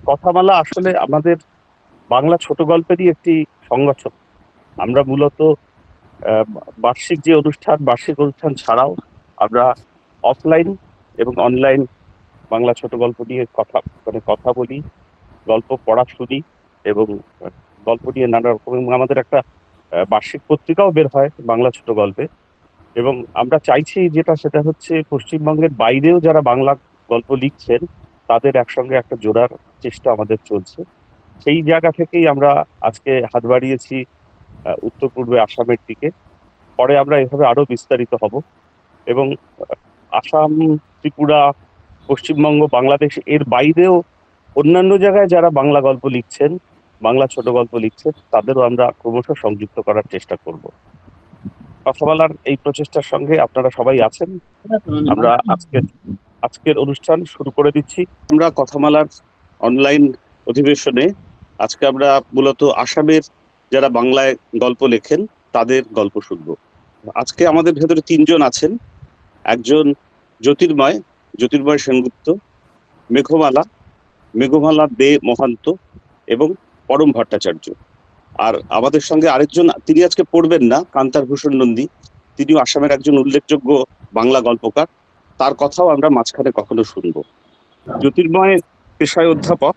কথামালা আসলে আমাদের বাংলা ছোট গল্পেরই একটি সংগঠন। আমরা মূলত বার্ষিক যে বার্ষিক অনুষ্ঠান ছাড়াও আমরা অফলাইন এবং অনলাইন বাংলা ছোট গল্প নিয়ে কথা বলি, গল্প পড়া শুনি এবং আহ, গল্প নিয়ে নানা রকম, এবং আমাদের একটা বার্ষিক পত্রিকাও বের হয় বাংলা ছোট গল্পে। এবং আমরা চাইছি সেটা হচ্ছে পশ্চিমবঙ্গের বাইরেও যারা বাংলা গল্প লিখছেন তাদের একসঙ্গে একটা জোড়ার চেষ্টা আমাদের চলছে। সেই জায়গা থেকেই আমরা আজকে হাত বাড়িয়েছি উত্তর পূর্বে আসামের দিকে। পরে আমরা এভাবে আরো বিস্তারিত হব এবং আসাম, ত্রিপুরা, পশ্চিমবঙ্গ, বাংলাদেশ এর বাইরেও অন্যান্য জায়গায় যারা বাংলা গল্প লিখছেন, বাংলা ছোট গল্প লিখছেন, তাদেরও আমরা ক্রমশ সংযুক্ত করার চেষ্টা করব। কথা বলার এই প্রচেষ্টার সঙ্গে আপনারা সবাই আছেন। আমরা আজকের অনুষ্ঠান শুরু করে দিচ্ছি। আমরা কথামালার অনলাইন অধিবেশনে আজকে আমরা মূলত আসামের যারা বাংলায় গল্প লেখেন তাদের গল্প শুনবো। আজকে আমাদের ভেতরে তিনজন আছেন। একজন জ্যোতির্ময় সেনগুপ্ত, মেঘমালা দে মহান্ত এবং পরম ভট্টাচার্য। আর আমাদের সঙ্গে আরেকজন, তিনি আজকে পড়বেন না, কান্তার ভূষণ নন্দী। তিনিও আসামের একজন উল্লেখযোগ্য বাংলা গল্পকার। তার কথাও আমরা মাঝখানে কখনো শুনবো। জ্যোতির্ময় পেশায় অধ্যাপক,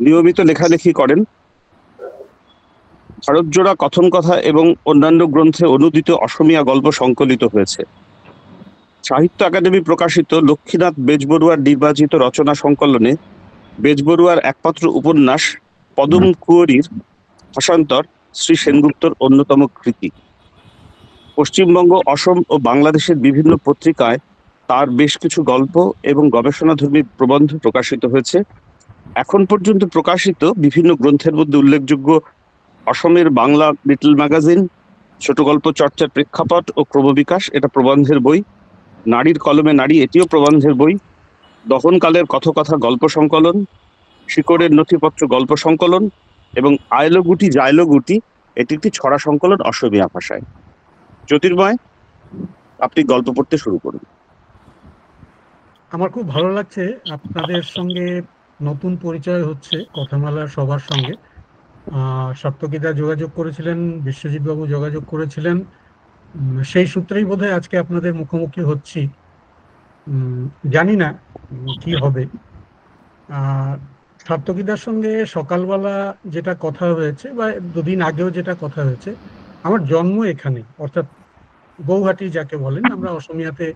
নিয়মিত লেখালেখি করেন। ভারতজোড়া কথন কথা এবং অন্যান্য গ্রন্থে অনুদিত অসমীয়া গল্প সংকলিত হয়েছে। সাহিত্য একাডেমি প্রকাশিত লক্ষ্মীনাথ বেজবরুয়ার নির্বাচিত রচনা সংকলনে বেজবরুয়ার একমাত্র উপন্যাস পদম কুঁয়রীর ভাষান্তর শ্রী সেনগুপ্তর অন্যতম কৃতি। পশ্চিমবঙ্গ, অসম ও বাংলাদেশের বিভিন্ন পত্রিকায় তার বেশ কিছু গল্প এবং গবেষণাধর্মী প্রবন্ধ প্রকাশিত হয়েছে। এখন পর্যন্ত প্রকাশিত বিভিন্ন গ্রন্থের মধ্যে উল্লেখযোগ্য অসমের বাংলা লিটল ম্যাগাজিন, ছোট গল্প চর্চার প্রেক্ষাপট ও ক্রমবিকাশ, এটা প্রবন্ধের বই। নারীর কলমে নারী, এটিও প্রবন্ধের বই। দহনকালের কথকথা গল্প সংকলন, শিকড়ের নথিপত্র গল্প সংকলন এবং আয়লগুটি জায়লগুটি, এটি একটি ছড়া সংকলন অসমীয়া ভাষায়। জ্যোতির্ময়, আপনি গল্প পড়তে শুরু করুন। আমার খুব ভালো লাগছে, আপনাদের সঙ্গে নতুন পরিচয় হচ্ছে কথামালার সবার সঙ্গে। সপ্তকিদা যোগাযোগ করেছিলেন, বিশ্বজিৎ বাবু যোগাযোগ করেছিলেন, সেই সূত্রেই বোধহয় আজকে আপনাদের মুখোমুখি হচ্ছি। জানি না কি হবে। সার্থকিদার সঙ্গে সকালবেলা যেটা কথা হয়েছে বা দুদিন আগেও যেটা কথা হয়েছে, আমার জন্ম এখানে, অর্থাৎ গৌহাটি যাকে বলেন, আমরা অসমীয়াতে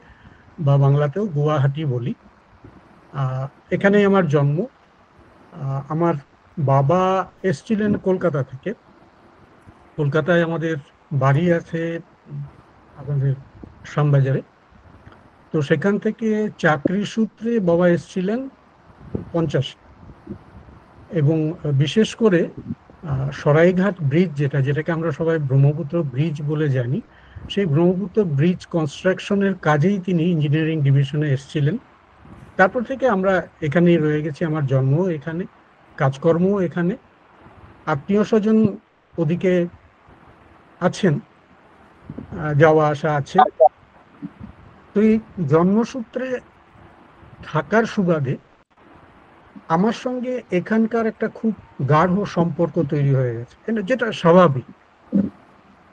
বা বাংলাতেও গুয়াহাটি বলি। এখানেই আমার জন্ম। আমার বাবা এসছিলেন কলকাতা থেকে। কলকাতায় আমাদের বাড়ি আছে আমাদের শ্যামবাজারে। তো সেখান থেকে চাকরি সূত্রে বাবা এসছিলেন 50, এবং বিশেষ করে সরাইঘাট ব্রিজ, যেটাকে আমরা সবাই ব্রহ্মপুত্র ব্রিজ বলে জানি, সেই ব্রহ্মপুত্র ব্রিজ কনস্ট্রাকশনের কাজেই তিনি ইঞ্জিনিয়ারিং ডিভিশনে এসছিলেন। তারপর থেকে আমরা এখানেই রয়ে গেছি। আমার জন্ম এখানে, কাজকর্ম এখানে, আত্মীয় স্বজন ওদিকে আছেন, যাওয়া আসা আছে। তো এই জন্মসূত্রে থাকার সুবাদে আমার সঙ্গে এখানকার একটা খুব গাঢ় সম্পর্ক তৈরি হয়ে গেছে, যেটা স্বাভাবিক।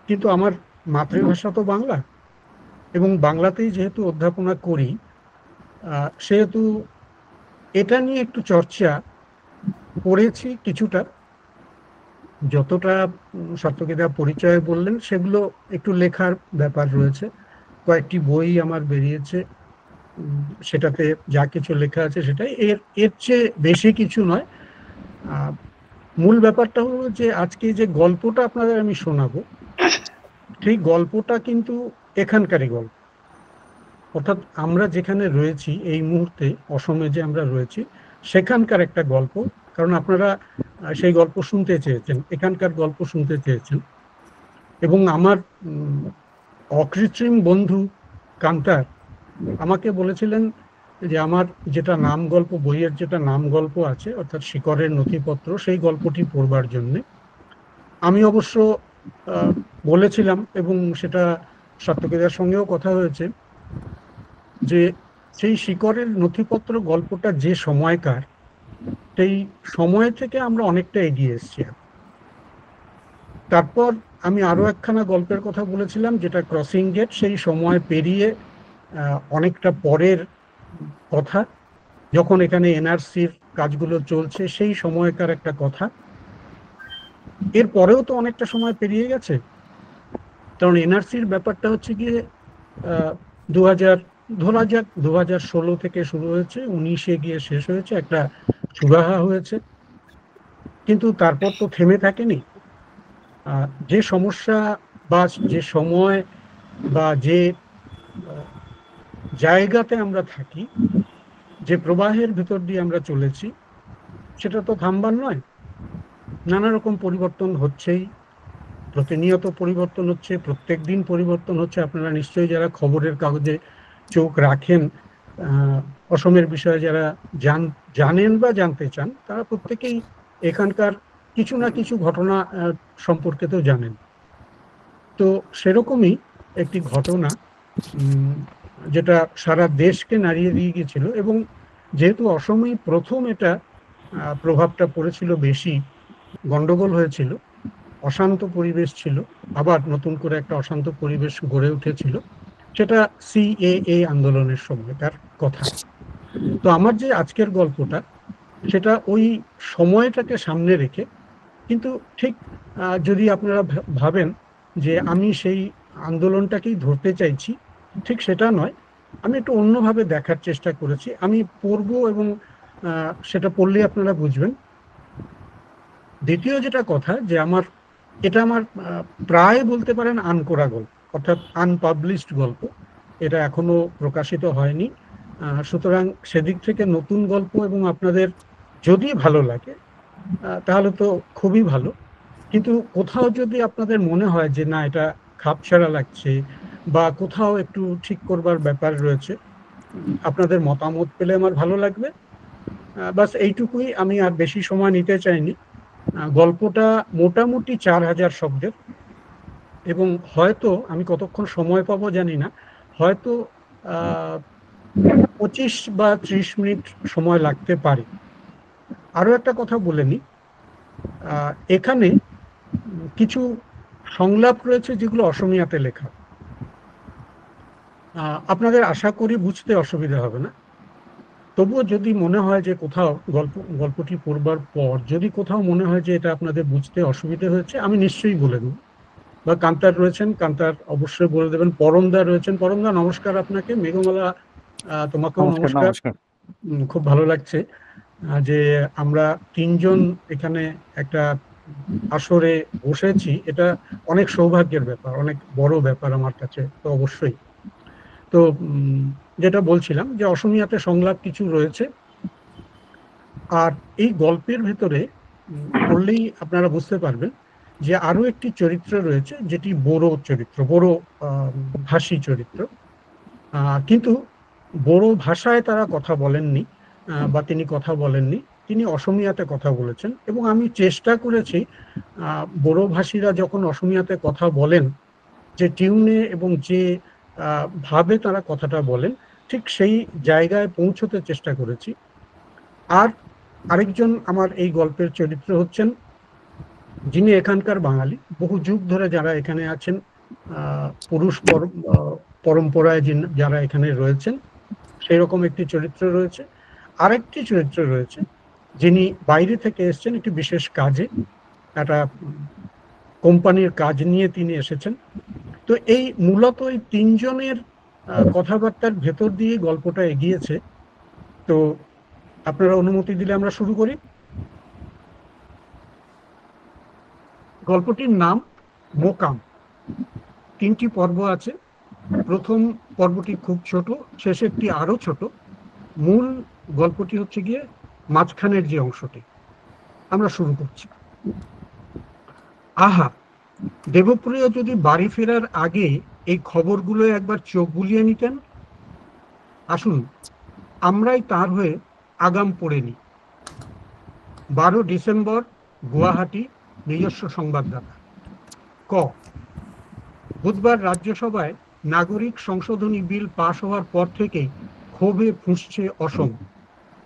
কিন্তু আমার মাতৃভাষা তো বাংলা, এবং বাংলাতেই যেহেতু অধ্যাপনা করি, সেহেতু এটা নিয়ে একটু চর্চা করেছি কিছুটা। যতটা সার্থকীদা পরিচয় বললেন, সেগুলো একটু লেখার ব্যাপার রয়েছে। কয়েকটি বই আমার বেরিয়েছে, সেটাতে যা কিছু লেখা আছে সেটাই, এর চেয়ে বেশি কিছু নয়। মূল ব্যাপারটা হলো যে আজকে যে গল্পটা আপনাদের আমি শোনাবো, সেই গল্পটা কিন্তু এখানকারই গল্প। অর্থাৎ আমরা যেখানে রয়েছি এই মুহূর্তে, অসমে যে আমরা রয়েছি, সেখানকার একটা গল্প। কারণ আপনারা সেই গল্প শুনতে চেয়েছেন, এখানকার গল্প শুনতে চেয়েছেন। এবং আমার অকৃত্রিম বন্ধু কান্তার আমাকে বলেছিলেন যে আমার যেটা নাম গল্প, বইয়ের যেটা নাম গল্প আছে, অর্থাৎ শিকড়ের নথিপত্র, সেই গল্পটি পড়বার জন্যে। আমি অবশ্য বলেছিলাম, এবং সেটা সার্থকীদার সঙ্গেও কথা হয়েছে, যে সেই শিকড়ের নথিপত্র গল্পটা যে সময়কার, সেই সময় থেকে আমরা অনেকটা এগিয়ে এসেছি। তারপর আমি আরো একখানা গল্পের কথা বলেছিলাম, যেটা ক্রসিং গেট, সেই সময় পেরিয়ে অনেকটা পরের কথা, যখন এখানে এনআরসির কাজগুলো চলছে সেই সময়কার একটা কথা। এর পরেও তো অনেকটা সময় পেরিয়ে গেছে, কারণ এনআরসির ব্যাপারটা হচ্ছে গিয়ে 2000, ধরা যাক 2016 থেকে শুরু হয়েছে, 19-এ গিয়ে শেষ হয়েছে, একটা সুরাহা হয়েছে, কিন্তু তারপর তো থেমে থাকেনি। যে সমস্যা বা যে সময় বা যে জায়গাতে আমরা থাকি, যে প্রবাহের ভিতর দিয়ে আমরা চলেছি, সেটা তো থামবার নয়। নানা রকম পরিবর্তন হচ্ছেই, প্রতিনিয়ত পরিবর্তন হচ্ছে, প্রত্যেক দিন পরিবর্তন হচ্ছে। আপনারা নিশ্চয়ই যারা খবরের কাগজে চোখ রাখেন, অসমের বিষয়ে যারা জানেন বা জানতে চান, তারা প্রত্যেকেই এখানকার কিছু না কিছু ঘটনা সম্পর্কে তো জানেন। তো সেরকমই একটি ঘটনা, যেটা সারা দেশকে নাড়িয়ে দিয়ে গিয়েছিল, এবং যেহেতু অসমেই প্রথম এটা প্রভাবটা পড়েছিল বেশি, গন্ডগোল হয়েছিল, অশান্ত পরিবেশ ছিল, আবার নতুন করে একটা অশান্ত পরিবেশ গড়ে উঠেছিল, সেটা সিএএ আন্দোলনের সময়কার কথা। তো আমার যে আজকের গল্পটা, সেটা ওই সময়টাকে সামনে রেখে, কিন্তু ঠিক যদি আপনারা ভাবেন যে আমি সেই আন্দোলনটাকেই ধরতে চাইছি, ঠিক সেটা নয়। আমি একটু অন্যভাবে দেখার চেষ্টা করেছি। আমি পড়ব, এবং সেটা পড়লে আপনারা বুঝবেন। দ্বিতীয় যেটা কথা, যে এটা আমার প্রায় বলতে পারেন আনকোরা গল্প, অর্থাৎ আনপাবলিশড গল্প। এটা এখনো প্রকাশিত হয়নি। সুতরাং সেদিক থেকে নতুন গল্প, এবং আপনাদের যদি ভালো লাগে তাহলে তো খুবই ভালো। কিন্তু কোথাও যদি আপনাদের মনে হয় যে না, এটা খাপছাড়া লাগছে, বা কোথাও একটু ঠিক করবার ব্যাপার রয়েছে, আপনাদের মতামত পেলে আমার ভালো লাগবে। বাস এইটুকুই, আমি আর বেশি সময় নিতে চাইনি। গল্পটা মোটামুটি 4000 শব্দের, এবং হয়তো আমি কতক্ষণ সময় পাবো জানি না, হয়তো 25 বা 30 মিনিট সময় লাগতে পারে। আরো একটা কথা বলে নি, এখানে কিছু সংলাপ রয়েছে যেগুলো অসমীয়াতে লেখা। আপনাদের আশা করি বুঝতে অসুবিধা হবে না। তবুও যদি মনে হয় যে কোথাও গল্পটি পড়বার পর যদি কোথাও মনে হয় যে এটা আপনাদের বুঝতে অসুবিধা হয়েছে, আমি নিশ্চয়ই বলে দেব। বা কান্তার রয়েছেন, কান্তার অবশ্যই বলে দেবেন। পরমদা রয়েছেন, পরমদা নমস্কার আপনাকে। মেঘমালা, তোমাকেও নমস্কার নমস্কার। নমস্কার। খুব ভালো লাগছে যে আমরা তিনজন এখানে একটা আসরে বসেছি। এটা অনেক সৌভাগ্যের ব্যাপার, অনেক বড় ব্যাপার আমার কাছে তো অবশ্যই। তো যেটা বলছিলাম, যে অসমীয়াতে সংলাপ কিছু রয়েছে, আর এই গল্পের ভেতরে পড়লেই আপনারা বুঝতে পারবেন যে আরো একটি চরিত্র রয়েছে, যেটি বড়ো চরিত্র, বড়ো ভাষী চরিত্র। কিন্তু বড়ো ভাষায় তারা কথা বলেননি, বা তিনি কথা বলেননি, তিনি অসমীয়াতে কথা বলেছেন। এবং আমি চেষ্টা করেছি বড়ো ভাষীরা যখন অসমীয়াতে কথা বলেন, যে টিউনে এবং যে ভাবে তারা কথাটা বলেন, ঠিক সেই জায়গায় পৌঁছতে চেষ্টা করেছি। আর আরেকজন আমার এই গল্পের চরিত্র হচ্ছেন, যিনি এখানকার বাঙালি, বহু যুগ ধরে যারা এখানে আছেন, পুরুষ পরম্পরায় যারা এখানে রয়েছেন, সেই রকম একটি চরিত্র রয়েছে। আরেকটি চরিত্র রয়েছে, যিনি বাইরে থেকে এসেছেন একটি বিশেষ কাজে, একটা কোম্পানির কাজ নিয়ে তিনি এসেছেন। তো এই মূলত এই তিনজনের কথাবার্তার ভেতর দিয়ে গল্পটা এগিয়েছে। তো আপনারা অনুমতি দিলে আমরা শুরু করি। গল্পটির নাম মোকাম। 3টি পর্ব আছে। প্রথম পর্বটি খুব ছোট, শেষেরটি আরো ছোট। মূল গল্পটি হচ্ছে গিয়ে মাঝখানের যে অংশটি। আমরা শুরু করছি। আহা, দেবপ্রিয় যদি বাড়ি ফেরার আগে এই খবরগুলো একবার চোখ বুলিয়ে নিতেন। আসুন, আমরাই তার হয়ে আগাম পড়ে নিই। 12 ডিসেম্বর, গুয়াহাটি, নিজস্ব সংবাদদাতা। ক, বুধবার রাজ্যসভায় নাগরিক সংশোধনী বিল পাশ হওয়ার পর থেকেই ক্ষোভে ফুঁসছে অসম।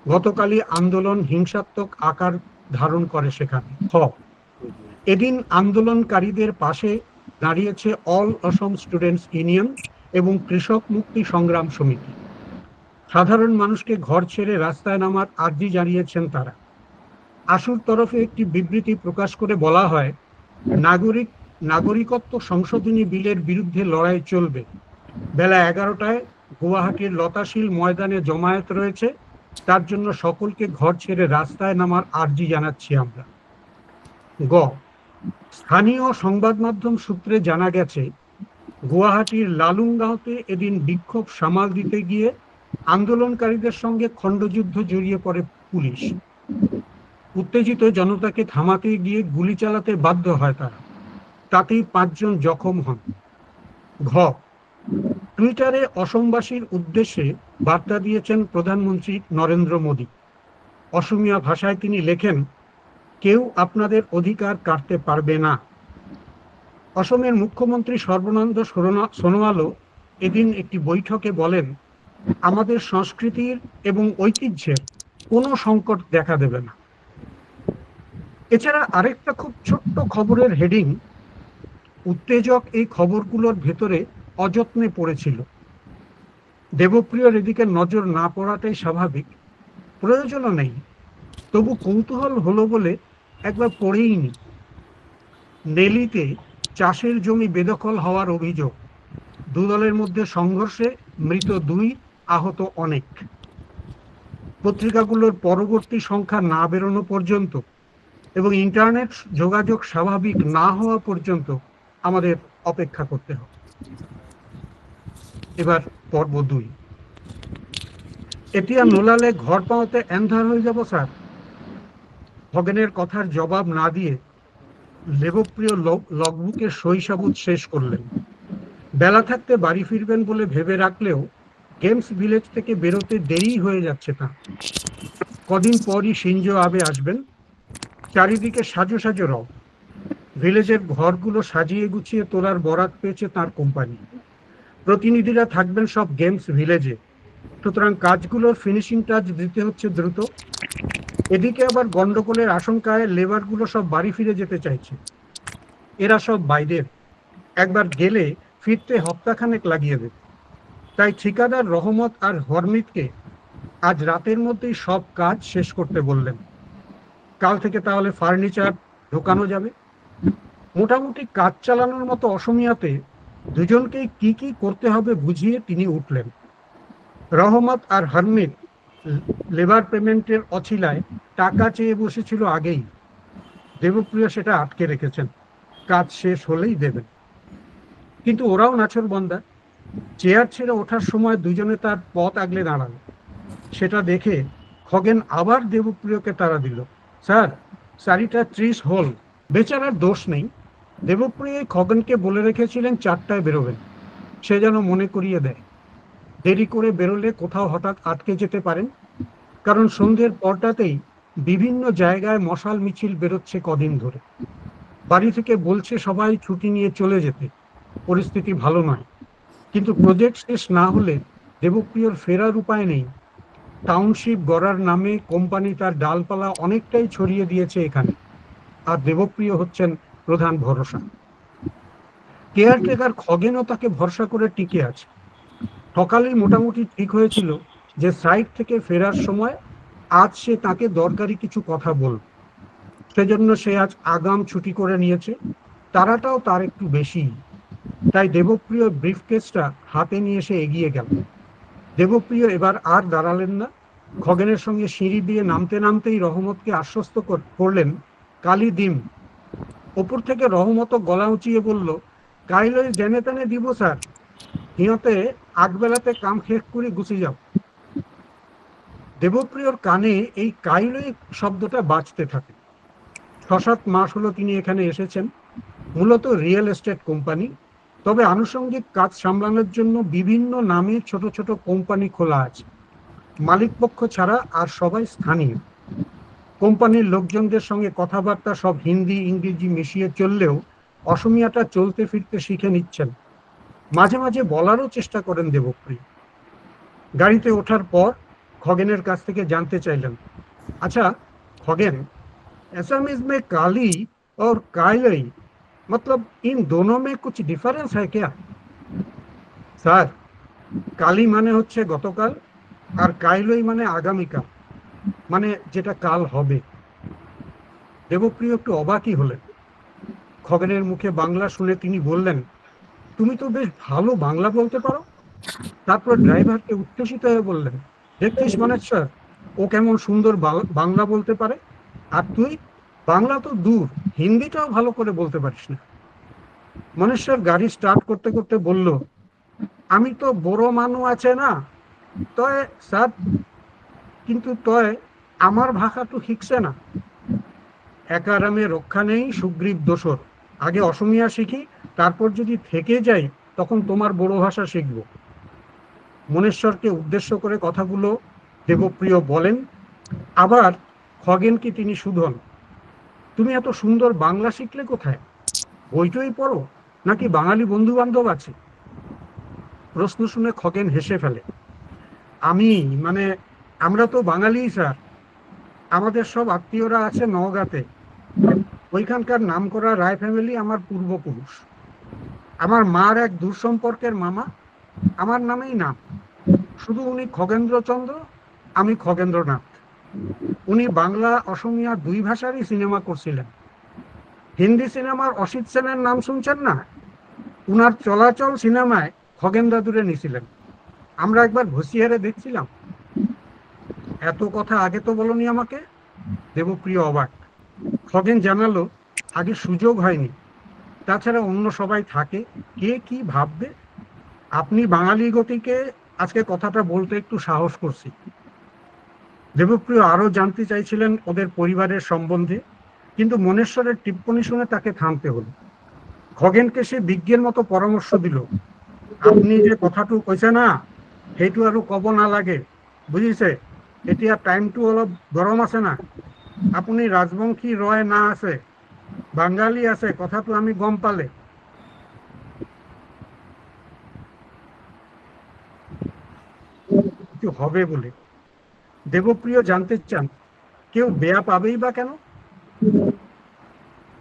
গতকালই আন্দোলন হিংসাত্মক আকার ধারণ করে সেখানে। এদিন আন্দোলনকারীদের পাশে দাঁড়িয়েছে অল অসম স্টুডেন্টস ইউনিয়ন এবং কৃষক মুক্তি সংগ্রাম সমিতি। সাধারণ মানুষকে ঘর ছেড়ে রাস্তায় নামার আর্জি জানিয়েছেন তারা। আসুর তরফে একটি বিবৃতি প্রকাশ করে বলা হয়, নাগরিকত্ব সংশোধনী বিলের বিরুদ্ধে লড়াই চলবে। বেলা 11টায় গুয়াহাটির লতাশিল ময়দানে জমায়েত রয়েছে, তার জন্য সকলকে ঘর ছেড়ে রাস্তায় নামার আর্জি জানাচ্ছি আমরা। স্থানীয় সংবাদ মাধ্যম সূত্রে জানা গেছে, গুয়াহাটির লালুংগাঁওতে এদিন বিক্ষোভ সামাল দিতে গিয়ে আন্দোলনকারীদের সঙ্গে খণ্ডযুদ্ধ জড়িয়ে পড়ে পুলিশ। উত্তেজিত জনতাকে থামাতে গিয়ে গুলি চালাতে বাধ্য হয় তারা, তাতেই 5 জন জখম হন। টুইটারে অসমবাসীর উদ্দেশ্যে বার্তা দিয়েছেন প্রধানমন্ত্রী নরেন্দ্র মোদী। অসমীয়া ভাষায় তিনি লেখেন, কেউ আপনাদের অধিকার কাটতে পারবে না। অসমের মুখ্যমন্ত্রী সর্বানন্দ সোনোয়ালও এদিন একটি বৈঠকে বলেন, আমাদের সংস্কৃতির এবং ঐতিহ্যের কোনো সংকট দেখা দেবে না। এছাড়া আরেকটা খুব ছোট্ট খবরের হেডিং, উত্তেজক এই খবরগুলোর ভেতরে অযত্নে পড়েছিল। দেবপ্রিয়র এদিকে নজর না পড়াটাই স্বাভাবিক, প্রয়োজনও নেই, তবু কৌতূহল হলো বলে একবার পড়েই নি। নেলিতে চাষের জমি বেদখল হওয়ার অভিযোগ, দুদলের মধ্যে সংঘর্ষে মৃত 2, আহত অনেক। পত্রিকাগুলোর পরবর্তী সংখ্যা না বেরোনো পর্যন্ত এবং ইন্টারনেট যোগাযোগ স্বাভাবিক না হওয়া পর্যন্ত আমাদের অপেক্ষা করতে হবে। এবার পর্ব 2। এতিয়া নোলালে ঘর পাওয়াতে অ্যান্ধার হয়ে যাব স্যার। খগেনের কথার জবাব না দিয়ে দেবপ্রিয় লগবুকের সই সাবুত শেষ করলেন। বেলা থাকতে বাড়ি ফিরবেন বলে ভেবে রাখলেও গেমস ভিলেজ থেকে বেরোতে দেরি হয়ে যাচ্ছে তা। কদিন পরই শিনজো আবে আসবেন। চারিদিকে সাজো সাজো রব। ভিলেজের ঘরগুলো সাজিয়ে গুছিয়ে তোলার বরাত পেয়েছে তার কোম্পানি। প্রতিনিধিরা থাকবেন সব গেমস ভিলেজে, সুতরাং কাজগুলোর ফিনিশিং টাচ দিতে হচ্ছে দ্রুত। এদিকে আবার গন্ডগোলের আশঙ্কায় লেবারগুলো সব বাড়ি ফিরে যেতে চাইছে। এরা সব বাইরের, একবার গেলে ফিরতে হপ্তাখানেক লাগিয়ে দেবে। তাই ঠিকাদার রহমত আর হরমিতকে আজ রাতের মধ্যেই সব কাজ শেষ করতে বললেন। কাল থেকে তাহলে ফার্নিচার ঢোকানো যাবে। মোটামুটি কাজ চালানোর মতো অসমীয়াতে দুজনকেই কি কি করতে হবে বুঝিয়ে তিনি উঠলেন। রহমত আর হরমিত লেবার পেমেন্টের অছিলায় টাকা চেয়ে বসেছিল আগেই। দেবপ্রিয় সেটা আটকে রেখেছেন, কাজ শেষ হলেই দেবেন। কিন্তু ওরাও নাছোড়বান্দা, চেয়ার ছেড়ে ওঠার সময় দুজনে তার পথ আগলে দাঁড়ালো। সেটা দেখে খগেন আবার দেবপ্রিয়কে তাড়া দিল, স্যার শাড়িটা 30 হল। বেচারার দোষ নেই, দেবপ্রিয় খগেনকে বলে রেখেছিলেন 4টায় বেরোবেন। সে যেন মনে করিয়ে দেয়। দেরি করে বেরোলে কোথাও হঠাৎ আটকে যেতে পারেন, কারণ সন্ধ্যের পরটাতেই বিভিন্ন জায়গায় মশাল মিছিল বেরোচ্ছে কদিন ধরে। বাড়ি থেকে বলছে সবাই ছুটি নিয়ে চলে যেতে, পরিস্থিতি ভালো নয়। কিন্তু প্রজেক্ট শেষ না হলে দেবপ্রিয়র ফেরার উপায় নেই। টাউনশিপ গড়ার নামে কোম্পানি তার ডালপালা অনেকটাই ছড়িয়ে দিয়েছে এখানে, আর দেবপ্রিয় হচ্ছেন প্রধান ভরসা। কেয়ারটেকার খগেনও তাকে ভরসা করে টিকে আছে। সকালেই মোটামুটি ঠিক হয়েছিল যে সাইট থেকে ফেরার সময় আজ সে তাকে দরকারি কিছু কথা বলবে। সেজন্য সে আজ আগাম ছুটি করে নিয়েছে। তারাটাও তার একটু বেশি। তাই দেবপ্রিয় ব্রিফকেসটা হাতে নিয়ে সে এগিয়ে গেল। দেবপ্রিয় এবার আর দাঁড়ালেন না। খগেনের সঙ্গে সিঁড়ি দিয়ে নামতে নামতেই রহমতকে আশ্বস্ত করলেন, কালি দিম। ওপর থেকে রহমত গলা উঁচিয়ে বলল, কাইলই জেনে তেনে দিব স্যার, হিয়তে আগবেলাতে কাম শেষ করে গুছি যাও। দেবপ্রিয়র কানে এই কাইলই শব্দটা বাজতে থাকে। 6-7 মাস হলো তিনি এখানে এসেছেন। মূলত রিয়েল এস্টেট কোম্পানি, তবে আনুষঙ্গিক কাজ সামলানোর জন্য বিভিন্ন নামে ছোট ছোট কোম্পানি খোলা আছে। মালিক পক্ষ ছাড়া আর সবাই স্থানীয়। কোম্পানির লোকজনদের সঙ্গে কথাবার্তা সব হিন্দি ইংরেজি মিশিয়ে চললেও অসমীয়াটা চলতে ফিরতে শিখে নিচ্ছেন। মাঝে মাঝে বলারও চেষ্টা করেন দেবপ্রিয়। গাড়িতে ওঠার পর খগেনের কাছ থেকে জানতে চাইলেন, আচ্ছা खगेन, असमीज में काली और कालई मतलब इन दोनों में कुछ डिफरेंस है क्या? স্যার, কালি মানে হচ্ছে গতকাল, আর কাইলই মানে আগামীকাল, মানে যেটা কাল হবে। দেবপ্রিয় একটু অবাকই হলেন। খগেনের মুখে বাংলা শুনে তিনি বললেন, তুমি তো বেশ ভালো বাংলা বলতে পারো। তারপর ড্রাইভারকে উচ্ছ্বসিত হয়ে বললেন, দেখছিস মানেশ্বর, ও কেমন সুন্দর বাংলা বলতে পারে, আর তুই বাংলা তো দূর, হিন্দিটাও ভালো করে বলতে পারিস না। মনেশ্বর গাড়ি স্টার্ট করতে করতে বলল, আমি তো বড় মানুষ আছে না, তয় স্যার, কিন্তু তয় আমার ভাষা তো শিখছে না। একারামে রক্ষা নেই সুগ্রীব দোসর, আগে অসমিয়া শিখি, তারপর যদি থেকে যাই তখন তোমার বড় ভাষা শিখব। মনেশ্বরকে উদ্দেশ্য করে কথাগুলো দেবপ্রিয় বলেন। আবার খগেনকে তিনি শুধন, তুমি এত সুন্দর বাংলা শিখলে কোথায়? বইটই পড়ো নাকি বাঙালি বন্ধু বান্ধব আছে? প্রশ্ন শুনে খগেন হেসে ফেলে, আমি মানে আমরা তো বাঙালি স্যার, আমাদের সব আত্মীয়রা আছে নওগাঁতে, ওইখানকার নামকরা রায় ফ্যামিলি আমার পূর্বপুরুষ। আমার মার এক দূর সম্পর্কের মামা, আমার নামেই নাম, শুধু উনি খগেন্দ্রচন্দ্র, আমি খগেন্দ্রনাথ। উনি বাংলা অসমিয়া দুই ভাষারই সিনেমা করছিলেন। হিন্দি সিনেমার অসিত সেনের নাম শুনছেন না? উনার চলাচল সিনেমায় খগেন দাদুরে নিছিলেন, আমরা একবার ঘুষিয়ারে দেখছিলাম। এত কথা আগে তো বলনি আমাকে। দেবপ্রিয় অবাক। খগেন জানালো, আগে সুযোগ হয়নি, তাছাড়া অন্য সবাই থাকে, কে কি ভাববে। আপনি বাঙালি গতিকে আজকে কথাটা বলতে একটু সাহস করছি। দেবপ্রিয় আরো জানতে চাইছিলেন ওদের পরিবারের সম্বন্ধে, কিন্তু মনেশ্বরের টিপ্পনী শুনে তাকে থামতে হলো। খগেনকে সে বিজ্ঞের মতো পরামর্শ দিল, আপনি যে কথাটু কইছে না, সেইটো আৰু কব নালাগে, বুঝিছে? এতিয়া টাইমটো অলপ গৰম আছে না, আপুনি ৰাজবংশী ৰয় না আছে, বাঙালি আছে, কথাটো আমি গম পালে। কিছু হবে বলে। দেবপ্রিয় জানতে চান, কেউ বেয়া পাবেই বা কেন?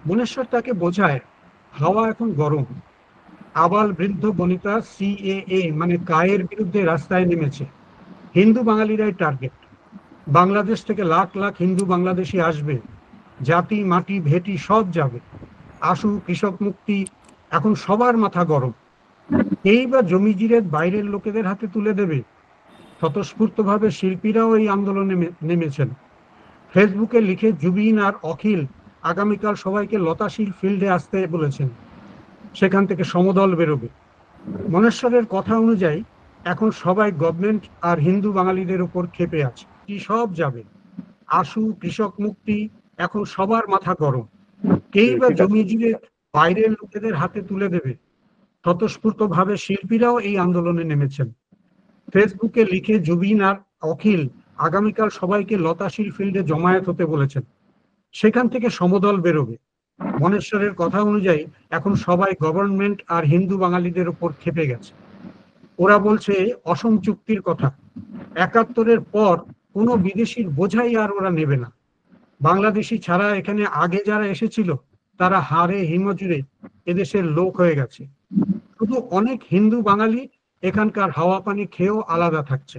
মনেশ্বর তাকে বোঝায়, হাওয়া এখন গরম, আবাল বৃদ্ধ বনিতা সিএএ মানে কায়ের বিরুদ্ধে রাস্তায় নেমেছে। হিন্দু বাঙালিরাই টার্গেট। বাংলাদেশ থেকে লাখ লাখ হিন্দু বাংলাদেশি আসবে, জাতি মাটি ভেটি সব যাবে। আশু কৃষক মুক্তি, এখন সবার মাথা গরম। এই বা জমিজিরের বাইরের লোকেদের হাতে তুলে দেবে। স্বতঃস্ফূর্তভাবে শিল্পীরাও এই আন্দোলনে নেমেছেন। ফেসবুকে লিখে জুবিন আর অখিল আগামীকাল সবাইকে লতাশিল ফিল্ডে আসতে বলেছেন, সেখান থেকে সমদল বেরোবে। মনেশ্বরের কথা অনুযায়ী এখন সবাই গভর্নমেন্ট আর হিন্দু বাঙালিদের উপর ক্ষেপে আছে, কি সব যাবে। আশু কৃষক মুক্তি, এখন সবার মাথা গরম। কেই বা জমি জুড়ে বাইরের লোকেদের হাতে তুলে দেবে। স্বতঃস্ফূর্তভাবে শিল্পীরাও এই আন্দোলনে নেমেছেন। ফেসবুকে লিখে জুবিন আর অখিল আগামীকাল সবাইকে লতাশিল ফিল্ডে জমায়েত হতে বলেছেন, সেখান থেকে সমদল বেরোবে। মনেশ্বরের কথা অনুযায়ী এখন সবাই গভর্নমেন্ট আর হিন্দু বাঙালিদের উপর ক্ষেপে গেছে। ওরা বলছে অসম চুক্তির কথা, ৭১-এর পর কোনো বিদেশির বোঝাই আর ওরা নেবে না। বাংলাদেশি ছাড়া এখানে আগে যারা এসেছিল তারা হাড়ে হিমজুড়ে এদেশের লোক হয়ে গেছে। শুধু অনেক হিন্দু বাঙালি এখানকার হাওয়া পানি খেয়েও আলাদা থাকছে।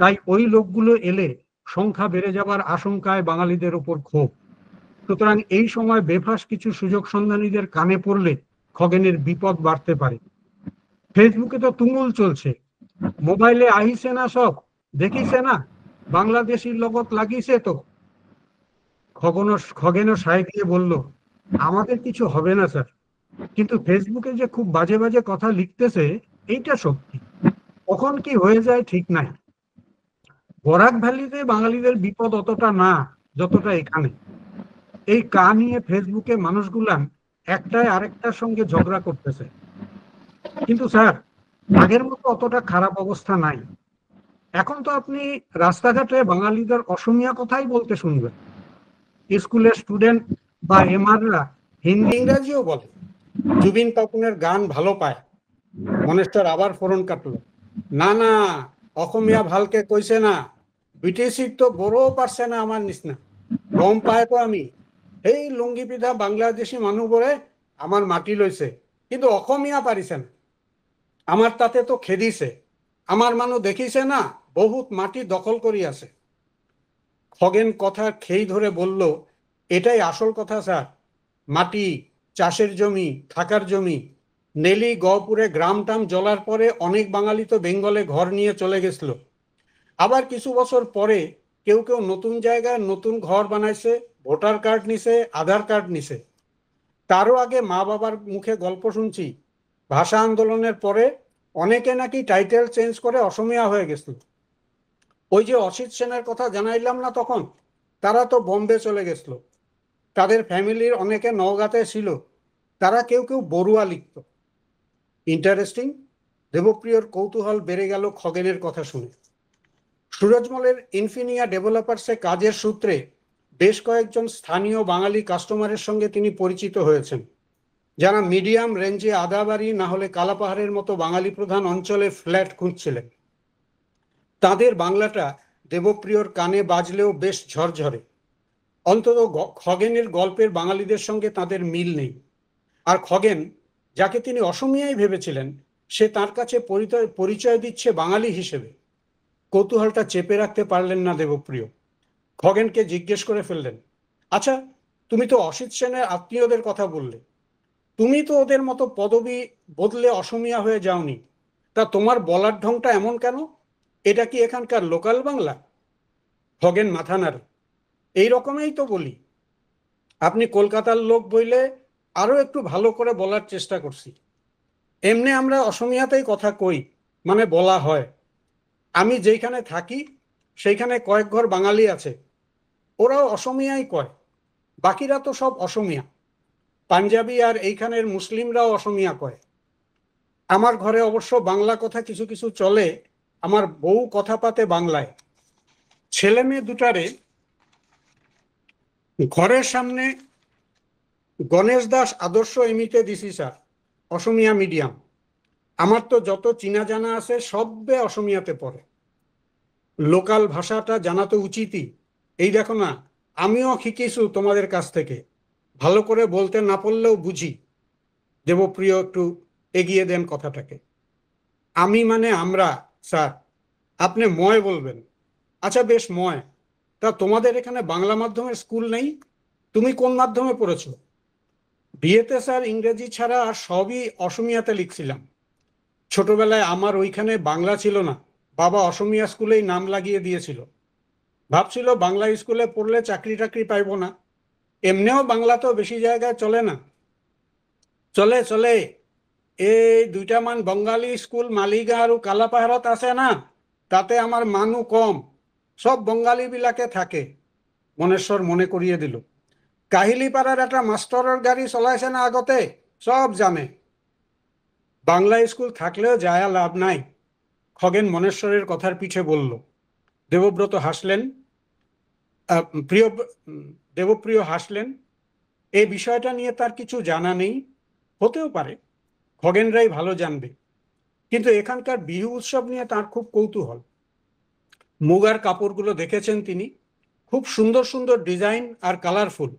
তাই ওই লোকগুলো এলে সংখ্যা বেড়ে যাবার আশঙ্কায় বাঙালিদের উপর ক্ষোভ। সুতরাং এই সময় বেফাস কিছু সুযোগ সন্ধানীদের কানে পড়লে খগেনের বিপদ বাড়তে পারে। ফেসবুকে তো তুমুল চলছে, মোবাইলে আহিছে না সব, দেখিছে না, বাংলাদেশির লগত লাগিছে তো। খগেনও সায় দিয়ে বলল, আমাদের কিছু হবে না স্যার, কিন্তু ফেসবুকে যে খুব বাজে বাজে কথা লিখতেছে এইটা সত্যি, কখন কি হয়ে যায় ঠিক নাই। বরাক ভ্যালিতে বাঙালিদের বিপদ অতটা না যতটা এখানে। এই কা নিয়ে ফেসবুকে মানুষগুলান একটাই আরেকটার সঙ্গে ঝগড়া করতেছে। কিন্তু স্যার, আগের মতো অতটা খারাপ অবস্থা নাই। এখন তো আপনি রাস্তাঘাটে বাঙালিদের অসমীয়া কথাই বলতে শুনবেন। স্কুলের স্টুডেন্ট বা এমআররা হিন্দি ইংরাজিও বলে। জুবিন পাপনের গান ভালো পায়। মনেশ্বর আবার ফোরন কাটলো, না না, অসমীয়া ভালকে কৈছে না, ব্রিটিশিক তো বড়ো পারছে না আমার নিচিনা, গম পাই তো আমি সেই লুঙ্গি পিন্ধা বাংলাদেশী মানুহবোৰে আমাৰ মাটি লৈছে, কিন্তু অসমীয়া পাৰিছে না। আমার তাতে তো খেদিছে, আমার মানুষ দেখিছে না বহুত মাটি দখল করি আছে। খগেন কথা খেই ধরে বলল, এটাই আসল কথা স্যার, মাটি, চাষের জমি, থাকার জমি। নেলি গহপুরে গ্রাম টাম জ্বলার পরে অনেক বাঙালি তো বেঙ্গলে ঘর নিয়ে চলে গেছিল। আবার কিছু বছর পরে কেউ কেউ নতুন জায়গায় নতুন ঘর বানাইছে, ভোটার কার্ড নিছে, আধার কার্ড নিছে। তারও আগে মা বাবার মুখে গল্প শুনছি, ভাষা আন্দোলনের পরে অনেকে নাকি টাইটেল চেঞ্জ করে অসমীয়া হয়ে গেছিল। ওই যে অসিত সেনের কথা জানাইলাম না তখন, তারা তো বোম্বে চলে গেছিল, তাদের ফ্যামিলির অনেকে নওগাঁতে ছিল, তারা কেউ কেউ বড়ুয়া লিখত। ইন্টারেস্টিং। দেবপ্রিয়র কৌতূহল বেড়ে গেল খগেনের কথা শুনে। সুরজমলের ইনফিনিয়া ডেভেলপার্সে কাজের সূত্রে বেশ কয়েকজন স্থানীয় বাঙালি কাস্টমারের সঙ্গে তিনি পরিচিত হয়েছেন, যারা মিডিয়াম রেঞ্জে আদাবাড়ি না হলে কালাপাহাড়ের মতো বাঙালি প্রধান অঞ্চলে ফ্ল্যাট খুঁজছিলেন। তাদের বাংলাটা দেবপ্রিয়র কানে বাজলেও বেশ ঝরঝরে। অন্তত খগেনের গল্পের বাঙালিদের সঙ্গে তাদের মিল নেই। আর খগেন, যাকে তিনি অসমীয়াই ভেবেছিলেন, সে তার কাছে পরিচয় দিচ্ছে বাঙালি হিসেবে। কৌতূহলটা চেপে রাখতে পারলেন না দেবপ্রিয়। খগেনকে জিজ্ঞেস করে ফেললেন, আচ্ছা, তুমি তো অসিত সেনের আত্মীয়দের কথা বললে, তুমি তো ওদের মতো পদবি বদলে অসমীয়া হয়ে যাওনি, তা তোমার বলার ঢংটা এমন কেন? এটা কি এখানকার লোকাল বাংলা? খগেন মাথা নাড়ে, এই রকমই তো বলি। আপনি কলকাতার লোক বইলে আরো একটু ভালো করে বলার চেষ্টা করছি। এমনি আমরা অসমীয়াতেই কথা কই, মানে বলা হয়। আমি যেখানে থাকি সেইখানে কয়েক ঘর বাঙালি আছে, ওরাও অসমীয়াই কয়, বাকিরা তো সব অসমীয়া। পাঞ্জাবি আর এইখানের মুসলিমরাও অসমীয়া কয়। আমার ঘরে অবশ্য বাংলা কথা কিছু কিছু চলে, আমার বউ কথা পাতে বাংলায়। ছেলে মেয়ে দুটারে ঘরের সামনে গণেশ দাস আদর্শ এমিতে দিছি স্যার, অসমীয়া মিডিয়াম। আমার তো যত চিনা জানা আছে সবে অসমীয়াতে পড়ে। লোকাল ভাষাটা জানা তো উচিতই। এই দেখো না, আমিও শিখিছু তোমাদের কাছ থেকে, ভালো করে বলতে না পারলেও বুঝি। দেবপ্রিয় একটু এগিয়ে দেন কথাটাকে। আমি মানে আমরা স্যার, আপনি ময় বলবেন। আচ্ছা বেশ ময়, তা তোমাদের এখানে বাংলা মাধ্যমের স্কুল নেই? তুমি কোন মাধ্যমে পড়েছো? বিয়েতে স্যার ইংরেজি ছাড়া আর সবই অসমীয়াতে লিখছিলাম। ছোটবেলায় আমার ওইখানে বাংলা ছিল না, বাবা অসমীয়া স্কুলেই নাম লাগিয়ে দিয়েছিল। ভাবছিল বাংলা স্কুলে পড়লে চাকরি টাকরি পাইব না। এমনিও বাংলা তো বেশি জায়গায় চলে না। চলে চলে, এই দুইটামান বঙ্গালী স্কুল মালিগাঁও আৰু কালাপাহাড়ত আছে না, তাতে আমার মানুষ কম, সব বঙ্গালী বিলাকে থাকে। মনেশ্বর মনে করিয়ে দিল, কাহিলিপাড়ার একটা মাস্টরের গাড়ি চলাইছে না আগতে, সব জানে। বাংলা স্কুল থাকলেও যায় লাভ নাই, খগেন মনেশ্বরের কথার পিছে বলল। দেবব্রত হাসলেন, প্রিয় দেবপ্রিয় হাসলেন। এই বিষয়টা নিয়ে তার কিছু জানা নেই, হতেও পারে, খগেনরাই ভালো জানবে। কিন্তু এখানকার বিহু উৎসব নিয়ে তার খুব কৌতূহল। মুগার কাপড়গুলো দেখেছেন তিনি, খুব সুন্দর সুন্দর ডিজাইন আর কালারফুল।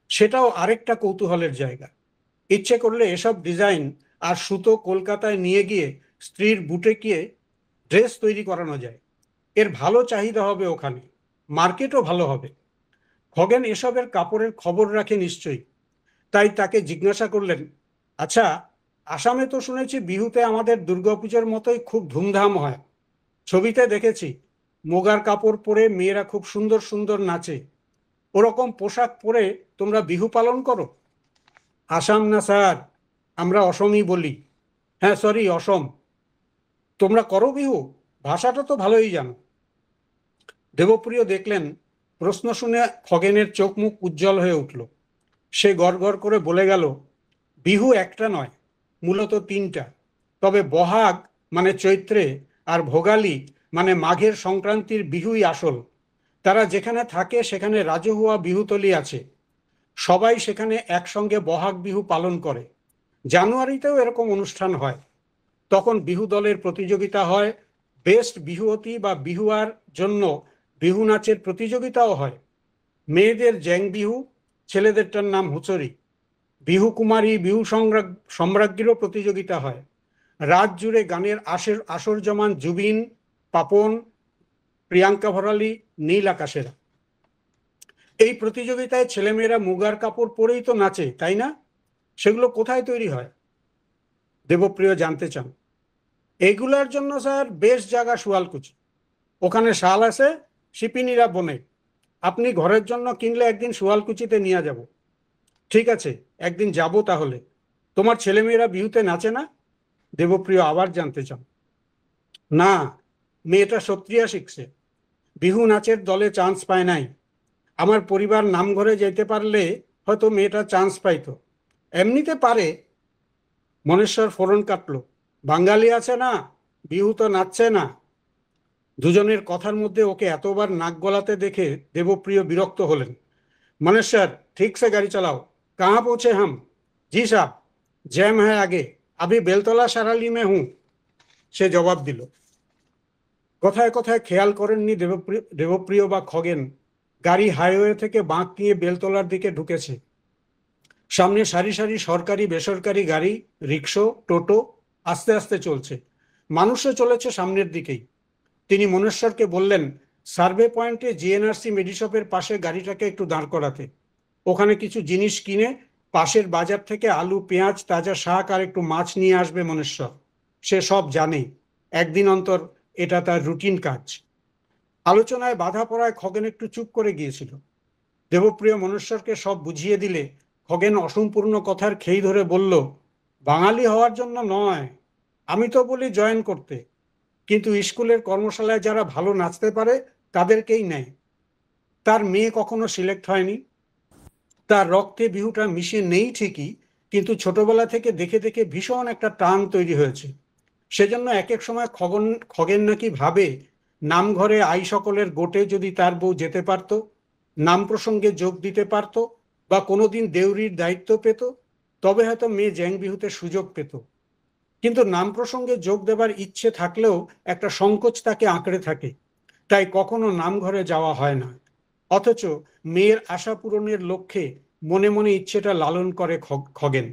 সেটাও আরেকটা কৌতূহলের জায়গা। ইচ্ছে করলে এসব ডিজাইন আর সুতো কলকাতায় নিয়ে গিয়ে স্ত্রীর বুটিকে ড্রেস তৈরি করানো যায়। এর ভালো চাহিদা হবে ওখানে, মার্কেটও ভালো হবে। খগেন এসবের কাপড়ের খবর রাখে নিশ্চয়ই, তাই তাকে জিজ্ঞাসা করলেন, আচ্ছা, আসামে তো শুনেছি বিহুতে আমাদের দুর্গাপুজোর মতোই খুব ধুমধাম হয়। ছবিতে দেখেছি মুগার কাপড় পরে মেয়েরা খুব সুন্দর সুন্দর নাচে। ওরকম পোশাক পরে তোমরা বিহু পালন করো? আসাম না স্যার, আমরা অসমই বলি। হ্যাঁ সরি, অসম। তোমরা করো বিহু? ভাষাটা তো ভালোই জানো। দেবপ্রিয় দেখলেন প্রশ্ন শুনে খগেনের চোখ মুখ উজ্জ্বল হয়ে উঠল। সে গড়গড় করে বলে গেল, বিহু একটা নয়, মূলত তিনটা। তবে বহাগ মানে চৈত্রে আর ভোগালী মানে মাঘের সংক্রান্তির বিহুই আসল। তারা যেখানে থাকে সেখানে রাজহুয়া বিহুতলি আছে, সবাই সেখানে একসঙ্গে বহাগ বিহু পালন করে। জানুয়ারিতেও এরকম অনুষ্ঠান হয়, তখন বিহু দলের প্রতিযোগিতা হয়, বেস্ট বিহুবতী বা বিহুয়ার জন্য বিহু নাচের প্রতিযোগিতাও হয়। মেয়েদের জ্যাং বিহু, ছেলেদেরটার নাম হুঁচড়ি। বিহু কুমারী, বিহু সম্রাজ্ঞীরও প্রতিযোগিতা হয়। রাত জুড়ে গানের আসর জমান জুবিন, পাপন, প্রিয়াঙ্কা ভরালি, নীল আকাশেরা। এই প্রতিযোগিতায় ছেলেমেয়েরা মুগার কাপড় পরেই তো নাচে, তাই না? সেগুলো কোথায় তৈরি হয়? দেবপ্রিয় জানতে চান। এগুলোর জন্য স্যার বেশ জায়গা শুয়ালকুচি। ওখানে শাল আছে, শিপিনীরা বনে। আপনি ঘরের জন্য কিনলে একদিন শুয়ালকুচিতে নিয়ে যাব। ঠিক আছে, একদিন যাব তাহলে। তোমার ছেলেমেয়েরা বিহুতে নাচে না? দেবপ্রিয় আবার জানতে চান। না, মেয়েটা সত্রিয়া শিখছে, বিহু নাচের দলে চান্স পায় নাই। আমার পরিবার নামঘরে যেতে পারলে হয়তো মেয়েটা চান্স পাইতো। এমনিতে পারে। মনেশ্বর ফোরন কাটলো। বাঙালি আছে না, বিহু তো নাচছে না। দুজনের কথার মধ্যে ওকে এতবার নাক গলাতে দেখে দেবপ্রিয় বিরক্ত হলেন। मनेश्वर, ठीक से गाड़ी चलाओ। कहाँ पहुंचे हम? जी साहब, जैम है आगे, अभी बेलतला साराली में हूं। সে জবাব দিল। কথায় কথায় খেয়াল করেননি দেবপ্রিয় বা খগেন গাড়ি হাইওয়ে থেকে বাঁক নিয়ে বেলতলার দিকে ঢুকেছে। সামনে সারি সারি সরকারি বেসরকারি গাড়ি, রিকশো, টোটো আস্তে আস্তে চলছে। মানুষও চলেছে সামনের দিকেই। তিনি মনেশ্বরকে বললেন, সার্ভে পয়েন্টে জিএনআরসি মেডিশপের পাশে গাড়িটাকে একটু দাঁড় করাতে। ওখানে কিছু জিনিস কিনে পাশের বাজার থেকে আলু, পেঁয়াজ, তাজা শাক আর একটু মাছ নিয়ে আসবে মনেশ্বর। সে সব জানে, একদিন অন্তর এটা তার রুটিন কাজ। আলোচনায় বাধা পড়ায় খগেন একটু চুপ করে গিয়েছিল। দেবপ্রিয় মনেশ্বরকে সব বুঝিয়ে দিলে খগেন অসম্পূর্ণ কথার খেই ধরে বলল, বাঙালি হওয়ার জন্য নয়, আমি তো বলি জয়েন করতে, কিন্তু স্কুলের কর্মশালায় যারা ভালো নাচতে পারে তাদেরকেই নেয়। তার মেয়ে কখনো সিলেক্ট হয়নি। তার রক্তে বিহুটা মিশে নেই ঠিকই, কিন্তু ছোটবেলা থেকে দেখে দেখে ভীষণ একটা টান তৈরি হয়েছে। সেজন্য এক এক সময় খগেন নাকি ভাবে, নামঘরে আই সকলের গোটে যদি তার বউ যেতে পারত, নাম প্রসঙ্গে যোগ দিতে পারত, বা কোনোদিন দেউরির দায়িত্ব পেত, তবে হয়তো মেয়ে জ্যাং বিহুতে সুযোগ পেত। কিন্তু নাম প্রসঙ্গে যোগ দেবার ইচ্ছে থাকলেও একটা সংকোচ তাকে আঁকড়ে থাকে, তাই কখনো নামঘরে যাওয়া হয় না। অথচ মেয়ের আশা পূরণের লক্ষ্যে মনে মনে ইচ্ছেটা লালন করে খগেন।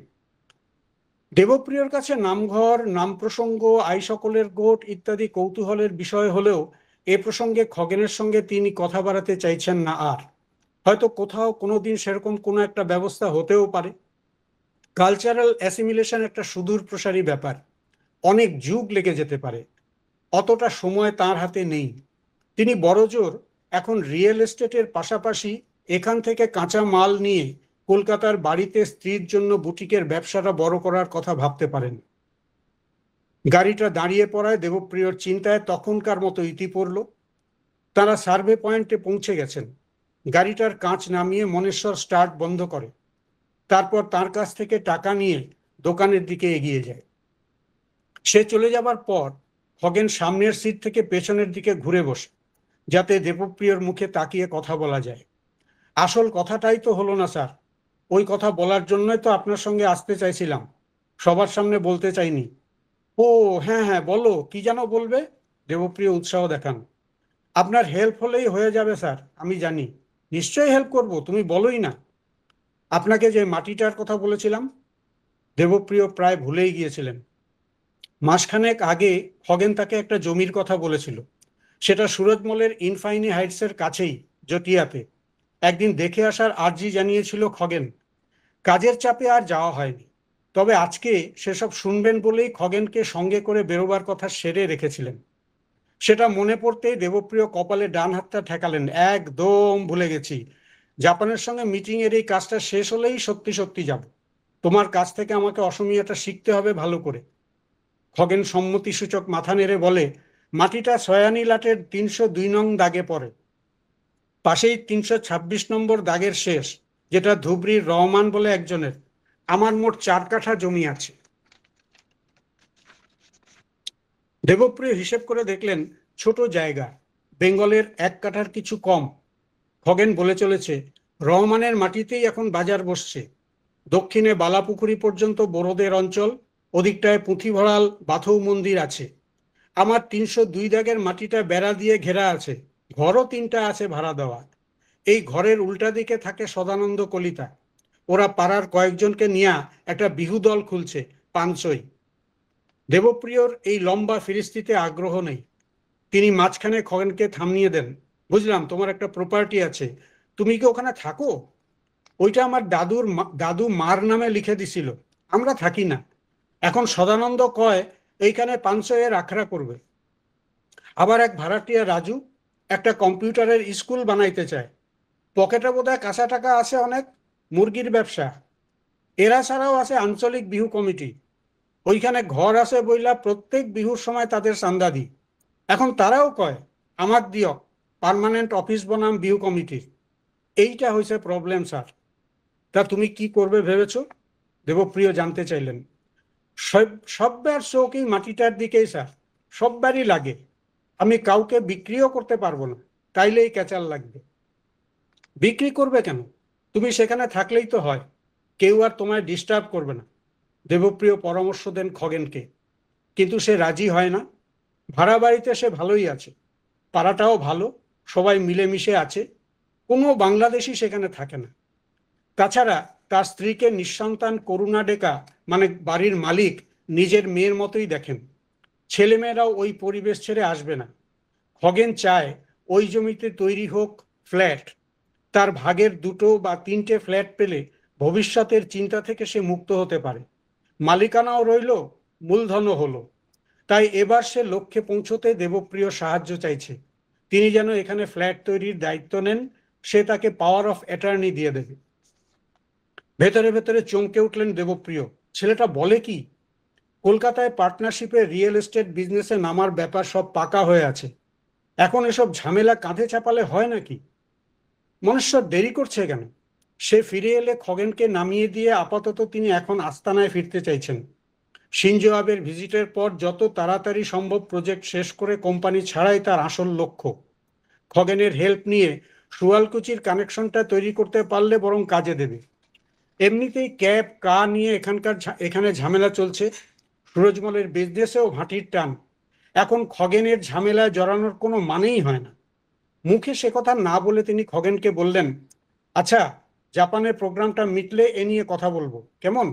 দেবপ্রিয়র কাছে নামঘর, নাম প্রসঙ্গ, আই সকলের গোট ইত্যাদি কৌতূহলের বিষয় হলেও এ প্রসঙ্গে খগেনের সঙ্গে তিনি কথা বাড়াতে চাইছেন না আর। হয়তো কোথাও কোনোদিন সেরকম কোনো একটা ব্যবস্থা হতেও পারে। কালচারাল অ্যাসিমিলেশন একটা সুদূর প্রসারী ব্যাপার, অনেক যুগ লেগে যেতে পারে। অতটা সময় তার হাতে নেই। তিনি বড়জোর এখন রিয়েল এস্টেটের পাশাপাশি এখান থেকে কাঁচা মাল নিয়ে কলকাতার বাড়িতে স্ত্রীর জন্য বুটিকের ব্যবসাটা বড় করার কথা ভাবতে পারেন। গাড়িটা দাঁড়িয়ে পড়ায় দেবপ্রিয়র চিন্তায় তখনকার মতো ইতি পড়ল। তারা সার্ভে পয়েন্টে পৌঁছে গেছেন। গাড়িটার কাঁচ নামিয়ে মনেশ্বর স্টার্ট বন্ধ করে, তারপর তার কাছ থেকে টাকা নিয়ে দোকানের দিকে এগিয়ে যায়। সে চলে যাবার পর খগেন সামনের সিট থেকে পেছনের দিকে ঘুরে বসে, যাতে দেবপ্রিয়র মুখে তাকিয়ে কথা বলা যায়। আসল কথাটাই তো হলো না স্যার। ওই কথা বলার জন্যই তো আপনার সঙ্গে আসতে চাইছিলাম, সবার সামনে বলতে চাইনি। ও হ্যাঁ হ্যাঁ, বলো, কি যেন বলবে? দেবপ্রিয় উৎসাহ দেখান। আপনার হেল্প হলেই হয়ে যাবে স্যার, আমি জানি। নিশ্চয়ই হেল্প করব, তুমি বলোই না। আপনাকে যে মাটিটার কথা বলেছিলাম। দেবপ্রিয় প্রায় ভুলেই গিয়েছিলেন। মাসখানেক আগে খগেন তাকে একটা জমির কথা বলেছিল। সেটা সুরজমলের ইনফাইনি হাইটসের কাছেই, জটিয়াতে। একদিন দেখে আসার আর্জি জানিয়েছিল খগেন। কাজের চাপে আর যাওয়া হয়নি। তবে আজকে সেসব শুনবেন বলেই খগেনকে সঙ্গে করে বেরোবার কথা সেরে রেখেছিলেন। সেটা মনে পড়তেই দেবপ্রিয় কপালে ডান হাতটা ঠেকালেন। একদম ভুলে গেছি, জাপানের সঙ্গে মিটিং এর এই কাজটা শেষ হলেই সত্যি সত্যি যাব। তোমার কাছ থেকে আমাকে অসমীয়াটা শিখতে হবে ভালো করে। খগেন সম্মতিসূচক মাথা নেড়ে বলে, মাটিটা সয়ানি লাটের ৩০২ নং দাগে পড়ে। পাশেই ৩২৬ নম্বর দাগের শেষ, যেটা ধুবড়ির রহমান বলে একজনের। আমার মোট ৪ কাঠা জমি আছে। দেবপ্রিয় হিসেব করে দেখলেন, ছোট জায়গা, বেঙ্গলের ১ কাঠার কিছু কম। খগেন বলে চলেছে, রহমানের মাটিতেই এখন বাজার বসছে। দক্ষিণে বালাপুকুরি পর্যন্ত বড়দের অঞ্চল, ওদিকটায় পুঁথিভরাল বাথৌ মন্দির আছে। আমার 302 দাগের মাটিটা বেড়া দিয়ে ঘেরা আছে, ঘরও 3টা আছে ভাড়া দেওয়া। এই ঘরের উল্টা দিকে থাকে সদানন্দ কলিতা। ওরা পাড়ার কয়েকজনকে নিয়ে একটা বিহু দল খুলছে, পাঞ্চই। দেবপ্রিয়র এই লম্বা ফিরিস্তিতে আগ্রহ নেই। তিনি মাঝখানে খগেনকে থামিয়ে দেন। বুঝলাম তোমার একটা প্রপার্টি আছে, তুমি কি ওখানে থাকো? ওইটা আমার দাদু মার নামে লিখে দিছিল, আমরা থাকি না। এখন সদানন্দ কয় এইখানে 500 আখড়া করবে। আবার এক ভাড়াটিয়া রাজু একটা কম্পিউটারের স্কুল বানাইতে চায়। পকেটে বোধহয় কাঁচা টাকা আছে অনেক, মুরগির ব্যবসা। এরা ছাড়াও আছে আঞ্চলিক বিহু কমিটি, ওইখানে ঘর আছে বইলা প্রত্যেক বিহুর সময় তাদের চান্দা দিই। এখন তারাও কয় আমাক দিয়ক, পার্মানেন্ট অফিস বনাম বিহু কমিটির। এইটা হয়েছে প্রবলেম স্যার। তা তুমি কি করবে ভেবেছো? দেবপ্রিয় জানতে চাইলেন। সববার চোখ এই মাটিটার দিকেই স্যার, সববারই লাগে। আমি কাউকে বিক্রিও করতে পারবো না, তাইলেই ক্যাচাল লাগবে। বিক্রি করবে কেন? তুমি সেখানে থাকলেই তো হয়, কেউ আর তোমায় ডিস্টার্ব করবে না। দেবপ্রিয় পরামর্শ দেন খগেনকে, কিন্তু সে রাজি হয় না। ভাড়া বাড়িতে সে ভালোই আছে, পাড়াটাও ভালো, সবাই মিলেমিশে আছে, কোনো বাংলাদেশি সেখানে থাকে না। তাছাড়া তার স্ত্রীকে নিঃসন্তান করুণা ডেকা, মানে বাড়ির মালিক, নিজের মেয়ের মতোই দেখেন। ছেলেমেয়েরাও ওই পরিবেশ ছেড়ে আসবে না। খগেন চায় ওই জমিতে তৈরি হোক ফ্ল্যাট। তার ভাগের 2 বা 3টে ফ্ল্যাট পেলে ভবিষ্যতের চিন্তা থেকে সে মুক্ত হতে পারে। মালিকানাও রইল, মূলধনও হলো। তাই এবার সে লক্ষ্যে পৌঁছতে দেবপ্রিয় সাহায্য চাইছে। তিনি যেন এখানে ফ্ল্যাট তৈরির দায়িত্ব নেন, সে তাকে পাওয়ার অফ অ্যাটর্নি দিয়ে দেবে। ভেতরে ভেতরে চমকে উঠলেন দেবপ্রিয়। ছেলেটা বলে কি? কলকাতায় পার্টনারশিপে রিয়েল এস্টেট বিজনেসে নামার ব্যাপার সব পাকা হয়ে আছে, এখন এসব ঝামেলা কাঁধে চাপালে হয় নাকি? মনেশ্বর দেরি করছে কেন? সে ফিরে এলে খগেনকে নামিয়ে দিয়ে আপাতত তিনি এখন আস্তানায় ফিরতে চাইছেন। শিনজো আবের ভিজিটের পর যত তাড়াতাড়ি সম্ভব প্রজেক্ট শেষ করে কোম্পানি ছাড়াই তার আসল লক্ষ্য। খগেনের হেল্প নিয়ে সুয়ালকুচির কানেকশনটা তৈরি করতে পারলে বরং কাজে দেবে। এমনিতেই ক্যাব কা নিয়ে এখানে ঝামেলা চলছে, সুরজমলের বিজনেসেও ভাটির টান। এখন খগেনের ঝামেলায় জড়ানোর কোনো মানেই হয় না। মুখে সে কথা না বলে তিনি খগেনকে বললেন, আচ্ছা, জাপানের প্রোগ্রামটা মিটলে এ নিয়ে কথা বলবো, কেমন?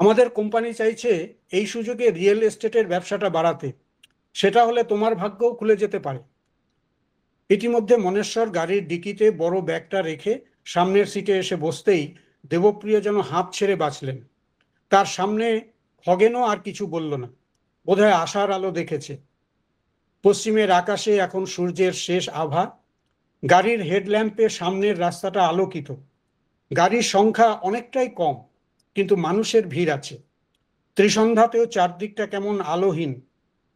আমাদের কোম্পানি চাইছে এই সুযোগে রিয়েল এস্টেটের ব্যবসাটা বাড়াতে, সেটা হলে তোমার ভাগ্যও খুলে যেতে পারে। ইতিমধ্যে মনেশ্বর গাড়ির ডিকিতে বড় ব্যাগটা রেখে সামনের সিটে এসে বসতেই দেবপ্রিয় যেন হাঁপ ছেড়ে বাঁচলেন। তার সামনে খগেনও আর কিছু বলল না, বোধহয় আশার আলো দেখেছে। পশ্চিমের আকাশে এখন সূর্যের শেষ আভা। গাড়ির হেডল্যাম্পে সামনের রাস্তাটা আলোকিত। গাড়ির সংখ্যা অনেকটাই কম, কিন্তু মানুষের ভিড় আছে। ত্রিসন্ধ্যাতেও চারদিকটা কেমন আলোহীন।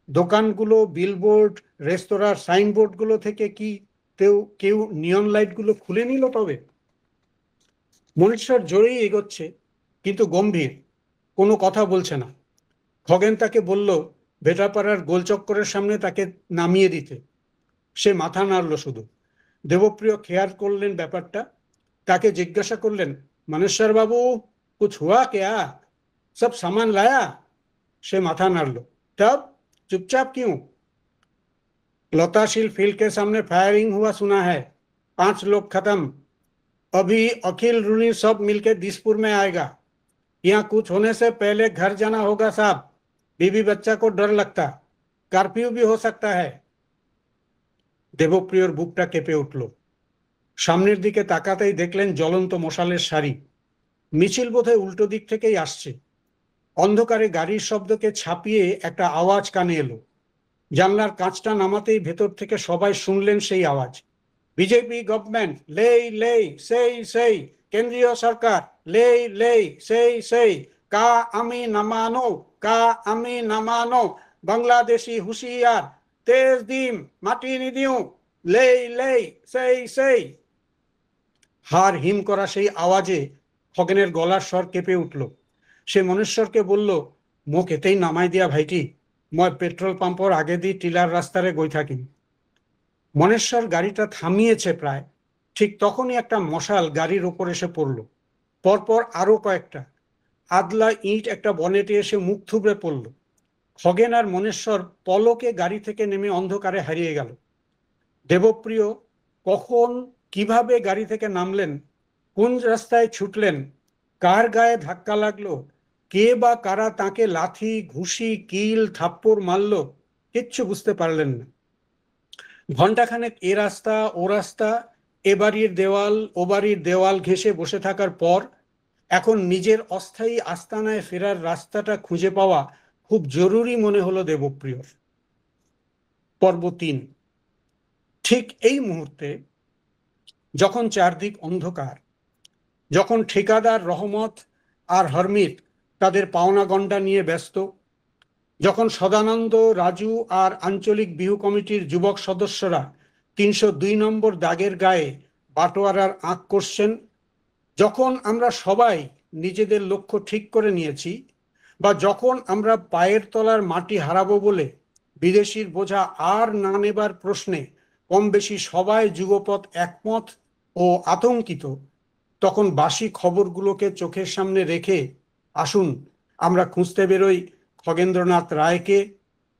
দোকানগুলো, বিলবোর্ড, রেস্তোরাঁর সাইনবোর্ডগুলো থেকে কি কেউ নিয়ন লাইটগুলো খুলে নিল তবে? মনেশ্বর জোরেই এগোচ্ছে, কিন্তু গম্ভীর, কোনো কথা বলছে না। খগেন তাকে বলল ভেটাপাড়ার গোলচক্করের সামনে তাকে নামিয়ে দিতে। সে মাথা নাড়ল শুধু। দেবপ্রিয় খেয়াল করলেন ব্যাপারটা, তাকে জিজ্ঞাসা করলেন, মানেশ্বর বাবু, কুছ হুয়া কেয়া? সব সামান লায়া? সে মাথা নাড়ল। তব চুপচাপ क्यों? लताशील फील्ड के सामने फायरिंग हुआ सुना है, 5 लोग खत्म। अभी अखिल रूनी सब मिलकर दिसपुर में आएगा। यहाँ कुछ होने से पहले घर जाना होगा साहब, बीवी बच्चा को डर लगता, कर्फ्यू भी हो सकता है। দেবপ্রিয়র বুকটা কেঁপে উঠল। সামনের দিকে তাকাতেই দেখলেন জ্বলন্ত মশালের সারি। মিছিল বোধহয় উল্টো দিক থেকেই আসছে। অন্ধকারে গাড়ির শব্দকে ছাপিয়ে একটা আওয়াজ কানে এলো। জানলার কাঁচটা নামাতেই ভেতর থেকে সবাই শুনলেন সেই আওয়াজ। বিজেপি গভর্নমেন্ট, লেই লেই সেই সেই, কেন্দ্রীয় সরকার, লেই লেই সেই সেই, কা আমি নামানো, কা আমি নামানো, বাংলাদেশি হুঁশিয়ার, তেজ দিম মাটি নিদিও, লেই লেই সেই সেই। হাড় হিম করা সেই আওয়াজে খগেনের গলার স্বর কেঁপে উঠল। সে মনেশ্বরকে বলল, মোক এতেই নামাই দিয়া ভাইটি, মই পেট্রোল পাম্পর আগে দিয়ে টিলার রাস্তারে গই থাকি। মনেশ্বর গাড়িটা থামিয়েছে প্রায়, ঠিক তখনই একটা মশাল গাড়ির ওপর এসে পড়ল। পরপর আরো কয়েকটা। আদলা ইট একটা বনেটে এসে মুখ থুবড়ে পড়ল। খগেন আর মনেশ্বর পলকে গাড়ি থেকে নেমে অন্ধকারে হারিয়ে গেল। দেবপ্রিয় কখন কিভাবে গাড়ি থেকে নামলেন, কোন রাস্তায় ছুটলেন, কার গায়ে ধাক্কা লাগলো, কে বা কারা তাকে লাথি ঘুষি কিল থাপ্পড় মারল, কিচ্ছু বুঝতে পারলেন না। ঘন্টাখানেক এ রাস্তা ও রাস্তা, এ বাড়ির দেওয়াল ও বাড়ির দেওয়াল ঘেঁষে বসে থাকার পর এখন নিজের অস্থায়ী আস্তানায় ফেরার রাস্তাটা খুঁজে পাওয়া খুব জরুরি মনে হলো দেবপ্রিয়র। পর্ব ৩। ঠিক এই মুহূর্তে, যখন চারদিক অন্ধকার, যখন ঠিকাদার রহমত আর হরমিত তাদের পাওনা গন্ডা নিয়ে ব্যস্ত, যখন সদানন্দ, রাজু আর আঞ্চলিক বিহু কমিটির যুবক সদস্যরা ৩০২ নম্বর দাগের গায়ে বাটোয়ারার আঁক করছেন, যখন আমরা সবাই নিজেদের লক্ষ্য ঠিক করে নিয়েছি, বা যখন আমরা পায়ের তলার মাটি হারাবো বলে বিদেশির বোঝা আর না নেবার প্রশ্নে কম বেশি সবাই যুগপৎ একমত ও আতঙ্কিত, তখন বাসি খবরগুলোকে চোখের সামনে রেখে আসুন আমরা খুঁজতে বেরোই খগেন্দ্রনাথ রায়কে,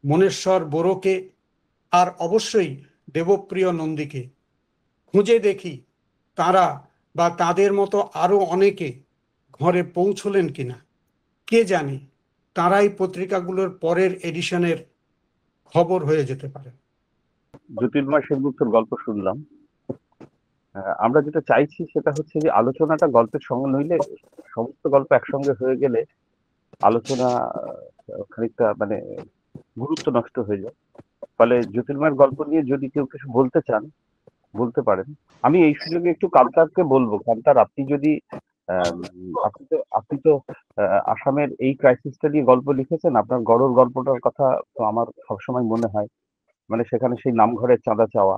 মনেশ্বর বড়োকে, আর অবশ্যই দেবপ্রিয় নন্দীকে। খুঁজে দেখি তারা বা তাদের মতো আরো অনেকে ঘরে পৌঁছলেন কিনা। কে জানে, তারাই পত্রিকাগুলোর পরের এডিশনের খবর হয়ে যেতে পারে। জ্যোতির্ময় সেনগুপ্তর গল্প শুনলাম। আমরা যেটা চাইছি সেটা হচ্ছে যে আলোচনাটা গল্পের সঙ্গে নইলে, সমস্ত গল্প একসঙ্গে হয়ে গেলে আলোচনা খানিকটা মানে গুরুত্ব নষ্ট হয়ে যায়। ফলে জ্যোতির্ময়ের গল্প নিয়ে যদি কেউ কিছু বলতে চান বলতে পারেন। আমি এই সুযোগে একটু কান্তারকে বলবো, কান্তার আপনি যদি আপনি তো আসামের এই ক্রাইসিসটা নিয়ে গল্প লিখেছেন, আপনার গড়র গল্পটার কথা তো আমার সবসময় মনে হয়, মানে সেখানে সেই নামঘরের চাঁদা চাওয়া।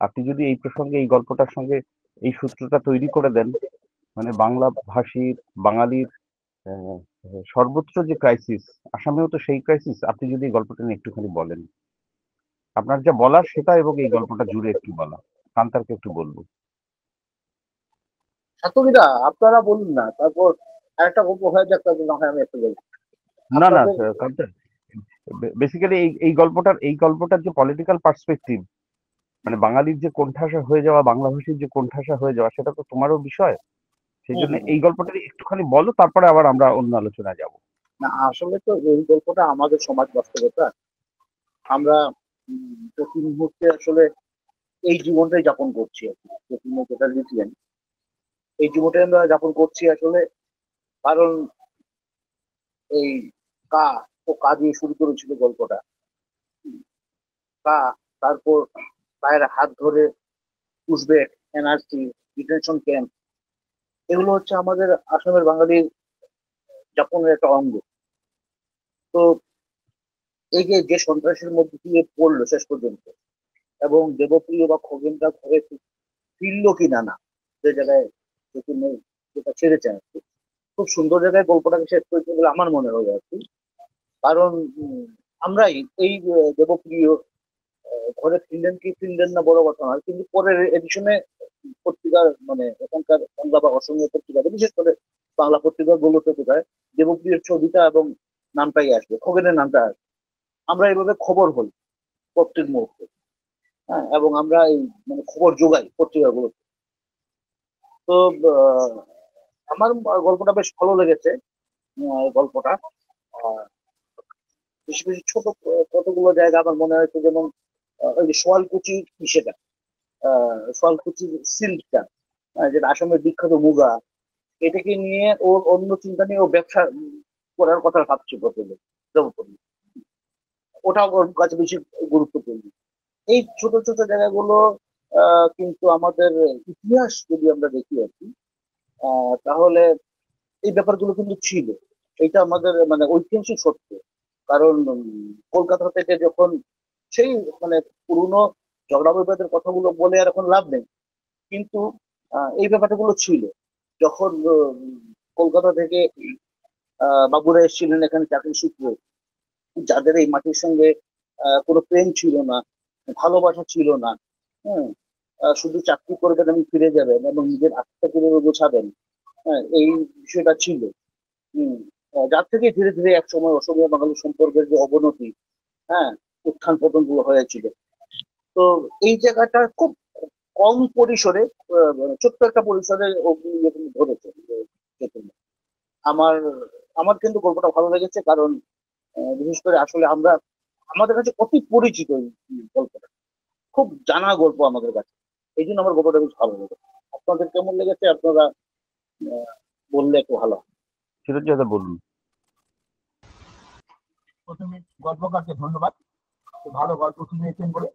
আপনি যদি এই প্রসঙ্গে এই গল্পটার সঙ্গে এই সূত্রটা তৈরি করে দেন, মানে বাংলা ভাষীর বাঙালির আহ, সর্বত্র যে ক্রাইসিস, আসামেও তো সেই ক্রাইসিস, আপনি যদি এই গল্পটা নিয়ে একটুখানি বলেন, আপনার যা বলার সেটা এবং এই গল্পটা জুড়ে একটু বলা, কান্তারকে একটু বলবো। সাতকিরা আপনারা বলুন না, তারপর আরেকটা গল্প হয়ে যাক, তারপর না হয় আমি একটু বলবো না না আপনাদের। কান্তার, বেসিক্যালি এই গল্পটার যে পলিটিক্যাল পার্সপেক্টিভ, মানে বাঙালির যে কোণঠাসা হয়ে যাওয়া, বাংলা ভাষীর যে কোণঠাসা হয়ে যাওয়া, সেটা তো তোমারও বিষয়। সেই হুম জন্য হুম হুম। এই গল্পটা একটুখানি বলো, তারপরে আবার আমরা অন্য আলোচনায় যাব। না, আসলে তো এই গল্পটা আমাদের সমাজ বাস্তবতা। আমরা প্রতি মুহূর্তে আসলে এই জীবনটাই যাপন করছি আর কি। প্রতি মুহূর্তে লিখলেন, এই জীবনটাই আমরা যাপন করছি আসলে। কারণ এই কা কা দিয়ে শুরু করেছিল গল্পটা। কা, তারপর পায়ের হাত ধরে উজবেক, এনআরসি, ডিটেনশন ক্যাম্প, এগুলো হচ্ছে আমাদের আসামের বাঙালির যাপনের একটা অঙ্গ। তো এই যে যে সন্ত্রাসের মধ্যে দিয়ে পড়লো শেষ পর্যন্ত, এবং দেবপ্রিয় বা খগেনরা ঘরে ফিরলো কিনা না, যে জায়গায় যেটা ছেড়েছে আর কি, খুব সুন্দর জায়গায় গল্পটাকে শেষ করেছে বলে আমার মনে হয় আর কি। কারণ আমরাই এই দেবপ্রিয় ঘরে ফিরলেন কি ফিরলেন না বড় কথা নয়, কিন্তু পরের এডিশনে পত্রিকার মানে এখানকার বাংলা বা অসমীয়া পত্রিকাতে, বিশেষ করে বাংলা পত্রিকা গুলোতে বোধহয় দেবপ্রিয়ের ছবিটা এবং নামটাই আসবে, খগেনের নামটা আসবে। আমরা এইভাবে খবর হই প্রত্যেক মুহূর্তে। হ্যাঁ, এবং আমরা এই মানে খবর যোগাই পত্রিকাগুলোতে। তো আহ, আমার গল্পটা বেশ ভালো লেগেছে। গল্পটা বেশি বেশি ছোট কতগুলো জায়গা আমার মনে হয়েছে, যেমন ওই যে সোয়ালকুচির সেটা, সোয়ালকুচির সিল্কটা, যেটা আসামের বিখ্যাত মুগা, এটাকে নিয়ে ওর অন্য চিন্তা নিয়ে ও ব্যবসা করার কথা ভাবছে প্রথমে দেবপল্লী। ওটাও ওর কাছে বেশি গুরুত্বপূর্ণ। এই ছোট ছোট জায়গাগুলো কিন্তু আমাদের ইতিহাস যদি আমরা দেখি আর কি, তাহলে এই ব্যাপারগুলো কিন্তু ছিল। এটা আমাদের মানে ঐতিহাসিক সত্য। কারণ কলকাতা থেকে যখন সেই মানে পুরনো ঝগড়া বিবাদের কথাগুলো বলে আর এখন লাভ নেই, কিন্তু এই ব্যাপারগুলো ছিল যখন কলকাতা থেকে বাবুরা এসেছিলেন এখানে চাকরি সূত্রে, যাদের এই মাটির সঙ্গে কোনো প্রেম ছিল না, ভালোবাসা ছিল না। হ্যাঁ, শুধু চাকরি করবেন এবং ফিরে যাবেন এবং নিজের আত্মা কিভাবে গোছাবেন, হ্যাঁ, এই বিষয়টা ছিল। হম যার থেকে ধীরে ধীরে এক সময় অসমীয়া বাঙালি সম্পর্কের যে অবনতি, হ্যাঁ, উত্থান পতন গুলো হয়েছিল। তো এই জায়গাটা খুব কম পরিসরে, ছোট্ট একটা পরিসরে অগ্নি যেরকম ধরেছে চৈতন্য। আমার আমার কিন্তু গল্পটা ভালো লেগেছে, কারণ বিশেষ করে আসলে আমাদের কাছে অতি পরিচিত এই গল্পটা, খুব জানা গল্প আমাদের কাছে। এই জন্য আমার গল্পটা বেশ ভালো লেগেছে। আপনাদের কেমন লেগেছে আপনারা আহ, বললে একটু ভালো হয়। চিরঞ্জিত বলুন। প্রথমে গল্পকারকে ধন্যবাদ, ভালো গল্প শুনিয়েছেন বলে।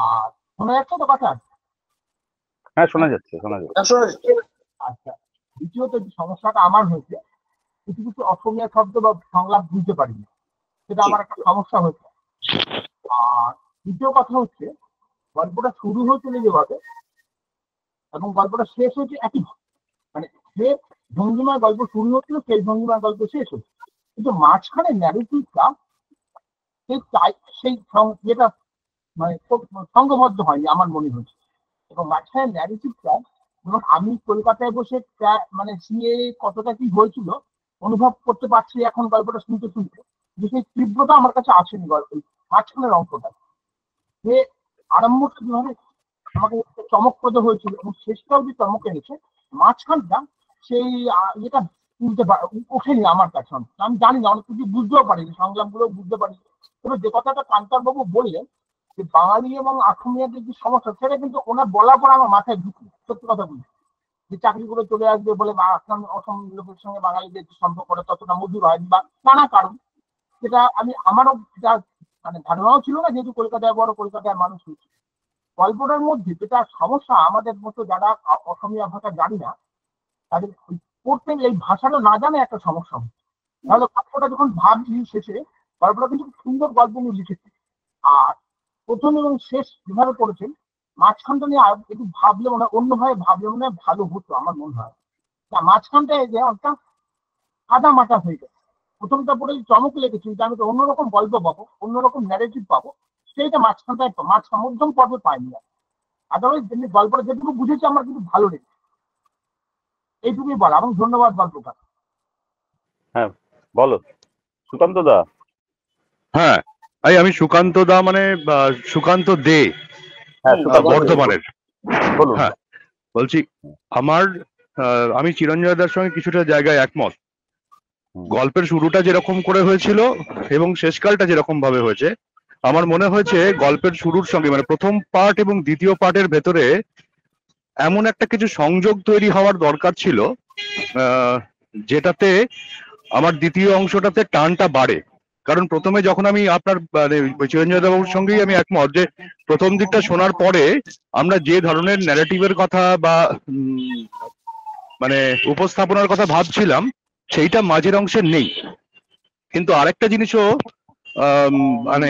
আর শোনা যাচ্ছে তো কথা? হ্যাঁ, শোনা যাচ্ছে, শোনা যাচ্ছে। আসলে আচ্ছা, দ্বিতীয়ত যে সমস্যাটা আমার হয়েছে, কিছু কিছু অসমীয়া শব্দ বা সংলাপ বুঝতে পারিনি, সেটা আমার একটা সমস্যা হয়েছে। আর দ্বিতীয় কথা হচ্ছে, গল্পটা শুরু হয়েছিল যেভাবে এবং গল্পটা শেষ হয়েছে একই, মানে যে ভঙ্গিমায় গল্প শুরু হচ্ছিল সেই ভঙ্গিমায় গল্প শেষ হচ্ছে, কিন্তু মাঝখানে ন্যারেটিভটা সেই যেটা মানে সংঘবদ্ধ হয়নি আমার মনে হচ্ছে। এবং মাঝখানে ন্যারেটিভটা, যেমন আমি কলকাতায় বসে মানে সিএ কতটা কি হয়েছিল অনুভব করতে পারছি এখন গল্পটা শুনতে শুনতে, যে সেই তীব্রতা আমার কাছে আসেনি গল্প মাঝখানের অঙ্কটা। যে আরম্ভটা যেভাবে আমাকে চমকপ্রদ হয়েছিল এবং শেষটাও যে চমক এনেছে, মাঝখানটা সেই যেটা ওঠেনি আমার কাছে। আমি জানি না, অনেক কিছু বুঝতেও পারিনি, সংলাপ গুলো বুঝতে পারি। তবে যে কথাটা কান্তারবাবু বললেন যে বাঙালি এবং আসামিয়াদের যে সমস্যা, সেটা কিন্তু ওনার বলার পর আমার মাথায় ঢুকলো, সত্যি কথা বলি। যে চাকরিগুলো চলে আসবে বলে আসাম অসম লোকের সঙ্গে বাঙালিদের সম্পর্ক ততটা মধুর হয়নি বা নানা কারণ, সেটা আমারও এটা মানে ধারণাও ছিল না, যেহেতু কলকাতায় বড়, কলকাতায় মানুষ হয়েছে। গল্পটার মধ্যে যেটা সমস্যা, আমাদের মতো যারা অসমীয়া ভাষা জানি না, তাদের পড়তে এই ভাষাটা না জানে একটা সমস্যা হচ্ছে। তাহলে গল্পটা যখন ভাবছি শেষে, গল্পটা কিন্তু খুব সুন্দর গল্প নিয়ে লিখেছে। আর প্রথম এবং শেষ যেভাবে করেছেন, মাঝখানটা নিয়ে একটু ভাবলে মনে হয়, অন্যভাবে ভাবলে মনে হয় ভালো হতো আমার মনে হয়। মাঝখানটায় যে একটা আদা মাটা হয়ে গেছে। প্রথমটা পড়ে চমক লেগেছে যে আমি তো অন্যরকম গল্প পাবো, অন্যরকম ন্যারেটিভ পাবো, সেইটা মাঝখানটায় মধ্যম পর্বে পাইনি। আদারওয়াইজ গল্পটা যেটুকু বুঝেছি আমার কিন্তু ভালো লেগেছে। এইটুকুই বলা, এবং ধন্যবাদ গল্পকার। হ্যাঁ, বলো সুকান্ত দা। হ্যাঁ, আমি সুকান্ত দা, মানে সুকান্ত দে, হ্যাঁ, সুকান্ত দে, বর্ধমানের। বলুন। হ্যাঁ, বলছি, আমি চিরঞ্জয় দার সঙ্গে কিছুটা জায়গায় একমত। গল্পের শুরুটা যেরকম করে হয়েছিল এবং শেষকালটা যেরকম ভাবে হয়েছে, আমার মনে হয়েছে গল্পের শুরুর সঙ্গে মানে প্রথম পার্ট এবং দ্বিতীয় পার্টের ভেতরে এমন একটা কিছু সংযোগ তৈরি হওয়ার দরকার ছিল, যেটাতে আমার দ্বিতীয় অংশটাতে টানটা বাড়ে। কারণ প্রথমে যখন আমি আপনার মানে চিরঞ্জয় বাবুর সঙ্গেই আমি একমত যে প্রথম দিকটা শোনার পরে আমরা যে ধরনের ন্যারেটিভের কথা বা মানে উপস্থাপনার কথা ভাবছিলাম, সেইটা মাঝের অংশে নেই। কিন্তু আরেকটা জিনিসও মানে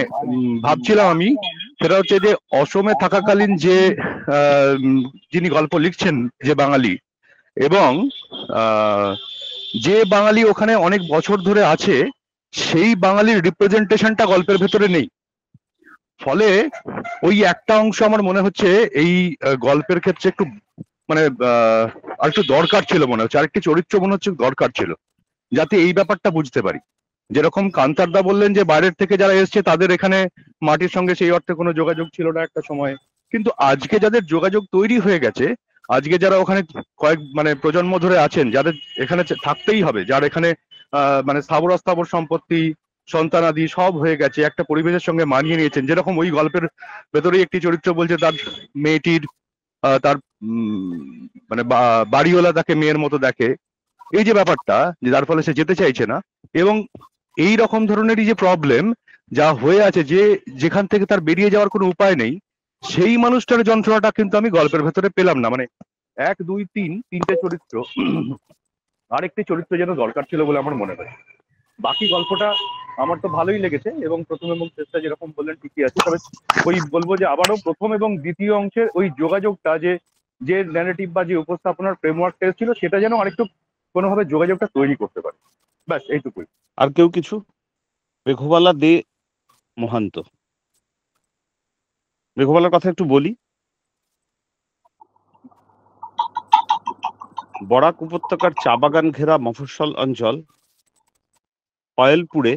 ভাবছিলাম আমি, সেটা হচ্ছে যে অসমে থাকাকালীন যে যিনি গল্প লিখছেন, যে বাঙালি, এবং যে বাঙালি ওখানে অনেক বছর ধরে আছে, সেই বাঙালির রিপ্রেজেন্টেশনটা গল্পের ভেতরে নেই। ফলে ওই একটা অংশ আমার মনে হচ্ছে এই গল্পের ক্ষেত্রে একটু মানে আর একটু দরকার ছিল মনে হচ্ছে, আরেকটি চরিত্র মনে হচ্ছে দরকার ছিল, যাতে এই ব্যাপারটা বুঝতে পারি। যেরকম কান্তারদা বললেন যে বাইরের থেকে যারা এসছে তাদের এখানে মাটির সঙ্গে সেই অর্থে কোনো যোগাযোগ ছিল না একটা সময়, কিন্তু আজকে যাদের যোগাযোগ তৈরি হয়ে গেছে, আজকে যারা ওখানে কয়েক মানে প্রজন্ম ধরে আছেন, যাদের এখানে থাকতেই হবে, যার এখানে মানে স্থাবর অস্থাবর সম্পত্তি, সন্তানাদি সব হয়ে গেছে, একটা পরিবেশের সঙ্গে মানিয়ে নিয়েছেন। যেরকম ওই গল্পের ভেতরেই একটি চরিত্র বলছে তার মেয়েটির তার মানে বাড়িওয়ালা তাকে মেয়ের মতো দেখে, এই যে ব্যাপারটা, যে যার ফলে সে যেতে চাইছে না, এবং এই রকম ধরনেরই যে প্রবলেম যা হয়ে আছে, যে যেখান থেকে তার বেরিয়ে যাওয়ার কোনো উপায় নেই, সেই মানুষটার যন্ত্রণাটা কিন্তু আমি গল্পের ভেতরে পেলাম না। মানে 1, 2, 3 তিনটে চরিত্র, আরেকটি চরিত্র যেন দরকার ছিল বলে আমার মনে হয়। বাকি গল্পটা আমার তো ভালোই লেগেছে এবং প্রথম এবং শেষটা যেরকম বললেন ঠিকই আছে। তবে ওই বলবো যে আবারও প্রথম এবং দ্বিতীয় অংশের ওই যোগাযোগটা, যে ন্যারেটিভ বা যে উপস্থাপনার ফ্রেমওয়ার্কটা ছিল, সেটা যেন আরেকটু কোনোভাবে যোগাযোগটা তৈরি করতে পারে। ব্যাস এইটুকুই। আর কেউ কিছু? মেঘবালা দে মহান্ত, মেঘবালার কথা একটু বলি। বরাক উপত্যকার চা বাগান ঘেরা মফস্বল অঞ্চল কয়েলপুরে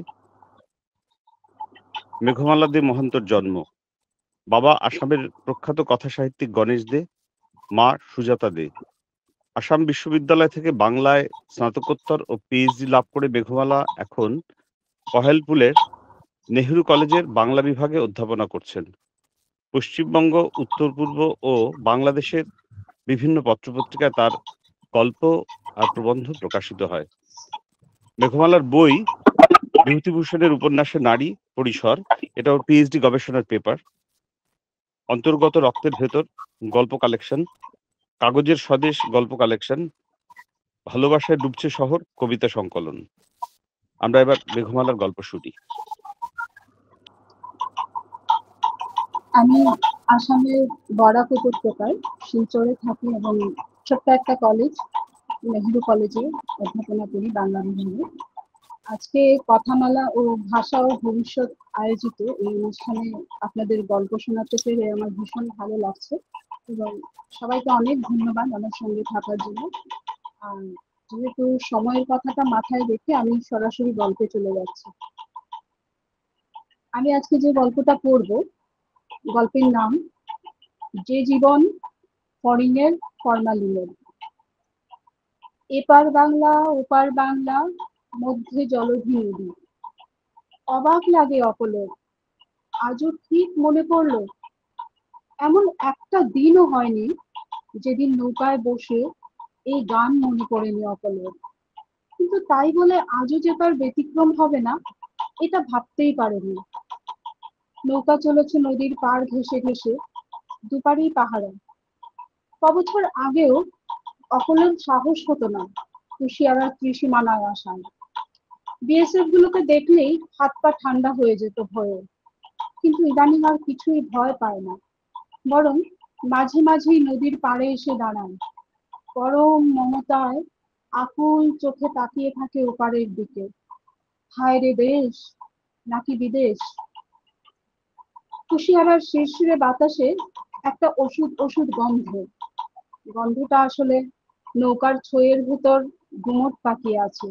মেঘমালা দে মহন্তর জন্ম। বাবা আসামের প্রখ্যাত কথা সাহিত্যিক গণেশ দে, মা সুজাতা দে। আসাম বিশ্ববিদ্যালয় থেকে বাংলায় স্নাতকোত্তর ও পিএইচডি লাভ করে মেঘমালা এখন কহেলপুরের নেহেরু কলেজের বাংলা বিভাগে অধ্যাপনা করছেন। পশ্চিমবঙ্গ, উত্তর পূর্ব ও বাংলাদেশের বিভিন্ন পত্রপত্রিকায় তার গল্প আর প্রবন্ধ প্রকাশিত হয়। মেঘমালার বই বিভূতিভূষণের উপন্যাসে নারী পরিসর, এটা ওর পিএইচডি গবেষণার পেপার, অন্তর্গত রক্তের ভেতর গল্প কালেকশন, কাগজের স্বদেশ গল্প কালেকশন, ভালোবাসায় ডুবছে শহর কবিতা সংকলন। আমরা এবার মেঘমালার গল্প শুনি। আমি আসামের বরাক উপত্যকায় শিলচরে থাকি এবং ছোট্ট একটা কলেজ নেহেরু কলেজে অধ্যাপনা করি বাংলা বিভাগে। আজকে কথামালা ও ভাষা ও ভবিষ্যৎ আয়োজিত এই অনুষ্ঠানে আপনাদের গল্প শোনাতে পেরে আমার ভীষণ ভালো লাগছে এবং সবাইকে অনেক ধন্যবাদ আমার সঙ্গে থাকার জন্য। আর যেহেতু সময়ের কথাটা মাথায় রেখে আমি সরাসরি গল্পে চলে যাচ্ছি। আমি আজকে যে গল্পটা পড়ব, গল্পের নাম যে জীবন ফড়িংয়ের ফরমালিনের। এপার বাংলা ওপার বাংলা, মধ্যে জলধি নদী। অবাক লাগে অকলের, আজও ঠিক মনে পড়লো এমন একটা দিনও হয়নি যেদিন নৌকায় বসে এই গান মনে পড়েনি অকলের। কিন্তু তাই বলে আজও যে তার ব্যতিক্রম হবে না এটা ভাবতেই পারেনি। নৌকা চলেছে নদীর পাড় ঘেঁষে ঘেঁষে, দুপারেই পাহারা। কবছর আগেও অকলের সাহস হতো না কুশিয়ারার ত্রিসীমানায় আসায়। বিএসএফ গুলোকে দেখলেই হাত পা ঠান্ডা হয়ে যেত ভয়ে। কিন্তু ইদানিং আর কিছুই ভয় পায় না, বরং মাঝে মাঝেই নদীর পাড়ে এসে দাঁড়ায়, পরম মমতায় আকুল চোখে তাকিয়ে থাকে ওপারের দিকে। হায় রে দেশ নাকি বিদেশ। কুশিয়ারার শিরশিরে বাতাসে একটা ওষুধ ওষুধ গন্ধ। গন্ধটা আসলে নৌকার ছইয়ের ভেতর গুমট পাকিয়ে আছে,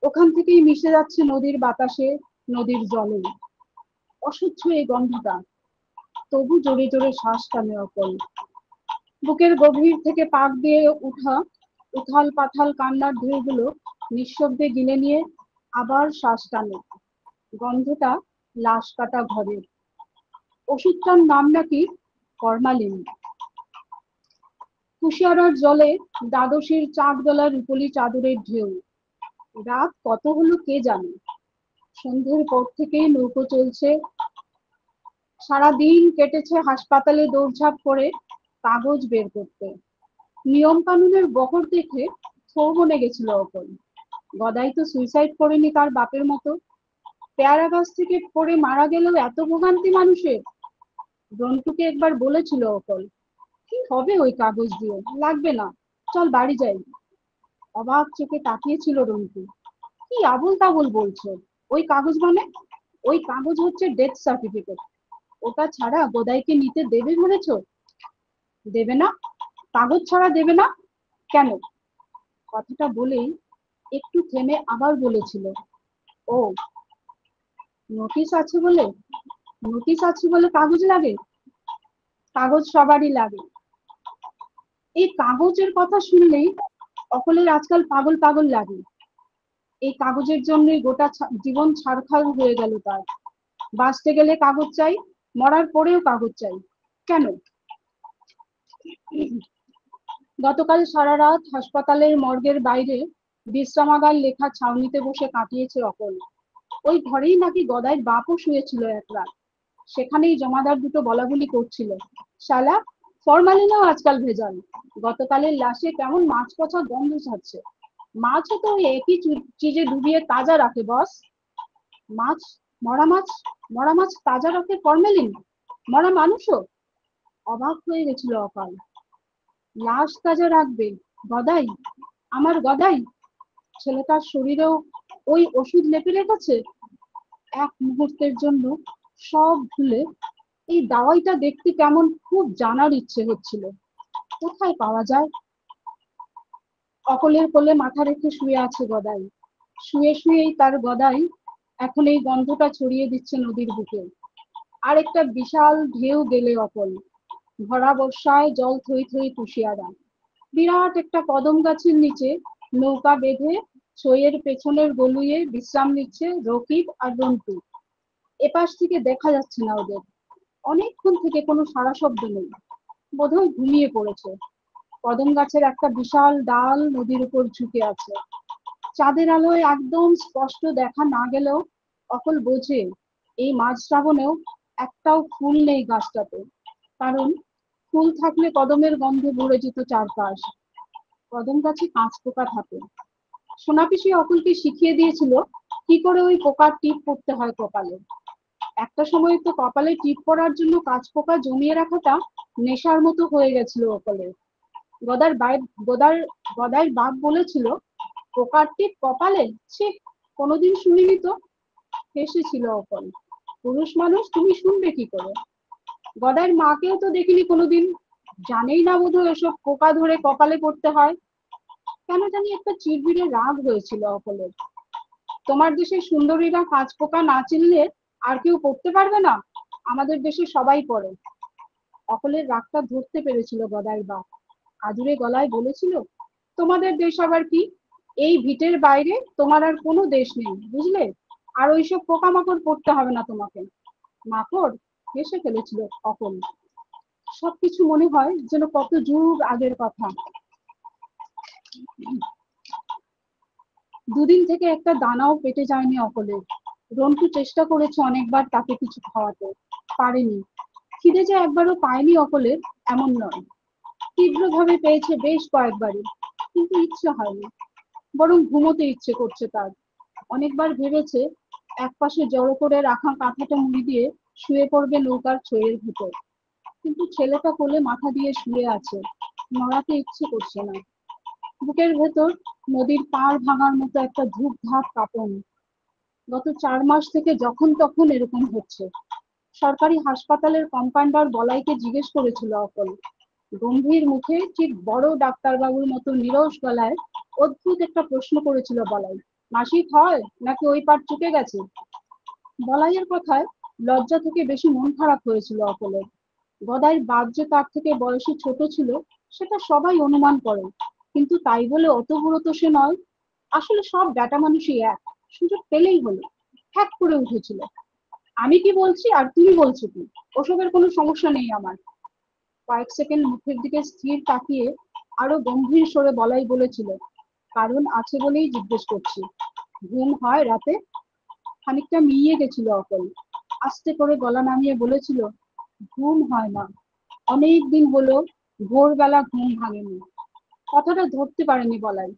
ওখান থেকেই মিশে যাচ্ছে নদীর বাতাসে, নদীর জলে। অসহ্য এই গন্ধটা, তবু জোরে জোরে শ্বাস টানে অকল। বুকের গভীর থেকে পাক দিয়ে উঠা উথাল পাথাল কান্নার ঢেউগুলো নিঃশব্দে গিলে নিয়ে আবার শ্বাস টানে। গন্ধটা লাশ কাটা ঘরের। ওষুধটার নাম নাকি ফরমালিন। কুশিয়ারার জলে দ্বাদশীর চাঁদবেলা রুপলি চাদরের ঢেউ। রাত কত হলো কে জানে। সন্ধ্যের পর থেকেই নৌকো চলছে। সারাদিন কেটেছে হাসপাতালে দৌড়ঝাঁপ করে কাগজ বের করতে। নিয়ম কানুনের বহর দেখে থৌ বনে গেছিল অকল। গদাই তো সুইসাইড করেনি তার বাপের মতো। পেয়ারা গাছ থেকে পড়ে মারা গেলেও এত ভোগান্তি মানুষের। রন্টুকে একবার বলেছিল অকল, কি হবে ওই কাগজ দিয়ে, লাগবে না, চল বাড়ি যাই। অবাক চোখে তাকিয়েছিল রন্টু। কি আবল তাবল বলছো? ওই কাগজ মানে? ওই কাগজ হচ্ছে ডেথ সার্টিফিকেট। ওটা ছাড়া গদাইকে নিতে দেবে ভেবেছো? দেবে না? কাগজ ছাড়া দেবে না কেন? কথাটা বলেই একটু থেমে আবার বলেছিল, ও নোটিশ আছে বলে? নোটিশ আছে বলে কাগজ লাগে? কাগজ সবারই লাগে। এই কাগজের কথা শুনলেই অকলের আজকাল পাগল পাগল লাগে। এই কাগজের জন্যই গোটা জীবন ছারখার হয়ে গেল তার। বাঁচতে গেলে কাগজ চাই, মরার পরেও কাগজ চাই। কেন? গতকাল সারা রাত হাসপাতালের মর্গের বাইরে বিশ্রামাগার লেখা ছাউনিতে বসে কাটিয়েছে অকল। ওই ঘরেই নাকি গদাইয়ের বাপও শুয়েছিল এক রাত। সেখানেই জমাদার দুটো বলাবলি করছিল, শালা ফরমালিনও আজকাল ভেজাল। গতকালের লাশে কেমন মাছ পচা গন্ধ ছাড়ছে। মাছও তো ওই একই চিজে ডুবিয়ে তাজা রাখে বস। মাছ? মরা মাছ? মরা মাছ তাজা রাখে ফরমালিন? মরা মানুষও? অবাক হয়ে গেছিল অকাল। লাশ তাজা রাখবে গদাই? আমার গদাই? ছেলেটার শরীরেও ওই ওষুধ লেপে রেখেছে। এক মুহূর্তের জন্য সব ভুলে এই দাওয়াইটা দেখতে কেমন খুব জানার ইচ্ছে হচ্ছিল। কোথায় পাওয়া যায়? অকলের কোলে মাথা রেখে শুয়ে আছে গদাই। শুয়ে শুয়েই তার গদাই এখন এই গন্ধটা ছড়িয়ে দিচ্ছে নদীর বুকে। আর একটা বিশাল ঢেউ গেলে অকল, ভরা বর্ষায় জল থই থই কুশিয়ারা। বিরাট একটা কদম গাছের নিচে নৌকা বেঁধে ছইয়ের পেছনের গলুয়ে বিশ্রাম নিচ্ছে রকিব আর রন্টু। এপাশ থেকে দেখা যাচ্ছে না ওদের। অনেকক্ষণ থেকে কোনো সাড়া শব্দ নেই, বোধহয় ঘুমিয়ে পড়েছে। কদম গাছের একটা বিশাল ডাল নদীর উপর ঝুঁকে আছে। চাঁদের আলোয় একদম স্পষ্ট দেখা না গেলেও অকল বোঝে এই মাঝ শ্রাবণেও একটাও ফুল নেই গাছটাতে। কারণ ফুল থাকলে কদমের গন্ধে ভরে যেত চারপাশ। কদম গাছে কাঁচ পোকা থাকে। সোনাপিসি অকুলকে শিখিয়ে দিয়েছিল কি করে ওই পোকার টিপ পড়তে হয় কপালে। একটা সময় তো কপালে টিপ পড়ার জন্য কাঁচ পোকা জমিয়ে রাখাটা নেশার মতো হয়ে গেছিল অকলের। গদার বাপ বলেছিল, পোকার টিপ কপালে, ছি, কোনোদিন শুনিনি তো। হেসেছিল অকল। পুরুষ মানুষ, তুমি শুনবে কি করে? গদার মাকেও তো দেখিনি কোনোদিন, জানেই না বোধহয় এসব পোকা ধরে কপালে পড়তে হয়। কেন জানি একটা চিড়বিড়ে রাগ হয়েছিল অকলের। তোমার দেশের সুন্দরীরা কাঁচ পোকা না চিনলে আর কেউ পড়তে পারবে না? আমাদের দেশে সবাই পড়ে। অকলের রাগটা ধরতে পেরেছিল গদাই বাপ। আদুরে গলায় বলেছিল, তোমাদের দেশ আবার কি? এই ভিটের বাইরে তোমার আর কোনো দেশ নেই, বুঝলে? আর ওইসব পোকামাকড় পড়তে হবে না তোমাকে। মাকড়? হেসে ফেলেছিল অকল। সবকিছু মনে হয় যেন কত যুগ আগের কথা। দুদিন থেকে একটা দানাও পেটে যায়নি অকলের। রন্টু চেষ্টা করেছে অনেকবার তাকে কিছু খাওয়াতে, পারেনি। খিদে যে একবারও পায়নি অকলের এমন নয়, তীব্রভাবে পেয়েছে বেশ কয়েকবারই, কিন্তু ইচ্ছে হয়নি, বরং ঘুমোতে ইচ্ছে করছে তার। অনেকবার ভেবেছে একপাশে জড়ো করে রাখা কাঁথাটা মুড়ি দিয়ে শুয়ে পড়বে নৌকার ছইয়ের ভিতর, কিন্তু ছেলেটা কোলে মাথা দিয়ে শুয়ে আছে, নড়াতে ইচ্ছে করছে না। বুকের ভেতর নদীর পাড় ভাঙার মতো একটা ধূপ ধাপ কাঁপন। গত 4 মাস থেকে যখন তখন এরকম হচ্ছে। সরকারি হাসপাতালের কম্পাউন্ডার বলাইকে জিজ্ঞেস করেছিল অকল। গম্ভীর মুখে ঠিক বড় ডাক্তারবাবুর মতো নিরস গলায় অদ্ভুত একটা প্রশ্ন করেছিল বলাই, মাসিক হয় নাকি ওই পার চুকে গেছে? বলাইয়ের কথায় লজ্জা থেকে বেশি মন খারাপ হয়েছিল অকলের। গদাইর বাপ যে তার থেকে বয়সে ছোট ছিল সেটা সবাই অনুমান করে, কিন্তু তাই বলে অত বুড়ো তো সে নয়। আসলে সব ব্যাটা মানুষই এক, সুযোগ পেলেই হলো। হ্যাক করে উঠেছিল, আমি কি বলছি আর তুমি বলছো কি, ওসবের কোনো সমস্যা নেই আমার। কয়েক সেকেন্ড মুখের দিকে স্থির তাকিয়ে আরো গম্ভীর স্বরে বলাই বলেছিল, কারণ আছে বলেই জিজ্ঞেস করছি, ঘুম হয় রাতে? খানিকটা মিইয়ে গেছিল অকল। আস্তে করে গলা নামিয়ে বলেছিল, ঘুম হয় না, অনেক দিন হলো ভোরবেলা ঘুম ভাঙেনি। কথাটা ধরতে পারেনি বলাই।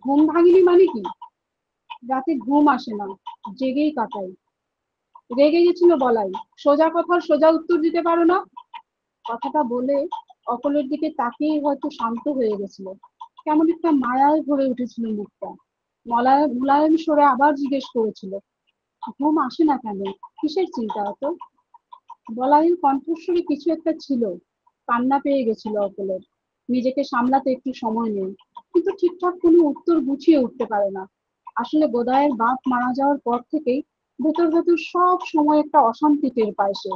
ঘুম ভাঙেনি মানে কি? রাতে ঘুম আসে না, জেগেই কাটাই। রেগে গেছিল বলাই, সোজা কথার সোজা উত্তর দিতে পারো না? কথাটা বলে অকলের দিকে তাকিয়েই হয়তো শান্ত হয়ে গেছিল। কেমন একটা মায়ায় ভরে উঠেছিল মুখটা। মুলায়ম স্বরে আবার জিজ্ঞেস করেছিল, ঘুম আসে না কেন? কিসের চিন্তা এত? বলাইয়ের কণ্ঠস্বরে কিছু একটা ছিল, কান্না পেয়ে গেছিল অকলের। নিজেকে সামলাতে একটু সময় নেই, কিন্তু ঠিকঠাক কোনো উত্তর গুছিয়ে উঠতে পারে না। আসলে গদাইয়ের বাপ মারা যাওয়ার পর থেকেই ভেতর ভেতর সব সময় একটা অশান্তি টের পায় সে।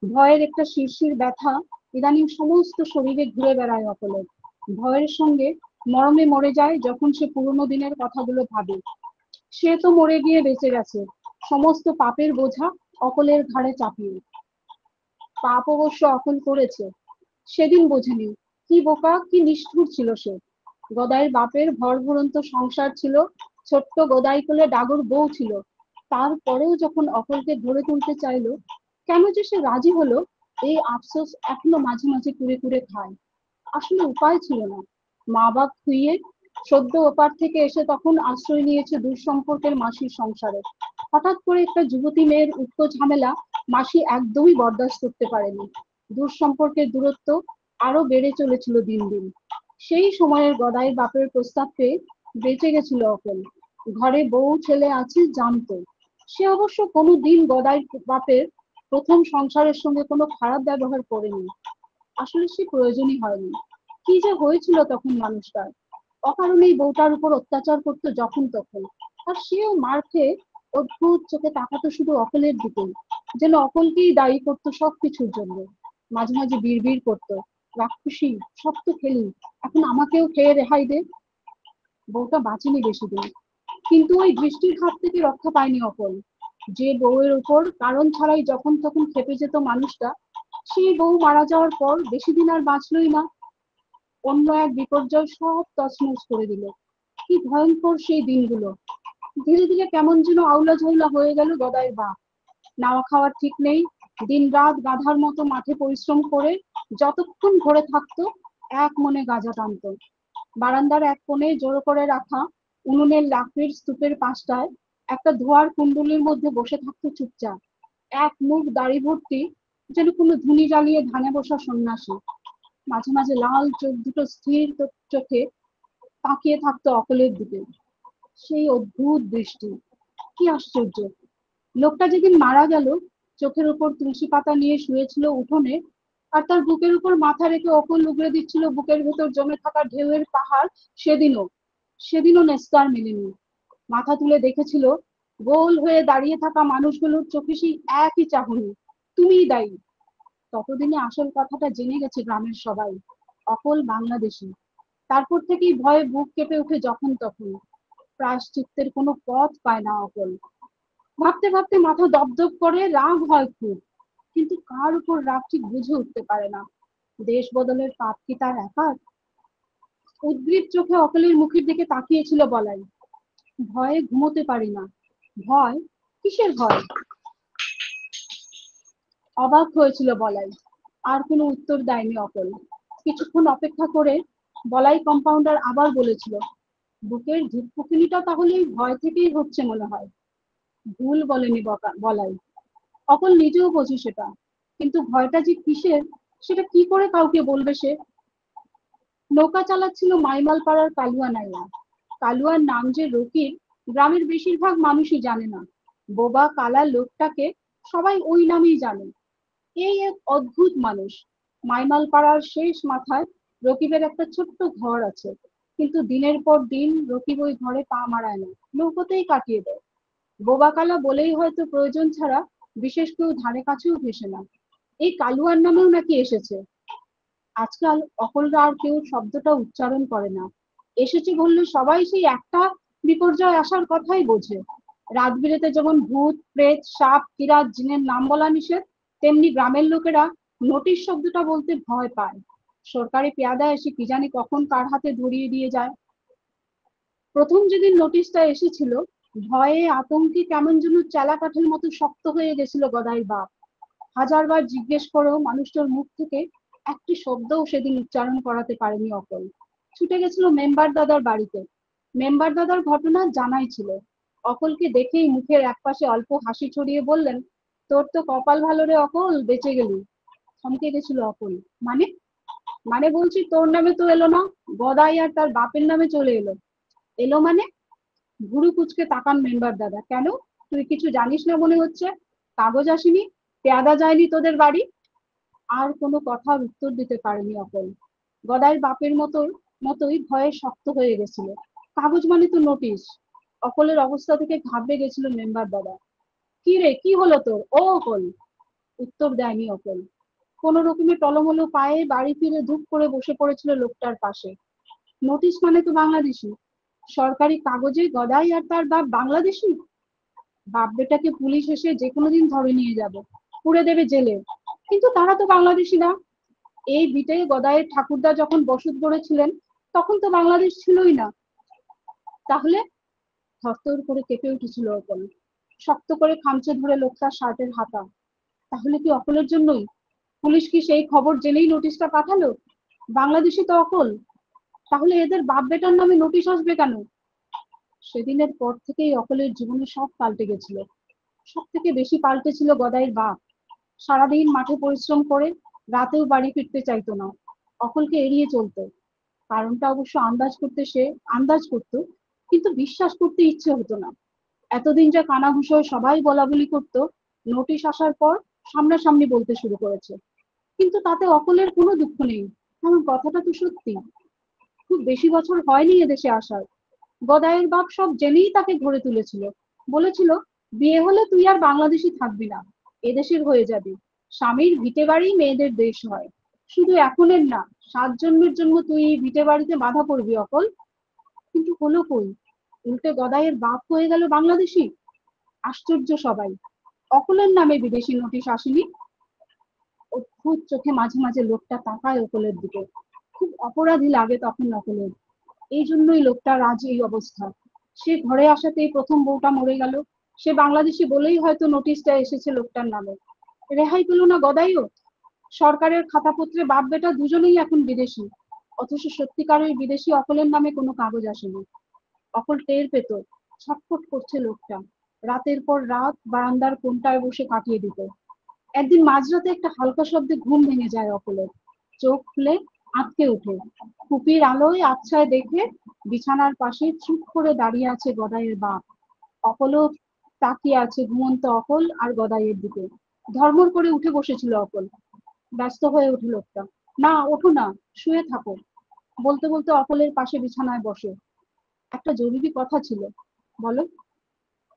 ভয়ের একটা শিরশির ব্যথা ইদানিং সমস্ত শরীরে ঘুরে বেড়ায় অকলের। ভয়ের সঙ্গে মরমে মরে যায় যখন সে পুরোনো দিনের কথাগুলো ভাবে। সে তো মরে গিয়ে বেঁচে গেছে, সমস্ত পাপের বোঝা অকলের ঘাড়ে চাপিয়ে। পাপ অবশ্য অকল করেছে, সেদিন বোঝেনি। কি বোকা, কি নিষ্ঠুর ছিল সে। গদাইয়ের বাপের ভরভরন্ত সংসার ছিল, ছোট্ট গদাই কোলে ডাগর বউ ছিল। তারপরেও যখন অকলকে ধরে তুলতে চাইলো, কেন যে সে রাজি হলো, এই আফসোস এখনো মাঝে মাঝে কুড়ে কুড়ে খায়। আসলে উপায় ছিল না। মা বাপ খুইয়ে সদ্য ওপার থেকে এসে তখন আশ্রয় নিয়েছে দূর সম্পর্কের মাসির সংসারে। হঠাৎ করে একটা যুবতী মেয়ের উক্ত ঝামেলা মাসি একদমই বরদাস্ত করতে পারেনি। দূর সম্পর্কের দূরত্ব আরো বেড়ে চলেছিল দিন দিন। সেই সময়ের গদাই বাপের প্রস্তাব পেয়ে বেঁচে গেছিল অকল। ঘরে বউ ছেলে আছে জানতো। সে অবশ্য কোনো দিন গদাই বাপের প্রথম সংসারের সঙ্গে কোনো খারাপ ব্যবহার করেনি। আসলে সে প্রয়োজনই হয়নি। কি যে হয়েছিল তখন মানুষটার, অকারণেই বউটার উপর অত্যাচার করতো যখন তখন। আর সেও মার খেয়ে অদ্ভুত চোখে তাকাতো শুধু অকলের দিকে, যেন অকলকেই দায়ী করতো সবকিছুর জন্য। মাঝে মাঝে বিড়বিড় করতো, রাক্ষসী, সব তো খেলি, এখন আমাকেও খেয়ে রেহাই দে। বউটা বাঁচেনি বেশি দিন, কিন্তু ওই দৃষ্টির হাত থেকে রক্ষা পায়নি অকল। যে বউয়ের উপর কারণ ছাড়াই যখন তখন খেপে যেত মানুষটা, সেই বউ মারা যাওয়ার পর বেশি দিন আর বাঁচলই না। অন্য এক বিপর্যয় সব তছনছ করে দিল। কি ভয়ঙ্কর সেই দিনগুলো। ধীরে ধীরে কেমন যেন আউলা ঝাউলা হয়ে গেল গদাইয়ের বাপ। নাওয়া খাওয়ার ঠিক নেই, দিন রাত গাধার মতো মাঠে পরিশ্রম করে যতক্ষণ ঘরে থাকতো এক মনে গাঁজা টানতো। বারান্দার এক কোণে জোড়ো করে রাখা উনুনের লাকড়ির স্তূপের পাশটায় একটা ধোয়ার কুণ্ডুলির মধ্যে বসে থাকতো চুপচাপ, এক মুখ দাড়ি ভর্তি, যেন কোনো ধুনি জ্বালিয়ে ধানে বসা সন্ন্যাসী। মাঝে মাঝে লাল চোখ দুটো স্থির চোখে তাকিয়ে থাকতো অকলের দিকে। সেই অদ্ভুত দৃষ্টি, কি আশ্চর্য! লোকটা যেদিন মারা গেল, চোখের উপর তুলসী পাতা নিয়ে শুয়েছিল উঠোনে, আর তার বুকের উপর মাথা রেখে অকল উগড়ে দিচ্ছিল বুকের ভেতর জমে থাকা ঢেউয়ের পাহাড়, সেদিনও নেস্তার মেলেনি। মাথা তুলে দেখেছিল গোল হয়ে দাঁড়িয়ে থাকা মানুষগুলোর চোখে সেই একই চাহনি, তুমিই দায়ী। ততদিনে আসল কথাটা জেনে গেছে গ্রামের সবাই, অকল বাংলাদেশী। তারপর থেকেই ভয়ে বুক কেঁপে উঠে যখন তখন। প্রায়শ্চিত্তের কোনো পথ পায় না অকল। ভাবতে ভাবতে মাথা দপদপ করে, রাগ হয় খুব, কিন্তু কার উপর রাগ ঠিক বুঝে উঠতে পারে না। দেশ বদলের পাপ কি তার একার? উদ্গ্রীব চোখে অকলের মুখের দিকে তাকিয়েছিল বলাই। ভয়ে ঘুমোতে পারি না। ভয়? কিসের ভয়? অবাক হয়েছিল বলাই। আর কোনো উত্তর দেয়নি অকল। কিছুক্ষণ অপেক্ষা করে বলাই কম্পাউন্ডার আবার বলেছিল, বুকের ধুকপুকুনিটা তাহলে এই ভয় থেকেই হচ্ছে মনে হয়। ভুল বলেনি বলাই। অকল নিজেও বোঝে সেটা, কিন্তু ভয়টা যে কিসের সেটা কি করে কাউকে বলবে সে? নৌকা চালাচ্ছিল মাইমাল পাড়ার কালুয়া নাইয়া। কালুয়ার নাম যে রকির, গ্রামের বেশিরভাগ মানুষই জানে না। বোবা কালা লোকটাকে সবাই ওই নামেই জানে। এই এক অদ্ভুত মানুষ। মাইমাল পাড়ার শেষ মাথায় রকিবের একটা ছোট্ট ঘর আছে, কিন্তু দিনের পর দিন রকিব ওই ঘরে পা মারায় না, নৌকোতেই কাটিয়ে দেয়। বোবা কালা বলেই হয়তো প্রয়োজন ছাড়া বিশেষ কেউ ধারে কাছেও ঘেসে না। এই কালুয়ার নামেও নাকি এসেছে। আজকাল অকলরা আর কেউ শব্দটা উচ্চারণ করে না। এসেছে বললে সবাই সেই একটা বিপর্যয় আসার কথাই বোঝে। রাত বিরেতে যেমন ভূত, প্রেত, সাপ, কিরাত, জিনের নাম বলা নিষেধ, তেমনি গ্রামের লোকেরা নোটিশ শব্দটা বলতে ভয় পায়। সরকারি পেয়াদা এসে কি জানি কখন কার হাতে ধরিয়ে দিয়ে যায়। প্রথম যেদিন নোটিশটা এসেছিল, ভয়ে আতঙ্কে কেমন যেন চেলা কাঠের মতো শক্ত হয়ে গেছিল গদাই বাপ। হাজারবার জিজ্ঞেস করেও মানুষটার মুখ থেকে একটি শব্দও সেদিন উচ্চারণ করাতে পারেনি অকল। ছুটে গেছিল মেম্বার দাদার বাড়িতে। মেম্বার দাদার ঘটনা জানাই ছিল। অকলকে দেখেই মুখের একপাশে অল্প হাসি ছড়িয়ে বললেন, তোর তো কপাল ভালো রে অকল, বেঁচে গেলি। থমকে গেছিল অকল। মানে? মানে বলছি তোর নামে তো এলো না, গদাই আর তার বাপের নামে চলে এলো। এলো মানে? ভুরু কুচকে তাকান মেম্বার দাদা। কেন, তুই কিছু জানিস না মনে হচ্ছে? কাগজ আসেনি, পেয়াদা যায়নি তোদের বাড়ি? আর কোনো কথার উত্তর দিতে পারেনি অকল। গদাইয়ের বাপের মতোই ভয়ে শক্ত হয়ে গেছিল। কাগজ মানে তো নোটিশ। অকলের অবস্থা থেকে ঘাবড়ে গেছিল মেম্বার দাদা। কি রে, কি হলো তোর? ও অকল! উত্তর দেয়নি অকল। কোন রকমে টলমলো পায়ে বাড়ি ফিরে ধূপ করে বসে পড়েছিল লোকটার পাশে। নোটিশ মানে তো বাংলাদেশি। সরকারি কাগজে গদাই আর তার বাপ বাংলাদেশি। বাপ বেটাকে পুলিশ এসে যে কোনো দিন ধরে নিয়ে যাবে, পুরে দেবে জেলে। কিন্তু তারা তো বাংলাদেশি না। এই বিটে গদাইয়ের ঠাকুরদা যখন বসত গড়েছিলেন, তখন তো বাংলাদেশ ছিলই না। তাহলে? থরথর করে কেঁপে উঠেছিল অকল। শক্ত করে খামচে ধরে লোকটার শার্টের হাতা। তাহলে কি অকলের জন্যই? পুলিশ কি সেই খবর জেনেই নোটিশটা পাঠালো? বাংলাদেশি তো অকল, তাহলে এদের বাপ বেটার নামে নোটিশ আসবে কেন? সেদিনের পর থেকেই অকলের জীবনে সব পাল্টে গেছিল। সব থেকে বেশি পাল্টে ছিল গদাইয়ের বাপ। সারাদিন মাঠে পরিশ্রম করে রাতেও বাড়ি ফিরতে চাইতো না, অকলকে এড়িয়ে চলতো। কারণটা অবশ্য আন্দাজ করত, কিন্তু বিশ্বাস করতে ইচ্ছে হতো না। এতদিন যা কানাঘুষো সবাই বলাবলি করতো, নোটিশ আসার পর সামনাসামনি বলতে শুরু করেছে। কিন্তু তাতে অকলের কোনো দুঃখ নেই, কারণ কথাটা তো সত্যি। খুব বেশি বছর হয়নি এদেশে আসার। গদাইয়ের বাপ সব জেনেই তাকে ঘরে তুলেছিল, বলেছিল বিয়ে হলে তুই আর বাংলাদেশি থাকবি না, এদেশের হয়ে যাবি। স্বামীর ভিটে বাড়ি মেয়েদের দেশ হয়, শুধু এখনের না, 7 জন্মের জন্য তুই ভিটে বাড়িতে বাধা পড়বি অকল। কিন্তু হলো কই, উল্টে গদাইয়ের বাপ হয়ে গেল বাংলাদেশি। আশ্চর্য সবাই। অকলের নামে বিদেশি নোটিশ আসেনি। অদ্ভুত চোখে মাঝে মাঝে লোকটা তাকায় অকলের দিকে, খুব অপরাধী লাগে তখন অকলের। এই জন্যই লোকটার আজ এই অবস্থা। সে ঘরে আসাতেই প্রথম বউটা মরে গেল, সে বাংলাদেশি বলেই হয়তো নোটিশটা এসেছে লোকটার নামে। রেহাই পেল না গদাইও। সরকারের খাতাপত্রে বাপ বেটা দুজনেই এখন বিদেশি, অথচ সত্যিকারের বিদেশি অকলের নামে কোনো কাগজ আসেনি। অকল টের পেত ছটফট করছে লোকটা, রাতের পর রাত বারান্দার কোণটায় বসে কাটিয়ে দিত। একদিন মাঝরাতে একটা হালকা শব্দে ঘুম ভেঙে যায় অকলের, চোখ খুলে আঁতকে ওঠে। কুপির আলোয় আচ্ছায় দেখে বিছানার পাশে চুপ করে দাঁড়িয়ে আছে গদাইয়ের বাপ। অকলও তাকিয়ে আছে ঘুমন্ত অকল আর গদাইয়ের দিকে। ধর্মর করে উঠে বসেছিল অকল। ব্যস্ত হয়ে উঠে লোকটা, না ওঠো না, শুয়ে থাকো। বলতে বলতে অকলের পাশে বিছানায় বসে। একটা জরুরি কথা ছিল। বলো।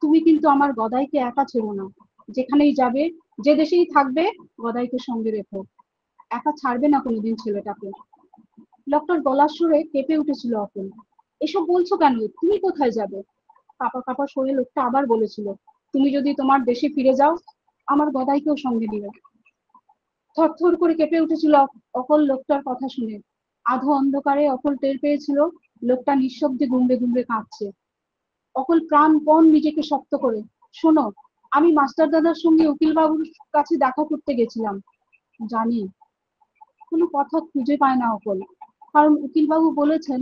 তুমি কিন্তু আমার গদাইকে একা ছেড়ো না, যেখানেই যাবে, যে দেশেই থাকবে, গদাইকে সঙ্গে রেখো। একা ছাড়বে না কোনোদিন ছেলেটাকে। লোকটার গলার সুরে কেঁপে উঠেছিল অকল। এসব বলছো কেন, তুমি কোথায় যাবে? কাঁপা কাঁপা সরে লোকটা আবার বলেছিল, তুমি যদি তোমার দেশে ফিরে যাও, আমার গদাইকেও সঙ্গে নিবে। থরথর করে কেঁপে উঠেছিল অকল লোকটার কথা শুনে। আধো অন্ধকারে অকল টের পেয়েছিল লোকটা নিঃশব্দে গুমড়ে গুমড়ে কাঁদছে। অকল প্রাণপণ নিজেকে শক্ত করে, শোনো, আমি মাস্টার দাদার সঙ্গে উকিল বাবুর কাছে দেখা করতে গেছিলাম। জানি। কোনো কথা খুঁজে পায় না অকল, কারণ উকিলবাবু বলেছেন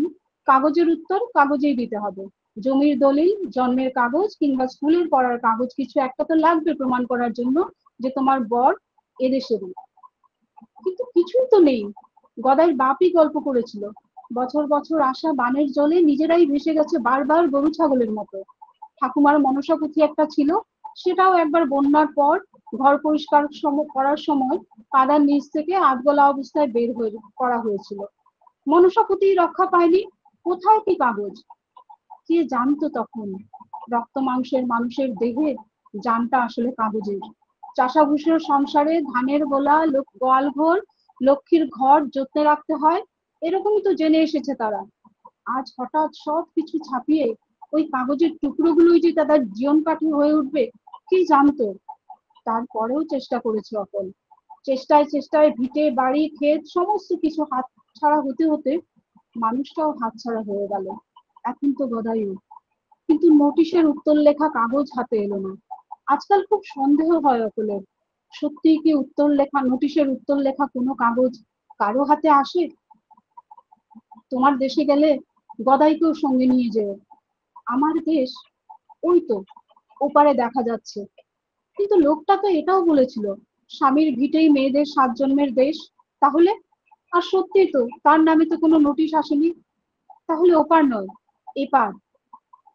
কাগজের উত্তর কাগজেই দিতে হবে। জমির দলিল, জন্মের কাগজ কিংবা স্কুলের পড়ার কাগজ কিছু একটা তো লাগবে প্রমাণ করার জন্য যে তোমার বর এদেশেরই। কিন্তু কিছুই তো নেই। গদাইর বাপই গল্প করেছিল, বছর বছর আসা বানের জলে নিজেরাই ভেসে গেছে বারবার গরু ছাগলের মতো। ঠাকুমার মনসা পুঁথি একটা ছিল, সেটাও একবার বন্যার পর ঘর পরিষ্কার করার সময় কাদার নিচ থেকে আধগোলা অবস্থায় বের করা হয়েছিল। মনসা পুঁথি রক্ষা পায়নি, কোথায় কি কাগজ? কে জানতো তখন রক্ত মাংসের মানুষের দেহে জানটা আসলে কাগজের। চাষাভুষের সংসারে ধানের গোলা, গোয়াল ঘর, লক্ষ্মীর ঘর যত্নে রাখতে হয়, এরকমই তো জেনে এসেছে তারা। আজ হঠাৎ সব কিছু ছাপিয়ে ওই কাগজের টুকরোগুলোই যে তাদের জীবন কাঠি হয়ে উঠবে, কি জানতো? তারপরেও চেষ্টা করেছে অকল। চেষ্টায় চেষ্টায় ভিটে বাড়ি ক্ষেত সমস্ত কিছু হাত ছাড়া হতে হতে মানুষটাও হাতছাড়া হয়ে গেল। এখন তো গদাইও। কিন্তু নোটিশের উত্তর লেখা কাগজ হাতে এলো না। আজকাল খুব সন্দেহ হয় অকলের, সত্যিই কি উত্তর লেখা, নোটিশের উত্তর লেখা কোনো কাগজ কারো হাতে আসে? তোমার দেশে গেলে গদাইকেও সঙ্গে নিয়ে যেও। আমার দেশ? ওই তো ওপারে দেখা যাচ্ছে। কিন্তু লোকটা তো এটাও বলেছিল স্বামীর ভিটেই মেয়েদের 7 জন্মের দেশ। তাহলে? আর সত্যি তো তার নামে তো কোনো নোটিশ আসেনি। তাহলে ওপার নয়, এপার।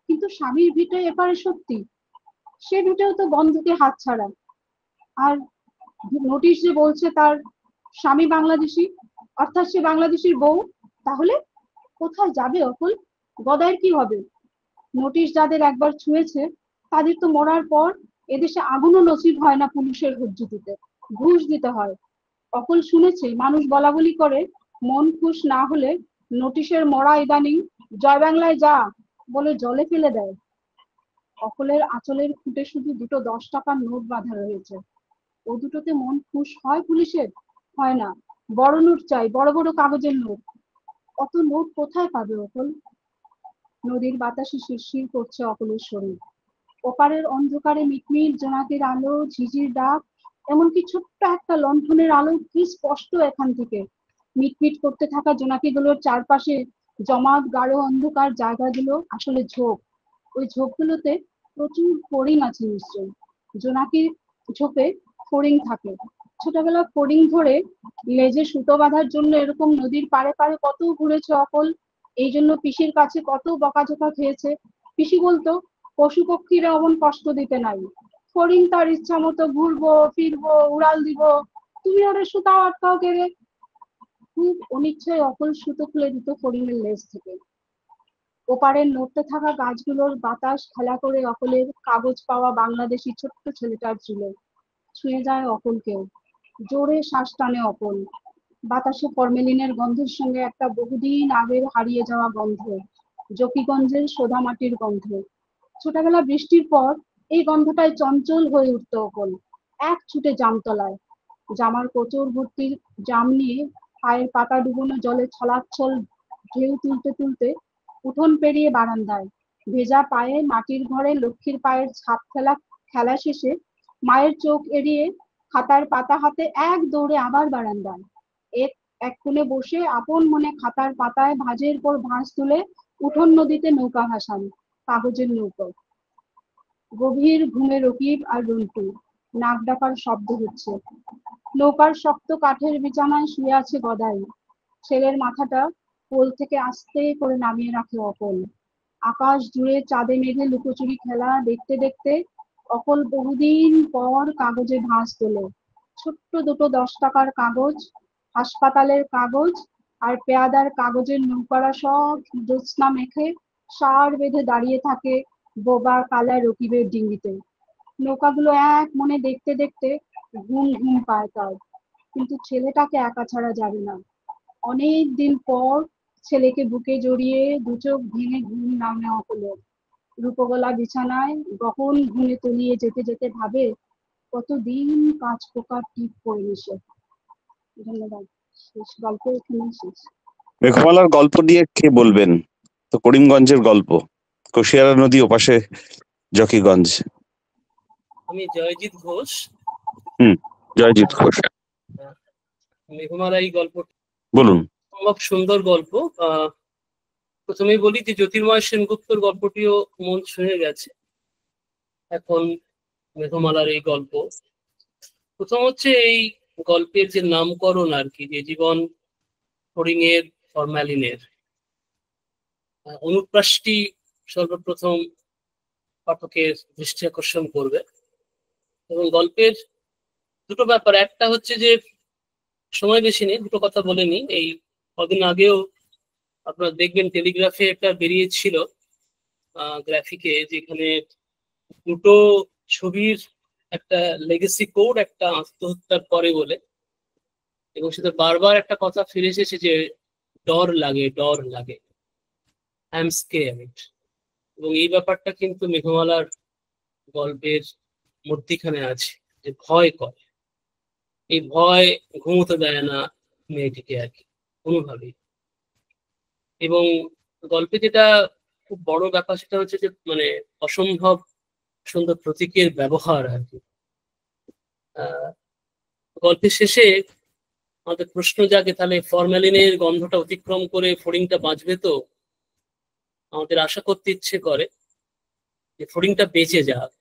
কিন্তু স্বামীর ভিটে এপারে সত্যি, সে ভিটেও তো বন্ধকে হাত ছাড়া। আর নোটিশ যে বলছে তার স্বামী বাংলাদেশি, অর্থাৎ সে বাংলাদেশির বউ। তাহলে কোথায় যাবে অকুল? গদাইয়ের কি হবে? নোটিশ যাদের একবার ছুঁয়েছে তাদের তো মরার পর এদেশে আগুনও নসিব হয় না পুলিশের হুজ্জুতিতে, ঘুষ দিতে হয়। অকল শুনেছে মানুষ বলা বলি করে, মন খুশ না হলে নোটিশের মরা ইদানিং জয় বাংলায় যা বলে জলে ফেলে দেয়। অকলের আঁচলের খুঁটে শুধু দুটো 10 টাকার নোট বাঁধা রয়েছে। ও দুটোতে মন খুশ হয় পুলিশের? হয় না। বড় নোট চাই, বড় বড় কাগজের নোট। অত নোট কোথায় পাবে অকল? নদীর বাতাসে শিরশির করছে অকলের শরীর। ওপারের অন্ধকারে মিটমিট জোনাকির আলো, ঝিঝির ডাক, এমনকি ছোট্ট একটা লণ্ঠনের আলো কি স্পষ্ট এখান থেকে। মিটমিট করতে থাকা জোনাকিগুলোর চারপাশে জমাট গাঢ় অন্ধকার জায়গাগুলো আসলে ঝোপ। ওই ঝোপগুলোতে প্রচুর ফড়িং আছে নিশ্চয়ই। জোনাকির ঝোপে ফড়িং থাকে। ছোটবেলা ফড়িং ধরে লেজে সুতো বাঁধার জন্য এরকম নদীর পাড়ে পাড়ে কত ঘুরেছে অকল। এই জন্য পিসির কাছে কত বকাঝকা খেয়েছে। পিসি বলতো পশু পক্ষীরা অমন কষ্ট দিতে নাই, ফড়িং তার ইচ্ছা মতো ঘুরবো ফিরবো উড়াল দিব, তুমি ওরে সুতা আটকাও কেড়ে। খুব অনিচ্ছায় অকল সুতো খুলে দিত ফড়িংয়ের লেজ থেকে। ওপারে নড়তে থাকা গাছগুলোর বাতাস খেলা করে অকলের কাগজ পাওয়া বাংলাদেশি ছোট্ট ছেলেটার চুলে ছুঁয়ে যায় অকলকেও। জোরে শ্বাস টানে অকল। বাতাসে ফরমেলিনের গন্ধের সঙ্গে একটা বহুদিন আগের হারিয়ে যাওয়া গন্ধ, জকিগঞ্জের সোদা মাটির গন্ধ। ছোটবেলা বৃষ্টির পর এই গন্ধটায় চঞ্চল হয়ে উঠত অকল। এক ছুটে জামতলায়, জামার কোচর ভর্তি জাম নিয়ে পায়ের পাতা ডুবোনো জলে ছলাচ্ছল ঢেউ তুলতে তুলতে উঠোন পেরিয়ে বারান্দায়, ভেজা পায়ে মাটির ঘরে লক্ষ্মীর পায়ের ছাপ খেলা শেষে মায়ের চোখ এড়িয়ে খাতার পাতা হাতে এক দৌড়ে আবার বারান্দায়, এক কোণে বসে আপন মনে খাতার পাতায় ভাঁজের পর ভাঁজ তুলে উঠোন নদীতে নৌকা ভাসান, কাগজের নৌকো। গভীর ঘুমে রকিব আর রন্টু, নাক ডাকার শব্দ হচ্ছে। নৌকার শক্ত কাঠের বিছানায় শুয়ে আছে গদাই। ছেলের মাথাটা কোল থেকে আস্তে করে নামিয়ে রাখে অকল। আকাশ জুড়ে চাঁদে মেঘে লুকোচুরি খেলা দেখতে দেখতে অকল বহুদিন পর কাগজে ভাঁজ তোলে। ছোট্ট দুটো 10 টাকার কাগজ, হাসপাতালের কাগজ আর পেয়াদার কাগজের নৌকারা সব জ্যোৎস্না মেখে সার বেঁধে দাঁড়িয়ে থাকে বোবা কালা রকিবের ডিঙ্গিতে। নৌকাগুলো এক মনে দেখতে দেখতে ঘুম ঘুম পায় তার, কিন্তু ছেলেটাকে একা ছাড়া যাবে না। অনেক দিন পর ছেলেকে বুকে জড়িয়ে দু চোখ ভেঙে ঘুম নামে অকলের। রূপগোলা বিছানায় গহন ঘুমে তলিয়ে যেতে যেতে ভাবে কতদিন কাজ পোকার টিপ করে মিশে। ধন্যবাদ। শেষ গল্প এখানে শেষ। মেঘমালার গল্প নিয়ে কে বলবেন? তো করিমগঞ্জের গল্প, কুশিয়ারা নদী ওপাশে জকিগঞ্জ। আমি জয়জিৎ ঘোষ। জয়জিৎ ঘোষ, মেঘমালা এই গল্প বলুন। খুব সুন্দর গল্প। প্রথমেই বলি যে জ্যোতির্ময় সেনগুপ্তর গল্পটিও মন ছুঁয়ে গেছে। এখন মেঘমালার এই গল্প, প্রথম হচ্ছে এই গল্পের যে নামকরণ আর কি, যে জীবন ফড়িংয়ের ফরম্যালিনের অনুপ্রাসটি সর্বপ্রথম পাঠকের দৃষ্টি আকর্ষণ করবে। এবং গল্পের দুটো ব্যাপার, একটা হচ্ছে যে সময় বেশি নেই, দুটো কথা বলে নি। এই কদিন আগেও আপনারা দেখবেন টেলিগ্রাফে একটা বেরিয়েছিল গ্রাফিকে, যেখানে দুটো ছবির একটা লেগেসি কোড, একটা আত্মহত্যার পরে বলে, এবং সেটা বারবার একটা কথা ফিরে এসেছে যে ডর লাগে, ডর লাগে, আই এম স্কেয়ার্ড। এবং এই ব্যাপারটা কিন্তু মেঘমালার গল্পের মধ্যিখানে আছে, যে ভয় করে। এই ভয় ঘুমোতে দেয় না মেয়েটিকে আর কি কোনোভাবেই। এবং গল্পে যেটা খুব বড় ব্যাপার সেটা হচ্ছে যে মানে অসম্ভব সুন্দর প্রতীকের ব্যবহার আর কি। গল্পের শেষে আমাদের প্রশ্ন জাগে, তাহলে ফরম্যালিনের গন্ধটা অতিক্রম করে ফড়িংটা বাঁচবে তো? আমাদের আশা করতে ইচ্ছে করে যে ফড়িংটা বেঁচে যাক,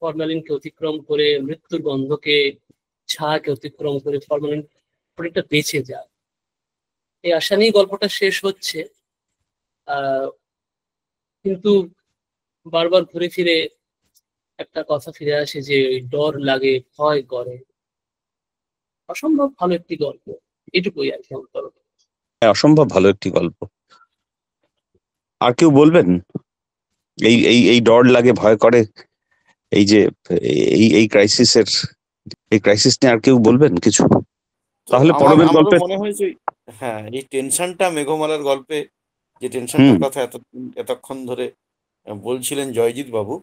ফরম্যালিনকে অতিক্রম করে, মৃত্যুর গন্ধকে, ছায়াকে অতিক্রম করে ফড়িংটা বেঁচে যাক। এই আশা নিয়ে গল্পটা শেষ হচ্ছে। কিন্তু বারবার ঘুরে ফিরে একটা কথা ফিরে আসে যে ডর লাগে, ভয় করে। অসম্ভব ভালো একটি গল্প, এটুকুই আর কি আমার তরফ। অসম্ভব ভালো একটি গল্প। আর কেউ বলবেন? এই এই এই ডর লাগে, ভয় করে, এই যে এই ক্রাইসিসের, এই ক্রাইসিস নিয়ে আর কেউ বলবেন কিছু? তাহলে পরমের গল্পে মনে হয়েছে, হ্যাঁ, এই টেনশনটা মেঘমালার গল্পে, যে টেনশনটার কথা এতক্ষণ ধরে বলছিলেন জয়জিৎ বাবু,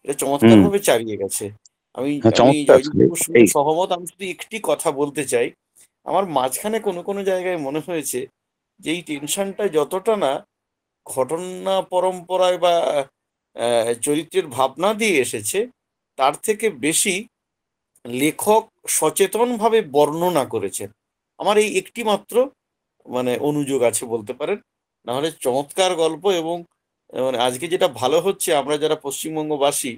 এটা চমৎকার ভাবে চালিয়ে গেছে। আমি জয়জিৎ বাবুর সঙ্গে সহমত। আমি শুধু একটি কথা বলতে চাই, আমার মাঝখানে কোনো কোনো জায়গায় মনে হয়েছে যে এই টেনশনটা যতটা না ঘটনা পরম্পরায় বা চরিত্রের ভাবনা দিয়ে এসেছে, তার থেকে বেশি লেখক সচেতনভাবে বর্ণনা করেছেন। আমার এই একটি মাত্র মানে অনুযোগ আছে বলতে পারেন। নাহলে চমৎকার গল্প। এবং মানে আজকে যেটা ভালো হচ্ছে, আমরা যারা পশ্চিমবঙ্গবাসী,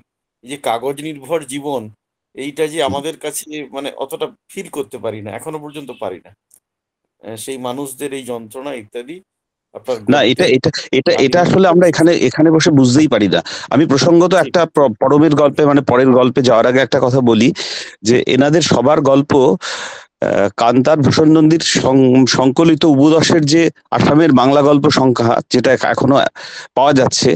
যে কাগজ নির্ভর জীবন, এইটা যে আমাদের কাছে মানে অতটা ফিল করতে পারি না, এখনো পর্যন্ত পারি না, সেই মানুষদের এই যন্ত্রণা ইত্যাদি। না, এটা আসলে আমরা এখানে বসে বুঝতেই পারি না। আমি প্রসঙ্গত একটা পরমের গল্পে, মানে পরের গল্পে যাওয়ার আগে একটা কথা বলি, যে এনাদের সবার গল্প কান্তার ভূষণ নন্দীর সংকলিত উপদশের যে আসামের বাংলা গল্প সংখ্যা যেটা এখনো পাওয়া যাচ্ছে,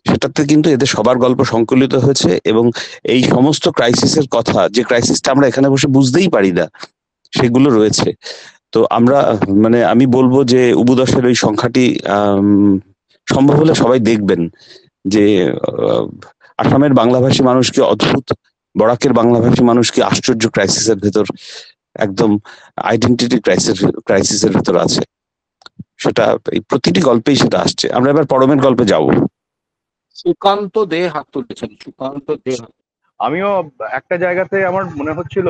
সেটাতে কিন্তু এদের সবার গল্প সংকলিত হয়েছে এবং এই সমস্ত ক্রাইসিসের কথা, যে ক্রাইসিসটা আমরা এখানে বসে বুঝতেই পারি না, সেগুলো রয়েছে। তো আমরা মানে আমি বলবো যে উপদশের ওই সংখ্যাটি সম্ভব হলে সবাই দেখবেন, যে আসামের বাংলাভাষী মানুষ কি অদ্ভুত, বরাকের বাংলাভাষী মানুষ কি আশ্চর্য ক্রাইসিসের ভেতর, একদম আইডেন্টিটি ক্রাইসিসের ভেতর আছে। সেটা এই প্রতিটি গল্পেই সেটা আসছে। আমরা এবার পরমের গল্পে যাব। সুকান্ত দে হাত তুলেছেন, সুকান্ত দে। আমিও একটা জায়গাতে আমার মনে হচ্ছিল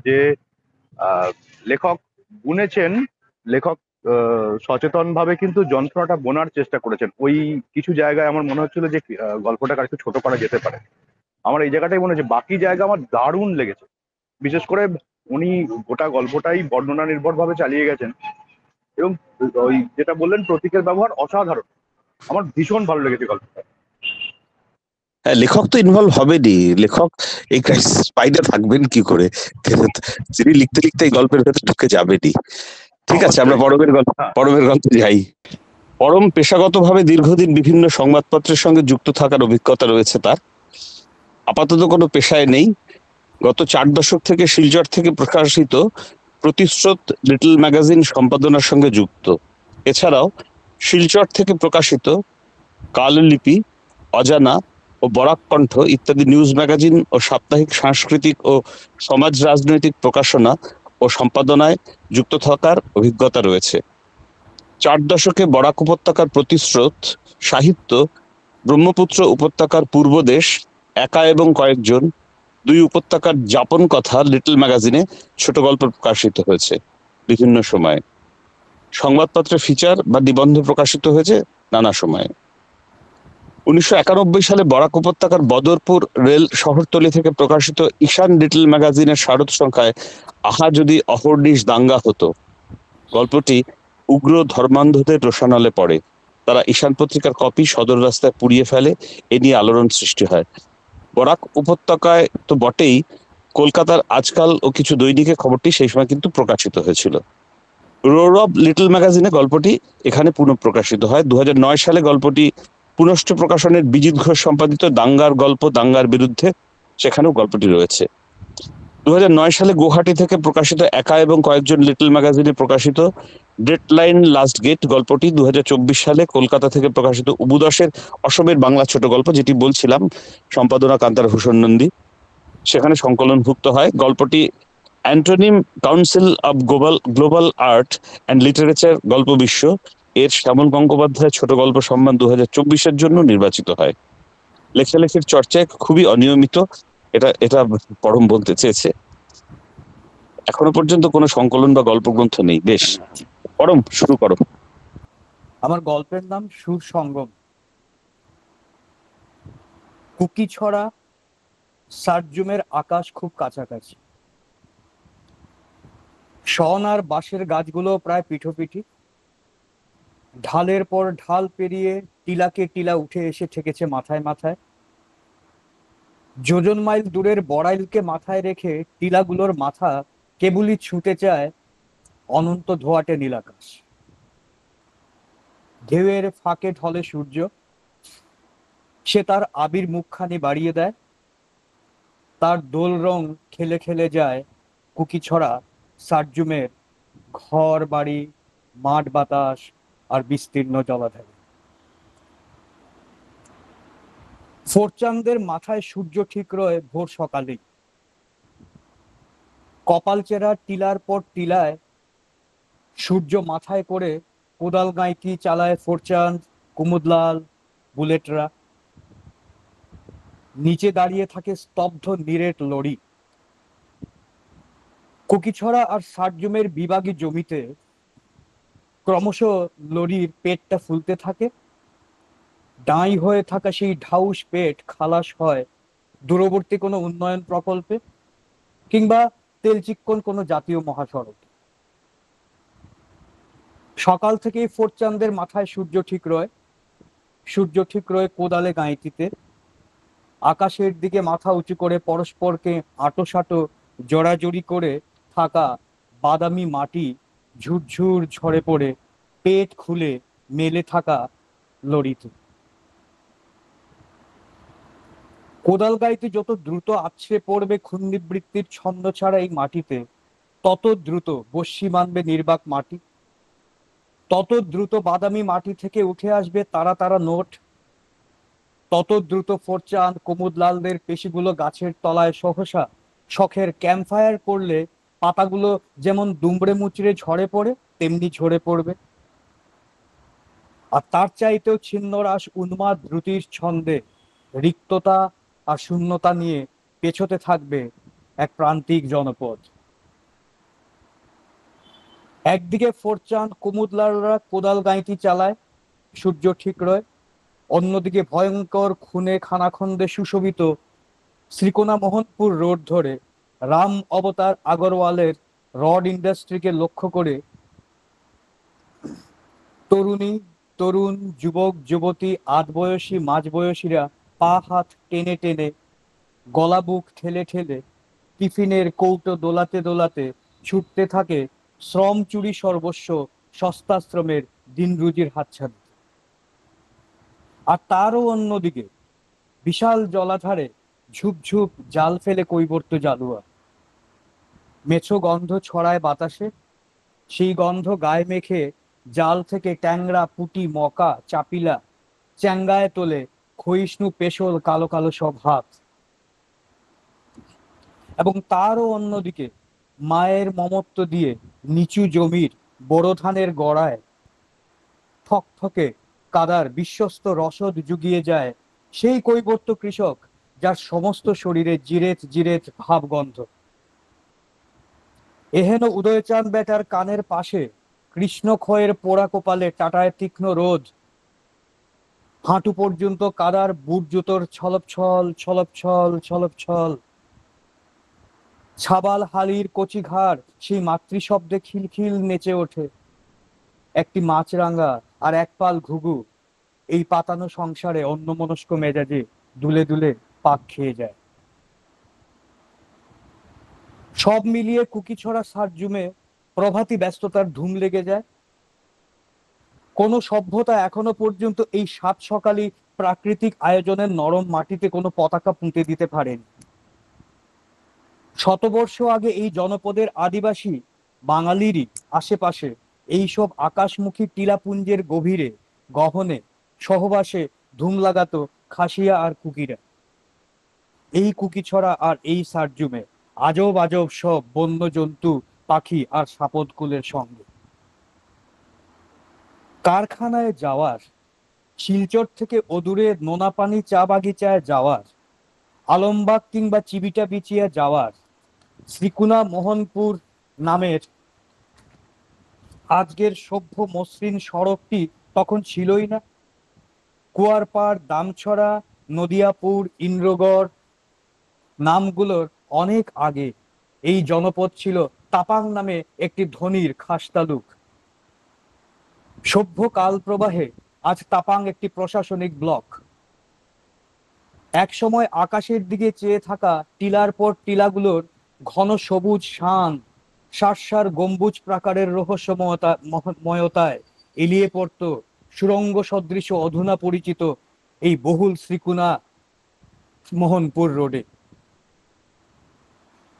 যে লেখক বুনেছেন, লেখক সচেতন ভাবে কিন্তু যন্ত্রণাটা বোনার চেষ্টা করেছেন। ওই কিছু জায়গায় আমার মনে হচ্ছিল যে গল্পটাকে একটু ছোট করা যেতে পারে। আমার এই জায়গাটাই মনে হচ্ছে, বাকি জায়গা আমার দারুণ লেগেছে। বিশেষ করে উনি গোটা গল্পটাই বর্ণনা নির্ভর ভাবে চালিয়ে গেছেন এবং ওই যেটা বললেন প্রতীকের ব্যবহার অসাধারণ, আমার ভীষণ ভালো লেগেছে গল্পটা। হ্যাঁ, লেখক তো ইনভলভ হবেনি, লেখক এই ক্রাইসিস বাইরে থাকবেন কি করে, তিনি লিখতে লিখতে এই গল্পের ভেতর ঢুকে যাবেনি। ঠিক আছে, আমরা পরমের গল্পে যাই। পরম পেশাগতভাবে দীর্ঘদিন বিভিন্ন সংবাদপত্রের সঙ্গে যুক্ত থাকার অভিজ্ঞতা রয়েছে তার। আপাতত কোনো পেশায় নেই। গত 4 দশক থেকে শিলচর থেকে প্রকাশিত প্রতিশ্রুত লিটল ম্যাগাজিন সম্পাদনার সঙ্গে যুক্ত। এছাড়াও শিলচর থেকে প্রকাশিত কাললিপি, অজানা ও বরাক কণ্ঠ ইত্যাদি নিউজ ম্যাগাজিন ও সাপ্তাহিক সাংস্কৃতিক ও সমাজ রাজনৈতিক প্রকাশনা ও সম্পাদনায় যুক্ত থাকার অভিজ্ঞতা রয়েছে। 4 দশকে বরাক উপত্যকার প্রতিস্রোত, সাহিত্য, ব্রহ্মপুত্র উপত্যকার পূর্বদেশ, একা এবং কয়েকজন, 2 উপত্যকার যাপন কথা লিটল ম্যাগাজিনে ছোট গল্প প্রকাশিত হয়েছে বিভিন্ন সময়ে। সংবাদপত্রে ফিচার বা নিবন্ধ প্রকাশিত হয়েছে নানা সময়ে। 1991 সালে বরাক উপত্যকার বদরপুর রেল শহরতলি থেকে প্রকাশিত ঈশান লিটল ম্যাগাজিনের শারদ সংখ্যায় আহা যদি অহর্নিশ দাঙ্গা হতো গল্পটি উগ্র ধর্মান্ধদের রোষানলে পড়ে। তারা ঈশান পত্রিকার কপি সদর রাস্তায় পুড়িয়ে ফেলে, এ নিয়ে আলোড়ন সৃষ্টি হয়। বরাক উপত্যকায় তো বটেই, কলকাতার আজকাল ও কিছু দৈনিকে খবরটি সেই সময় কিন্তু প্রকাশিত হয়েছিল। রৌরব লিটল ম্যাগাজিনে গল্পটি এখানে পুনঃপ্রকাশিত হয়। 2009 সালে গল্পটি পুনশ্চ প্রকাশনের বিজিত ঘোষ সম্পাদিত দাঙ্গার গল্প দাঙ্গার বিরুদ্ধে, সেখানেও গল্পটি রয়েছে। 2009 সালে গুয়াহাটি থেকে প্রকাশিত একা এবং কয়েকজন লিটল ম্যাগাজিনে প্রকাশিত ডেডলাইন লাস্ট গেট গল্পটি 2024 সালে কলকাতা থেকে প্রকাশিত উপদশের অসমের বাংলা ছোট গল্প, যেটি বলছিলাম সম্পাদনা কান্তার ভূষণ নন্দী, সেখানে সংকলনভুক্ত হয়। গল্পটি antonym council of global art and literature গল্প বিশ্ব এর শ্যামল গঙ্গোপাধ্যায় ছোট গল্প সম্মান 2024-এর জন্য নির্বাচিত হয়। লেখালেখির চর্চায় খুবই অনিয়মিত, এটা পরম বলতে চেয়েছে। এখনো পর্যন্ত কোনো সংকলন বা গল্প গ্রন্থ নেই। বেশ, পরম শুরু করো। আমার গল্পের নাম সুর সঙ্গম। কুকিছড়া সার্জুমের আকাশ খুব কাছাকাছি। শন আর বাঁশের গাছগুলো প্রায় পিঠোপিঠি। ঢালের পর ঢাল পেরিয়ে টিলাকে টিলা উঠে এসে ঠেকেছে মাথায় মাথায়। যোজন মাইল দূরের বড়াইলকে মাথায় রেখে টিলাগুলোর মাথা কেবলই ছুটে চায় অনন্ত ধোয়াটে নীলাকাশ। ঢেউয়ের ফাঁকে ঢলে সূর্য, সে তার আবির মুখখানি বাড়িয়ে দেয়। তার দোল রং খেলে খেলে যায় কুকিছড়া সার্জুমের ঘর বাড়ি, মাঠ বাতাস আর বিস্তীর্ণ জলাধারে। ফোরচাঁদের মাথায় সূর্য ঠিক রয়ে ভোর সকালেই। কপাল চেরা টিলার পর টিলায় সূর্য মাথায় করে কোদাল গাঁইতি চালায় ফোরচাঁদ, কুমুদলাল, বুলেটরা। নিচে দাঁড়িয়ে থাকে স্তব্ধ নিরেট লরি। কুকিছড়া আর সার্জুমের বিভাগী জমিতে ক্রমশ লরির পেটটা ফুলতে থাকে। ডাঁই হয়ে থাকা সেই ঢাউস পেট খালাস হয় দূরবর্তী কোনো উন্নয়ন প্রকল্পে কিংবা তেলচিক্কন কোনো জাতীয় মহাসড়ক। সকাল থেকেই ফোরচাঁদের মাথায় সূর্য ঠিক রয়ে কোদালে গাঁইতিতে। আকাশের দিকে মাথা উঁচু করে পরস্পরকে আঁটোসাঁটো জোড়াজড়ি করে থাকা বাদামি মাটি ঝুরঝুর ঝরে পড়ে পেট খুলে মেলে থাকা লরিতে। কোদাল গাইতে যত দ্রুত আছড়ে পড়বে ক্ষুন্নিবৃত্তির ছন্দ ছাড়া এই মাটিতে, তত দ্রুত বস্যি মানবে নির্বাক মাটি, তত দ্রুত বাদামি মাটি থেকে উঠে আসবে তারা তারা নোট, তত দ্রুত ফোরচাঁদ কুমুদলালদের পেশিগুলো গাছের তলায় সহসা শখের ক্যাম্পফায়ার করলে পাতাগুলো যেমন দুমড়ে মুচড়ে ঝরে পড়ে তেমনি ঝরে পড়বে। আর তার চাইতেও ছিন্নরাশ উন্মাদ দ্রুতির ছন্দে রিক্ততা আর শূন্যতা নিয়ে পেছোতে থাকবে এক প্রান্তিক জনপদ। একদিকে ফোরচাঁদ কুমুদলালরা কোদাল গাঁইতি চালায়, সূর্য ঠিক রয়, অন্যদিকে ভয়ঙ্কর খুনে খানাখন্দে সুশোভিত শ্রীকোনা মোহনপুর রোড ধরে রাম অবতার আগরওয়ালের রড ইন্ডাস্ট্রিকে লক্ষ্য করে তরুণী তরুণ যুবক যুবতী আধবয়সী মাঝবয়সীরা পা হাত টেনে টেনে গলা বুক ঠেলে ঠেলে টিফিনের কৌটো দোলাতে দোলাতে ছুটতে থাকে শ্রম চুরি সর্বস্ব সস্তাশ্রমের দিনরুজির হাতছানি। আর তারও অন্যদিকে বিশাল জলাধারে ঝুপঝুপ জাল ফেলে কৈবর্ত জালুয়া, মেছো গন্ধ ছড়ায় বাতাসে, সেই গন্ধ গায়ে মেখে জাল থেকে ট্যাংরা পুঁটি মকা চাপিলা চ্যাঙ্গায় তোলে ক্ষয়িষ্ণু পেশল কালো কালো সব হাত। এবং তারও অন্যদিকে মায়ের মমত্ব দিয়ে নিচু জমির বড় ধানের গড়ায় ঠকঠকে কাদার বিশ্বস্ত রসদ জুগিয়ে যায় সেই কৈবর্ত কৃষক যার সমস্ত শরীরে জিরেত জিরেত ভাবগন্ধ। এহেন উদয়চাঁদ বেটার কানের পাশে কৃষ্ণক্ষয়ের পোড়া কপালে টাটায় তীক্ষ্ণ রোদ, হাঁটু পর্যন্ত কাদার বুট জুতোর ছলপ ছল ছলপ ছল ছলপ ছল, ছাবাল হালির কচি ঘাড় সেই মাতৃশব্দে খিলখিল নেচে ওঠে। একটি মাছরাঙা আর এক পাল ঘুঘু এই পাতানো সংসারে অন্যমনস্ক মেজাজে দুলে দুলে পাক খেয়ে যায়। সব মিলিয়ে কুকিছড়া সারজুমে প্রভাতী ব্যস্ততার ধুম লেগে যায়। কোন সভ্যতা এখনো পর্যন্ত এই সাত সকালই প্রাকৃতিক আয়োজনের নরম মাটিতে কোনো পতাকা পুঁতে দিতে পারেনি। শতবর্ষ আগে এই জনপদের আদিবাসী বাঙালিরই আশেপাশে এইসব আকাশমুখী টিলাপুঞ্জের গভীরে গহনে সহবাসে ধুম লাগাতো খাসিয়া আর কুকিরা। এই কুকিছড়া আর এই সারজুমে আজব আজব সব বন্য জন্তু পাখি আর সাপদকুলের সঙ্গে। কারখানায় যাওয়ার, শিলচর থেকে অদূরে নোনাপানি চা বাগিচায় যাওয়ার, আলমবাগ কিংবা চিবিটা বিচিয়া যাওয়ার শ্রীকুনা মোহনপুর নামের আজকের সভ্য মসৃণ সড়কটি তখন ছিলই না। কুয়ারপাড়, দামছড়া, নদিয়াপুর, ইন্দ্রগড় নামগুলোর অনেক আগে এই জনপদ ছিল তাপাং নামে একটি ধনির খাস তালুক। সভ্য কাল প্রবাহে আজ তাপাং একটি প্রশাসনিক ব্লক। এক সময় আকাশের দিকে চেয়ে থাকা টিলার পর টিলাগুলোর ঘন সবুজ শান সারসার গম্বুজ প্রাকারের রহস্যময়তায় এলিয়ে পড়ত সুরঙ্গ সদৃশ অধুনা পরিচিত এই বহুল শ্রীকুনা মোহনপুর রোডে।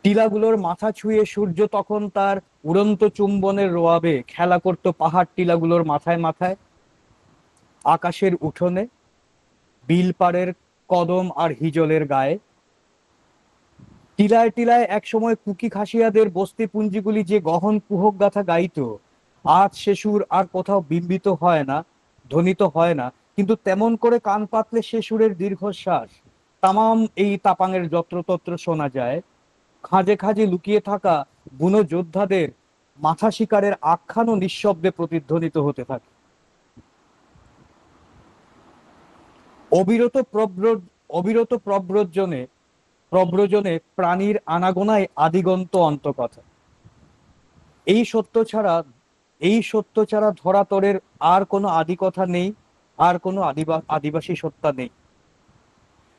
টিলাগুলোর মাথা ছুঁয়ে সূর্য তখন তার উড়ন্ত চুম্বনের রোয়াবে খেলা করত পাহাড় টিলাগুলোর মাথায় মাথায়, আকাশের উঠোনে, বিলপাড়ের কদম আর হিজলের গায়ে। টিলায় টিলায় একসময় কুকি খাসিয়াদের বস্তি পুঞ্জিগুলি যে গহন কুহক গাথা গাইত, আজ সে সুর আর কোথাও বিম্বিত হয় না, ধ্বনিত হয় না, কিন্তু তেমন করে কান পাতলে সে সুরের দীর্ঘশ্বাস তামাম এই তাপাঙের যত্রতত্র শোনা যায়। খাঁজে খাঁজে লুকিয়ে থাকা বুনো যোদ্ধাদের মাথা শিকারের আখ্যানও নিঃশব্দে প্রতিধ্বনিত হতে থাকে। অবিরত প্রব্রজনে প্রাণীর আনাগোনায় আদিগন্ত অন্তকথা। এই সত্য ছাড়া ধরাতরের আর কোনো আদিকথা নেই, আর কোনো আদিবাসী সত্তা নেই।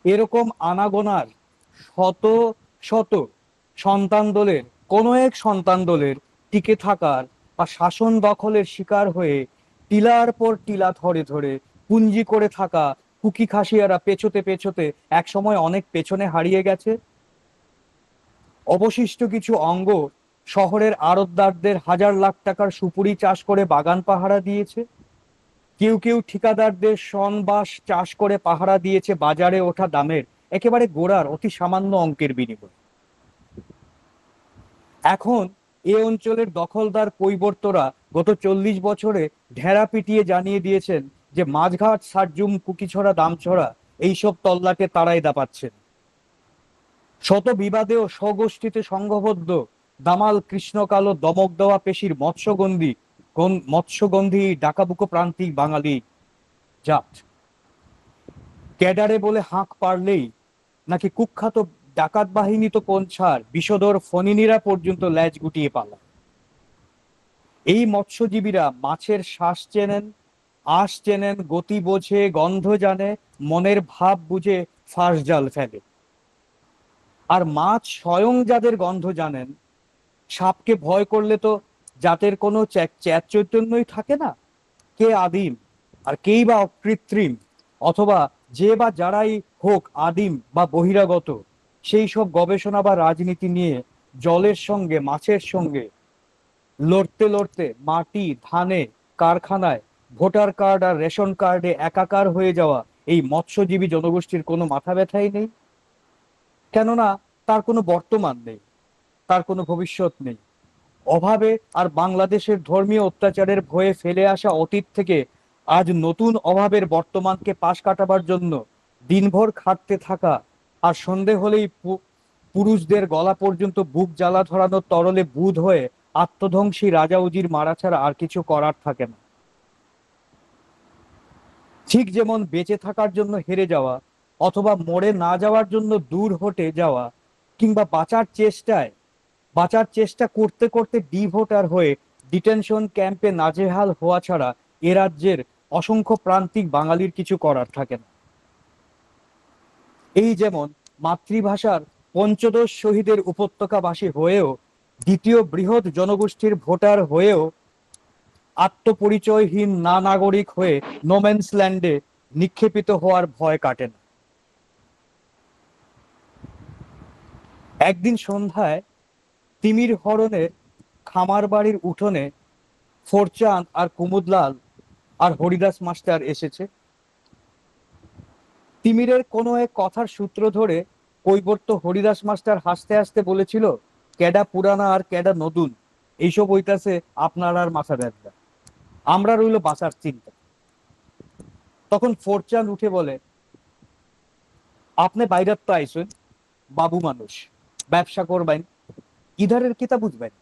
এরকম আনাগোনার শত শত সন্তান দলের কোন এক সন্তান দলের টিকে থাকার বা শাসন দখলের শিকার হয়ে টিলার পর টিলা ধরে ধরে পুঞ্জি করে থাকা কুকি খাসিয়ারা পেছোতে পেছোতে একসময় অনেক পেছনে হারিয়ে গেছে। অবশিষ্ট কিছু অঙ্গ শহরের আড়তদারদের হাজার লাখ টাকার সুপুরি চাষ করে বাগান পাহারা দিয়েছে। কেউ কেউ ঠিকাদারদের শনবাস চাষ করে পাহারা দিয়েছে বাজারে ওঠা দামের একেবারে গোড়ার অতি সামান্য অঙ্কের বিনিময়ে। এখন এ অঞ্চলের দখলদার কৈবর্তরা গত 40 বছরে ঢেরা পিটিয়ে জানিয়ে দিয়েছেন যে মাঝঘাট, সারজুম, কুকিছড়া, দামছড়া এইসব তল্লাটে তারাই দাপাচ্ছেন। শত বিবাদেও স্বগোষ্ঠীতে সংঘবদ্ধ দামাল কৃষ্ণকালো দমক দেওয়া পেশির মৎস্যগন্ধি ডাকাবুকো প্রান্তিক বাঙালি জাত ক্যাডারে বলে হাঁক পারলেই নাকি কুখ্যাত ডাকাত বাহিনী তো কোন ছাড়, বিষধর ফণিনীরা পর্যন্ত ল্যাজ গুটিয়ে পালায়। এই মৎস্যজীবীরা মাছের শ্বাস চেনেন, আঁশ চেনেন, গতি বোঝে, গন্ধ জানে, মনের ভাব বুঝে ফাঁস জাল ফেলে। আর মাছ স্বয়ং যাদের গন্ধ জানেন, সাপকে ভয় করলে তো জাতের কোনো চ্যাট চৈতন্যই থাকে না। কে আদিম আর কেই বা অকৃত্রিম, অথবা যে বা যারাই হোক আদিম বা বহিরাগত, সেই সব গবেষণা বা রাজনীতি নিয়ে জলের সঙ্গে মাছের সঙ্গে লড়তে লড়তে মাটি, ধানে, কারখানায়, ভোটার কার্ড আর রেশন কার্ডে একাকার হয়ে যাওয়া এই মৎস্যজীবী জনগোষ্ঠীর কোনো মাথা ব্যথাই নেই। কেননা তার কোনো বর্তমান নেই, তার কোনো ভবিষ্যৎ নেই। অভাবে আর বাংলাদেশের ধর্মীয় অত্যাচারের ভয়ে ফেলে আসা অতীত থেকে আজ নতুন অভাবের বর্তমানকে পাশ কাটাবার জন্য দিনভর খাটতে থাকা আর সন্ধে হলেই পুরুষদের গলা পর্যন্ত বুক জ্বালা ধরানো তরলে বুধ হয়ে আত্মধ্বংসী রাজা উজির মারা ছাড়া আর কিছু করার থাকে না। ঠিক যেমন বেঁচে থাকার জন্য হেরে যাওয়া অথবা মরে না যাওয়ার জন্য দূর হটে যাওয়া, কিংবা বাঁচার চেষ্টা করতে করতে ডিভোটার হয়ে ডিটেনশন ক্যাম্পে নাজেহাল হওয়া ছাড়া এ রাজ্যের অসংখ্য প্রান্তিক বাঙালির কিছু করার থাকে না। এই যেমন মাতৃভাষার পঞ্চদশ শহীদের উপত্যকাবাসী হয়েও, দ্বিতীয় বৃহৎ জনগোষ্ঠীর ভোটার হয়েও আত্মপরিচয়হীন না নাগরিক হয়ে নোম্যান্স ল্যান্ডে নিক্ষেপিত হওয়ার ভয় কাটে না। একদিন সন্ধ্যায় তিমির হরণের খামার বাড়ির উঠোনে ফোরচাঁদ আর কুমুদলাল আর হরিদাস মাস্টার এসেছে। তিমিরের কোনো এক কথার সূত্র ধরে কৈবর্ত হরিদাস মাস্টার হাসতে হাসতে বলেছিল, ক্যাডা পুরানা আর ক্যাডা নতুন এইসব হইতাছে আপনার আর মাথা ব্যথা, আমরা রইল বাঁচার চিন্তা। তখন ফোরচাঁদ উঠে বলে, আপনি বাইরের তো আইসেন, বাবু মানুষ, ব্যবসা করবেন, ইধারের কিতা বুঝবেন।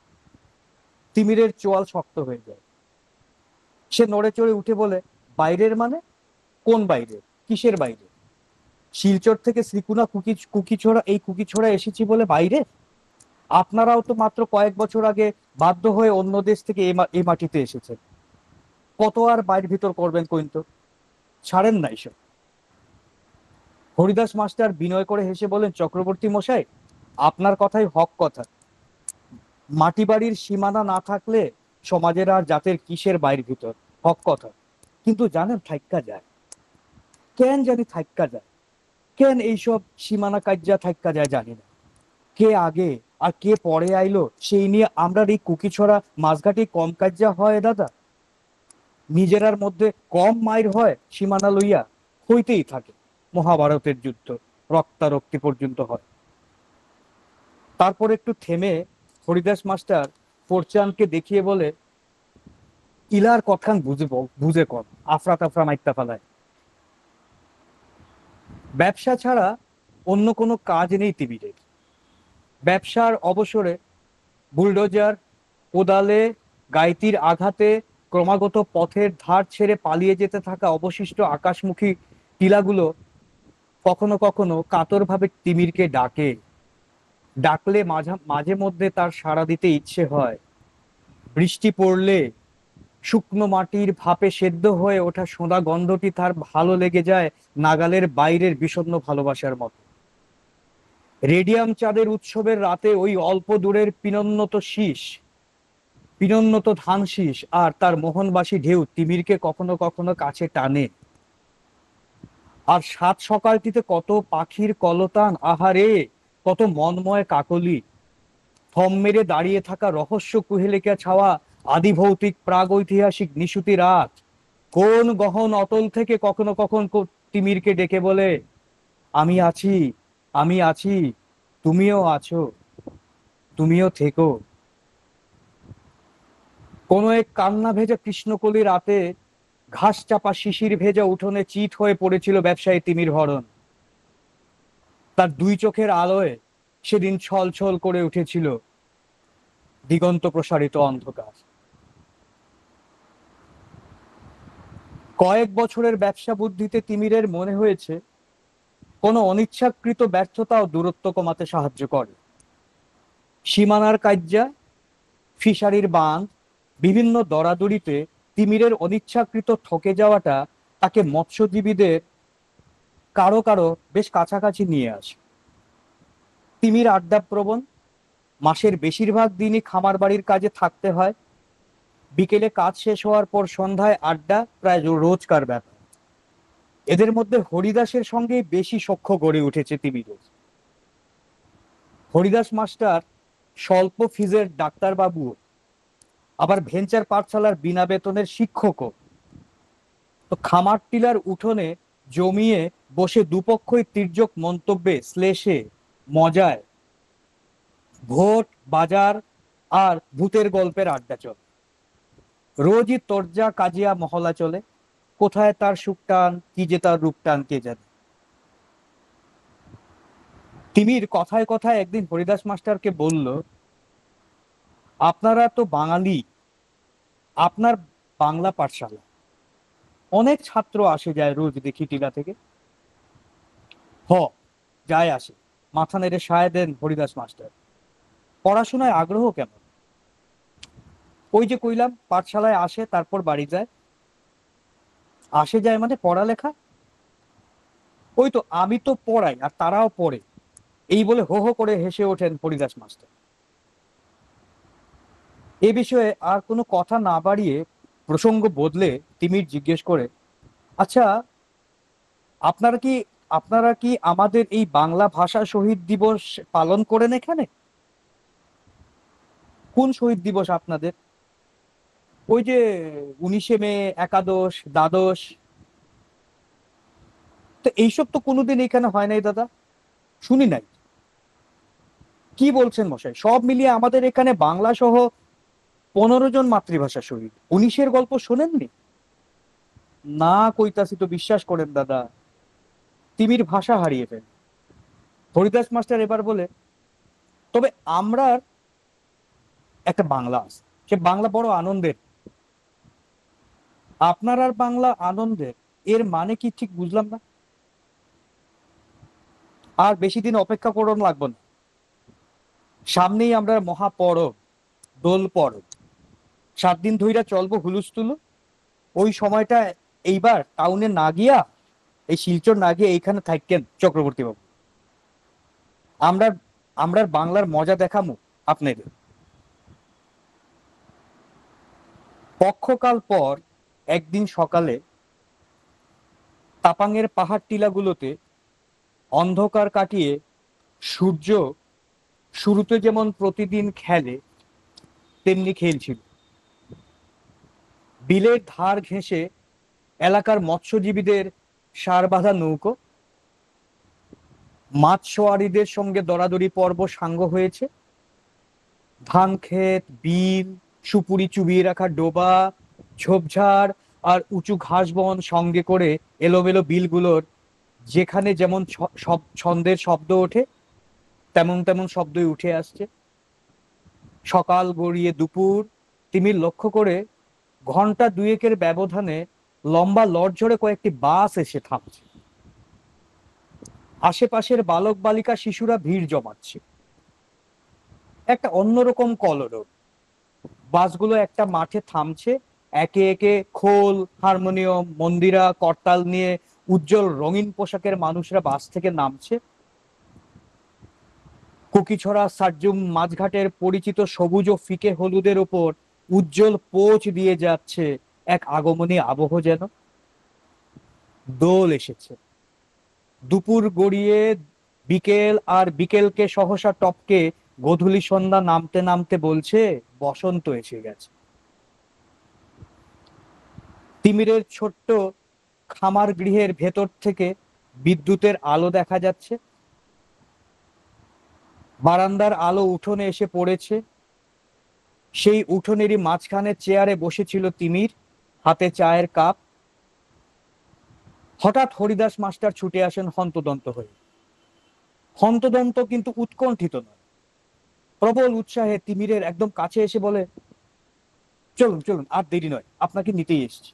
তিমিরের চোয়াল শক্ত হয়ে যায়। সে নড়ে চড়ে উঠে বলে, বাইরের মানে? কোন বাইরে? কিসের বাইরে? শিলচর থেকে শ্রীকুনা কুকিছড়া এসেছি বলে বাইরে? আপনারাও তো মাত্র কয়েক বছর আগে বাধ্য হয়ে অন্য দেশ থেকে এই মাটিতে এসেছেন। কত আর বাইর ভিতর করবেন কইতো, ছাড়েন না এসব। হরিদাস মাস্টার বিনয় করে হেসে বলেন, চক্রবর্তী মশাই, আপনার কথাই হক কথা। মাটি বাড়ির সীমানা না থাকলে সমাজের আর জাতের কিসের বাইর ভিতর, হক কথা। কিন্তু জানেন থাইক্কা যায় কেন, জানি থাইক্কা যায় কেন, এইসব সীমানা কাজ্যা থাইক্কা যায় জানি না। কে আগে আর কে পরে আইলো সেই নিয়ে আমরা এই কুকিছড়া মাঝঘাটি কম কাজ্যা হয় দাদা। নিজেরার মধ্যে কম মাইর হয় সীমানা লইয়া, হইতেই থাকে। মহাভারতের যুদ্ধ রক্তারক্তি পর্যন্ত হয়। তারপর একটু থেমে হরিদাস মাস্টার ফোরচাঁদকে দেখিয়ে বলে, ইলার কথান বুঝে কর, আফরা তাফরা মাইত্তা ফেলায়। ব্যবসা ছাড়া অন্য কোনো কাজ নেই তিমিরের। ব্যবসার অবসরে বুলডোজার, কোদালে, গাইতির আঘাতে ক্রমাগত পথের ধার ছেড়ে পালিয়ে যেতে থাকা অবশিষ্ট আকাশমুখী টিলাগুলো কখনো কখনো কাতরভাবে তিমিরকে ডাকলে মাঝে মধ্যে তার সাড়া দিতে ইচ্ছে হয়। বৃষ্টি পড়লে শুকনো মাটির ভাপে সেদ্ধ হয়ে ওঠা সোঁদা গন্ধটি তার ভালো লেগে যায় নাগালের বাইরের বিষণ্ণ ভালোবাসার মতো। রেডিয়াম চাঁদের উৎসবের রাতে ওই অল্প দূরের পিনন্নত শীষ বিনন্নত ধানশীষ আর তার মোহনবাসী ঢেউ তিমিরকে কখনো কখনো কাছে টানে। আর সাত সকালটিতে কত পাখির কলতান, আহারে কত মনময় কাকলি, থম মেরে দাঁড়িয়ে থাকা রহস্য কুহেলিকা ছাওয়া আদিভৌতিক প্রাগৈতিহাসিক নিশুতি রাত কোন গহন অতল থেকে কখনো কখন তিমিরকে ডেকে বলে, আমি আছি, আমি আছি, তুমিও আছো, তুমিও থেকো। কোন এক কান্না ভেজা কৃষ্ণকলি রাতে ঘাস চাপা শিশির ভেজা উঠোনে চিত হয়ে পড়েছিল ব্যবসায়ী তিমির হরণ। তার দুই চোখের আলোয় সেদিন ছল ছল করে উঠেছিল দিগন্ত প্রসারিত অন্ধকার। কয়েক বছরের ব্যবসা বুদ্ধিতে তিমিরের মনে হয়েছে কোনো অনিচ্ছাকৃত ব্যর্থতাও দূরত্ব কমাতে সাহায্য করে। সীমানার কাজ্যা, ফিশারির বাঁধ, বিভিন্ন দরাদরিতে তিমিরের অনিচ্ছাকৃত ঠকে যাওয়াটা তাকে মৎস্যজীবীদের কারো কারো বেশ কাছাকাছি নিয়ে আসে। তিমির আড্ডাপ্রবণ, মাসের বেশিরভাগ দিনই খামার বাড়ির কাজে থাকতে হয়। বিকেলে কাজ শেষ হওয়ার পর সন্ধ্যায় আড্ডা প্রায় রোজকার ব্যাপার। এদের মধ্যে হরিদাসের সঙ্গে বেশি সখ্য গড়ে উঠেছে তিমিরের। হরিদাস মাস্টার স্বল্প ফিজের ডাক্তারবাবু, আবার ভেঞ্চার পাঠশালার বিনা বেতনের শিক্ষকও। তো খামার টিলার উঠোনে জমিয়ে বসে দুপক্ষই তির্যক মন্তব্যে, শ্লেষে, মজায় ভোট, বাজার আর ভূতের গল্পের আড্ডা চলে। রোজই তরজা কাজিয়া মহলা চলে। কোথায় তার সুখটান, কি যে তার রূপটান কে জানে। তিমির কথায় কথায় একদিন হরিদাস মাস্টারকে বলল, আপনারা তো বাঙালি, আপনার বাংলা পাঠশালা অনেক ছাত্র আসে যায় রোজ দেখি টিলা থেকে। যায় আসে, মাথা নেড়ে সায় দেন হরিদাস মাস্টার। পড়াশোনায় আগ্রহ কেমন? ওই যে কইলাম, পাঠশালায় আসে তারপর বাড়ি যায়। আসে যায় মানে পড়ালেখা? ওই তো, আমি তো পড়াই আর তারাও পড়ে, এই বলে হো হো করে হেসে ওঠেন হরিদাস মাস্টার। এ বিষয়ে আর কোনো কথা না বাড়িয়ে প্রসঙ্গ বদলে তিমির জিজ্ঞেস করে, আচ্ছা আপনারা কি আমাদের এই বাংলা ভাষা শহীদ দিবস পালন করেন এখানে? কোন শহীদ দিবস আপনাদের? ওই যে 19শে মে, একাদশ, দ্বাদশ। তো এইসব তো কোনোদিন এখানে হয় নাই দাদা, শুনি নাই। কি বলছেন মশাই? সব মিলিয়ে আমাদের এখানে বাংলা সহ 15 জন মাতৃভাষা শহীদ। 19-এর গল্প শোনেননি? না কইতাছি তো, বিশ্বাস করেন দাদা, তিমির ভাষা হারিয়ে ফেল। হরিদাস মাস্টার এবার বলে, তবে আমরা একটা বাংলা আছে, সে বাংলা বড় আনন্দের। আপনার আর বাংলা আনন্দের, এর মানে কি ঠিক বুঝলাম না। আর বেশি দিন অপেক্ষা করুন লাগবে না, সামনেই আমরা মহাপরব, দোল পরব। 7 দিন ধইরা চলবো হুলুস্থুলু। ওই সময়টা এইবার টাউনে না গিয়া, এই শিলচর না গিয়ে এইখানে থাকেন চক্রবর্তী বাবু। আমরা বাংলার মজা দেখামু আপনাদের। পক্ষকাল পর একদিন সকালে তাপাংয়ের পাহাড় টিলাগুলোতে অন্ধকার কাটিয়ে সূর্য শুরুতে যেমন প্রতিদিন খেলে তেমনি খেলছিল। বিলের ধার ঘেঁষে এলাকার মৎস্যজীবীদের সার বাঁধা নৌকো, মাছ সোয়ারিদের সঙ্গে দরাদরি পর্ব সাঙ্গ হয়েছে। ধান ক্ষেত, বিল, সুপুরি চুবিয়ে রাখা ডোবা, ঝোপঝাড় আর উঁচু ঘাস বন সঙ্গে করে এলোমেলো বিলগুলোর যেখানে যেমন সব ছন্দের শব্দ ওঠে, তেমন তেমন শব্দই উঠে আসছে। সকাল গড়িয়ে দুপুর, তিমির লক্ষ্য করে ঘন্টা দুয়েকের ব্যবধানে লম্বা লড়ঝড়ে কয়েকটি বাস এসে থামছে। আশেপাশের বালক বালিকা শিশুরা ভিড় জমাচ্ছে। একটা অন্যরকম কলরব। বাসগুলো একটা মাঠে থামছে, একে একে খোল, হারমোনিয়াম, মন্দিরা, করতাল নিয়ে উজ্জ্বল রঙিন পোশাকের মানুষরা বাস থেকে নামছে। কুকিছড়া সার্জুম মাঝঘাটের পরিচিত সবুজ ও ফিকে হলুদের ওপর উজ্জ্বল পোচ দিয়ে যাচ্ছে এক আগমনী আবহ, যেন দোল এসেছে। দুপুর গড়িয়ে বিকেল, আর বিকেলকে সহসা টপকে গোধূলি সন্ধ্যা নামতে নামতে বলছে বসন্ত এসে গেছে। তিমিরের ছোট্ট খামার গৃহের ভেতর থেকে বিদ্যুতের আলো দেখা যাচ্ছে। বারান্দার আলো উঠোনে এসে পড়েছে। সেই উঠোনেরই মাঝখানে চেয়ারে বসেছিল তিমির, হাতে চায়ের কাপ। হঠাৎ হরিদাস মাস্টার ছুটে আসেন হন্তদন্ত হয়ে। হন্তদন্ত কিন্তু উৎকণ্ঠিত নয়, প্রবল উৎসাহে তিমিরের একদম কাছে এসে বলে, চলুন চলুন, আর দেরি নয়, আপনাকে নিতেই এসেছি।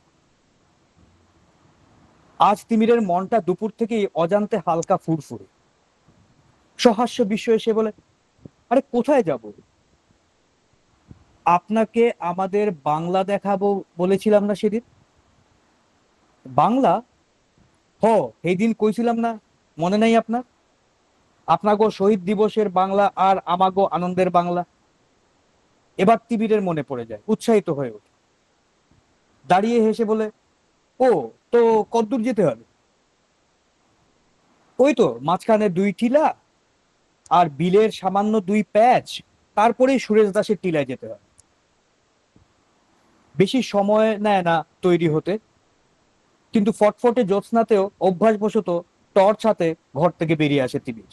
আজ তিমিরের মনটা দুপুর থেকেই অজান্তে হালকা ফুরফুরে। সহাস্য বিস্ময়ে সে বলে, আরে কোথায় যাব? আপনাকে আমাদের বাংলা দেখাবো বলেছিলাম না সেদিন? বাংলা? সেই দিন কইছিলাম না, মনে নাই আপনার? আপনাগো শহীদ দিবসের বাংলা আর আমাগো আনন্দের বাংলা। এবার তিমিরের মনে পড়ে যায়, উৎসাহিত হয়ে ওঠে, দাঁড়িয়ে হেসে বলে, ও তো কতদূর যেতে হবে? ওই তো মাঝখানে 2 টিলা আর বিলের সামান্য 2 প্যাচ, তারপরেই সুরেশ দাসের টিলায় যেতে হবে। বেশি সময় নেয় না তৈরি হতে, কিন্তু ফটফটে জ্যোৎস্নাতেও অভ্যাসবশত টর্চ হাতে ঘর থেকে বেরিয়ে আসে তিমির।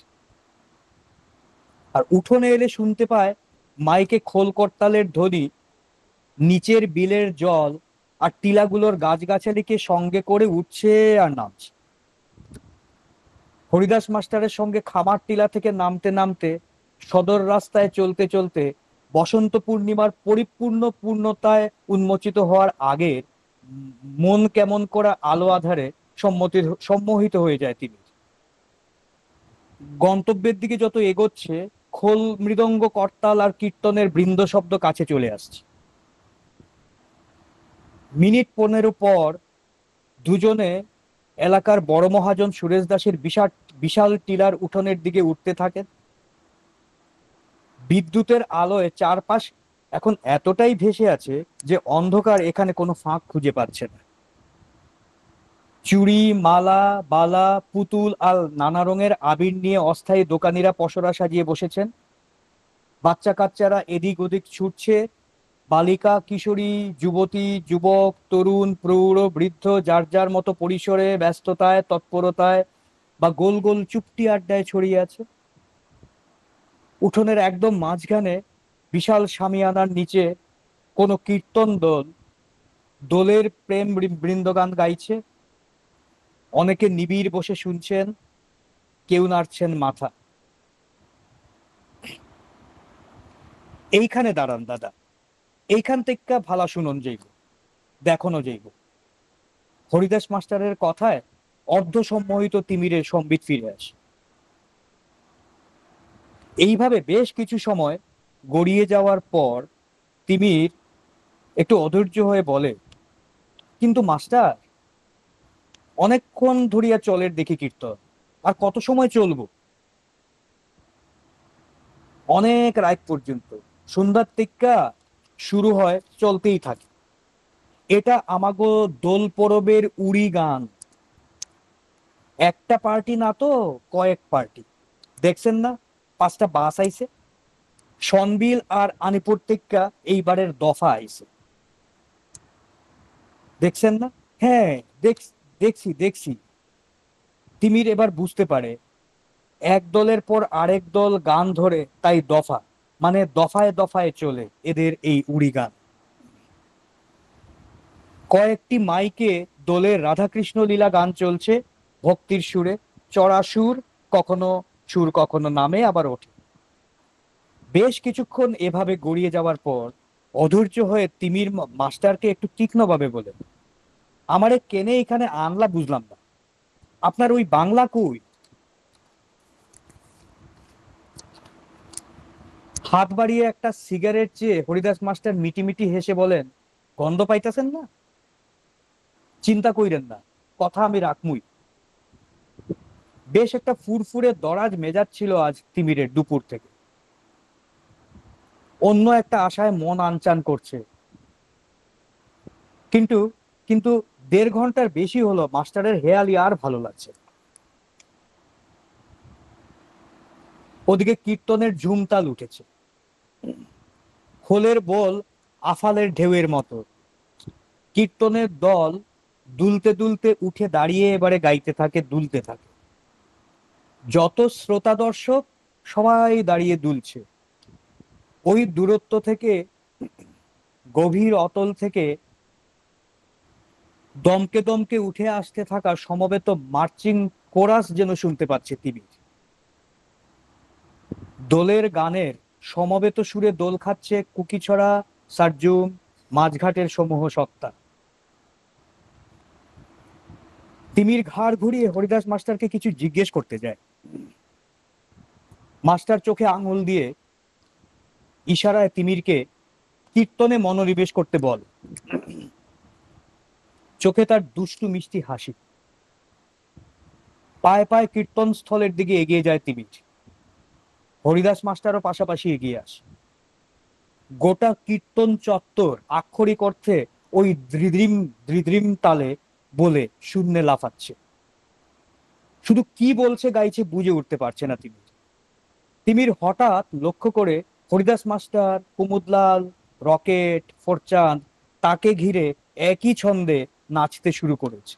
আর উঠোনে এলে শুনতে পায় মাইকে খোল করতালের ধ্বনি, নিচের বিলের জল আর টিলাগুলোর গাছগাছালিকে সঙ্গে করে উঠছে আর নামছে। হরিদাস মাস্টারের সঙ্গে খামার টিলা থেকে নামতে নামতে সদর রাস্তায় চলতে চলতে বসন্ত পূর্ণিমার পরিপূর্ণ পূর্ণতায় উন্মোচিত হওয়ার আগে মন কেমন করা আলো আধারে সম্মোহিত হয়ে যায় তিনি। গন্তব্যের দিকে যত এগোচ্ছে, খোল, মৃদঙ্গ, করতাল আর কীর্তনের বৃন্দ শব্দ কাছে চলে আসছে। মিনিট 15 পর দুজনে এলাকার বড় মহাজন সুরেশ দাসের বিশাল টিলার উঠোনের দিকে উঠতে থাকেন। বিদ্যুতের আলোয় চারপাশ এখন এতটাই ভেসে আছে যে অন্ধকার এখানে কোনো ফাঁক খুঁজে পাচ্ছে না। চুড়ি, মালা, বালা, পুতুল আর নানা রঙের আবির নিয়ে অস্থায়ী দোকানিরা পসরা সাজিয়ে বসেছেন। বাচ্চা কাচ্চারা এদিক ওদিক ছুটছে। বালিকা, কিশোরী, যুবতী, যুবক, তরুণ, প্রৌঢ়, বৃদ্ধ যার যার মতো পরিসরে, ব্যস্ততায়, তৎপরতায় বা গোল গোল চুপটি আড্ডায় ছড়িয়ে আছে। উঠোনের একদম মাঝখানে বিশাল শামিয়ানার নিচে কোনো কীর্তন দোলের প্রেম বৃন্দগান গাইছে। অনেকে নিবিড় বসে শুনছেন, কেউ নাড়ছেন মাথা। এইখানে দাঁড়ান দাদা, এইখান থেকে ভালা শুনুন যাইব, দেখানো যাইব। হরিদাস মাস্টারের কথায় অর্ধ সম্মোহিত তিমিরের সম্বিত ফিরে আসে। এইভাবে বেশ কিছু সময় গড়িয়ে যাওয়ার পর তিমির একটু অধৈর্য হয়ে বলে, কিন্তু মাস্টার, অনেকক্ষণ ধরিয়া চলের দেখি কীর্তন, আর কত সময় চলবো? অনেক রাত পর্যন্ত, সন্ধ্যার থেকে শুরু হয়, চলতেই থাকে। এটা আমাগো দোল পরবের উড়ি গান। একটা পার্টি না তো, কয়েক পার্টি। দেখছেন না 5টা বাস আইছে, সনবিল আর আনিপুর থেকে এইবারের দফা আইছে। দেখছেন না? হ্যাঁ, দেখছি দেখছি। তিমির এবার বুঝতে পারে এক দলের পর আরেক দল গান ধরে, তাই দফা, মানে দফায় দফায় চলে এদের এই উড়ি গান। কয়েকটি মাইকে দলের রাধাকৃষ্ণ লীলা গান চলছে ভক্তির সুরে, চড়া সুর, কখনো সুর কখনো নামে আবার ওঠে। বেশ কিছুক্ষণ এভাবে গড়িয়ে যাওয়ার পর অধৈর্য হয়ে তিমির মাস্টারকে একটু তীক্ষ্ণভাবে বলে, আমারে কেনে এখানে আনলা বুঝলাম না, আপনার ওই বাংলা কই? হাত বাড়িয়ে একটা সিগারেট চেয়ে হরিদাস মাস্টার মিটিমিটি হেসে বলেন, গন্ধ পাইতেছেন না? চিন্তা কইরেন না, কথা আমি রাখমুই। বেশ একটা ফুরফুরে দরাজ মেজাজ ছিল আজ তিমিরের দুপুর থেকে। অন্য একটা আশায় মন আনচান করছে, কিন্তু কিন্তু 1.5 ঘন্টার বেশি হলো মাস্টারের হেয়ালি আর ভালো লাগছে। ওদিকে কীর্তনের ঝুমতাল উঠেছে, খোলের বল আফালের ঢেউয়ের মতো। কীর্তনের দল দুলতে দুলতে উঠে দাঁড়িয়ে এবারে গাইতে থাকে, দুলতে থাকে। যত শ্রোতা দর্শক সবাই দাঁড়িয়ে দুলছে। ওই দূরত্ব থেকে, গভীর অতল থেকে দমকে দমকে উঠে আসতে থাকা সমবেত মার্চিং কোরাস যেন শুনতে পাচ্ছে তিমির। দোলের গানের সমবেত সুরে দোল খাচ্ছে কুকিছড়া, সার্জুম, মাঝঘাটের সমূহ সত্তা। তিমির ঘাড় ঘুরিয়ে হরিদাস মাস্টারকে কিছু জিজ্ঞেস করতে যায়। মাস্টার চোখে আঙুল দিয়ে ইশারায় তিমিরকে কীর্তনে মনোনিবেশ করতে বল। চোখে তার দুষ্টু মিষ্টি হাসি। পায়ে পায়ে কীর্তন স্থলের দিকে এগিয়ে যায় তিমির। হরিদাস মাস্টারও পাশাপাশি এগিয়ে আসে। গোটা কীর্তন চত্বর আক্ষরিক অর্থে ওই দ্রিদ্রিম দ্রিদ্রিম তালে বলে শূন্যে লাফাচ্ছে। শুধু কি বলছে গাইছে বুঝে উঠতে পারছে না তিমির। তিমির হঠাৎ লক্ষ্য করে হরিদাস মাস্টার, কুমুদলাল, রকেট, ফরচাঁদ তাকে ঘিরে একই ছন্দে নাচতে শুরু করেছে।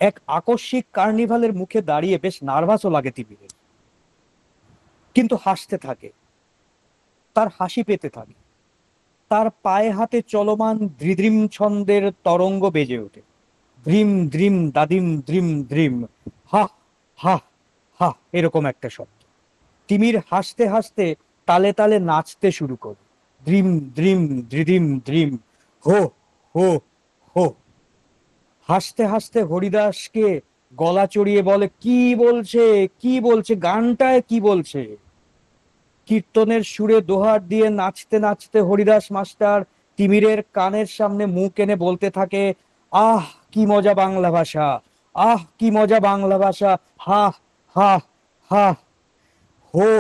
এক আকস্মিক কার্নিভালের মুখে দাঁড়িয়ে বেশ নার্ভাসও লাগে তিমিরের, কিন্তু হাসতে থাকে। তার হাসি পেতে থাকে। তার পায়ে হাতে চলমান দ্রিদ্রিম ছন্দের তরঙ্গ বেজে ওঠে। দ্রিম দ্রিম দাদিম দ্রিম দ্রিম, হা হা হা, এরকম একটা শব্দ। তিমির হাসতে হাসতে তালে তালে নাচতে শুরু করে। দ্রিম দ্রিম দ্রিদিম দ্রিম, হো হো হো। হাসতে হাসতে হরিদাসকে গলা চড়িয়ে বলে, কি বলছে কি বলছে, গানটায় কি বলছে। কীর্তনের সুরে দোহার দিয়ে নাচতে নাচতে হরিদাস মাস্টার তিমিরের কানের সামনে মুখ এনে বলতে থাকে, আহ কি মজা বাংলা ভাষা, আহ কি মজা বাংলা ভাষা, হা হা হা, হো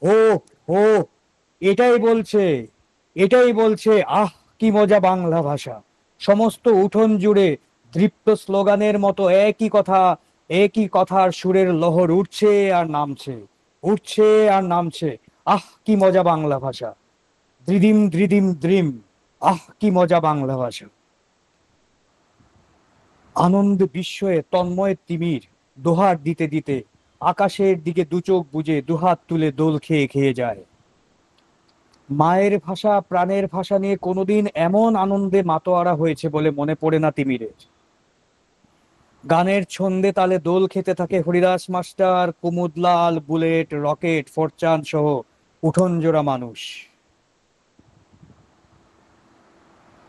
হো হো। এটাই বলছে, এটাই বলছে, আহ কি মজা বাংলা ভাষা। সমস্ত উঠোন জুড়ে দৃপ্ত স্লোগানের মতো একই কথার সুরের লহর উঠছে আর নামছে, উঠছে আর নামছে। আহ কি মজা বাংলা ভাষা, দ্রিদিম দ্রিদিম দ্রিম, আহ কি মজা বাংলা ভাষা। আনন্দ বিস্ময়ে তন্ময় তিমির দোহার দিতে দিতে আকাশের দিকে দুচোখ বুজে দুহাত তুলে দোল খেয়ে খেয়ে যায়। মায়ের ভাষা, প্রাণের ভাষা নিয়ে কোনোদিন এমন আনন্দে মাতোয়ারা হয়েছে বলে মনে পড়ে না তিমিরের। গানের ছন্দে তালে দোল খেতে থাকে Haridas master, Kumudlal, bullet, rocket, ফরচাঁদ সহ উঠোন জোড়া মানুষ।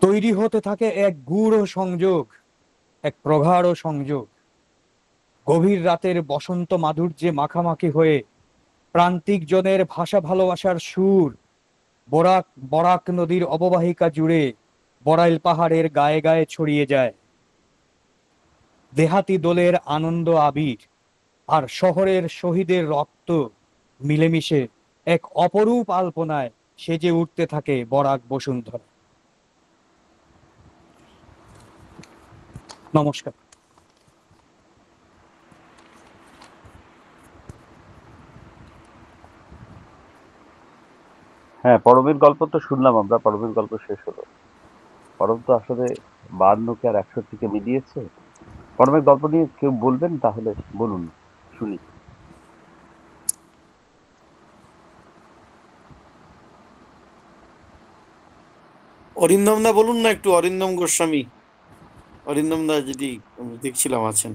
তৈরি হতে থাকে এক গূঢ় সংযোগ, এক প্রগাঢ় সংযোগ। গভীর রাতের বসন্ত মাধুর্যে মাখামাখি হয়ে প্রান্তিক জনের ভাষা ভালোবাসার সুর বরাক বরাক নদীর অববাহিকা জুড়ে বড়াইল পাহাড়ের গায়ে গায়ে ছড়িয়ে যায়। দেহাতি দোলের আনন্দ আবির আর শহরের শহীদের রক্ত মিলেমিশে এক অপরূপ আলপনায় সেজে উঠতে থাকে বরাক বসুন্ধরা। নমস্কার। হ্যাঁ, পরমের গল্প তো শুনলাম আমরা, পরমের গল্প শেষ হলো। পরম তো আসলে 52কে আর 61কে মিলিয়েছে। পরমের গল্প নিয়ে কেউ বলবেন? তাহলে বলুন, শুনি। অরিন্দম দা বলুন না একটু, অরিন্দম গোস্বামী, অরিন্দম দা যদি দেখছিলাম আছেন।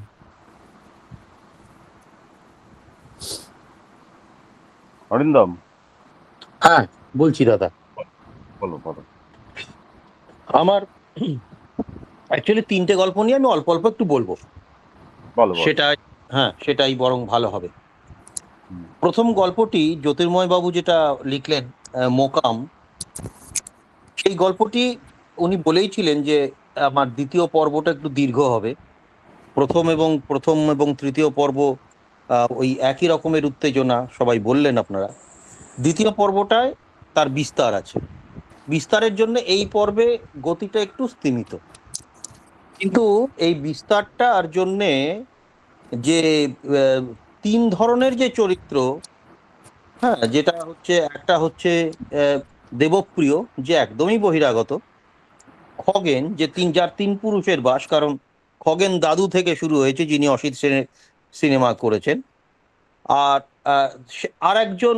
অরিন্দম, হ্যাঁ বলছি দাদা। বলো বলো। আমার অ্যাকচুয়ালি 3টে গল্প নিয়ে আমি অল্প অল্প একটু বলবো, বলো বলো। সেটাই বরং ভালো হবে। প্রথম গল্পটি জ্যোতির্ময় বাবু যেটা লিখলেন, মোকাম, সেই গল্পটি উনি বলেইছিলেন যে আমার দ্বিতীয় পর্বটা একটু দীর্ঘ হবে। প্রথম এবং তৃতীয় পর্ব ওই একই রকমের উত্তেজনা সবাই বললেন আপনারা। দ্বিতীয় পর্বটায় তার বিস্তার আছে। বিস্তারের জন্য এই পর্বে গতিটা একটু স্তিমিত, কিন্তু এই বিস্তারটার জন্যে যে তিন ধরনের যে চরিত্র, হ্যাঁ, যেটা হচ্ছে একটা হচ্ছে দেবপ্রিয়, যে একদমই বহিরাগত, খগেন যে যার তিন পুরুষের বাস, কারণ খগেন দাদু থেকে শুরু হয়েছে, যিনি অসিত সেনের সিনেমা করেছেন। আর আর একজন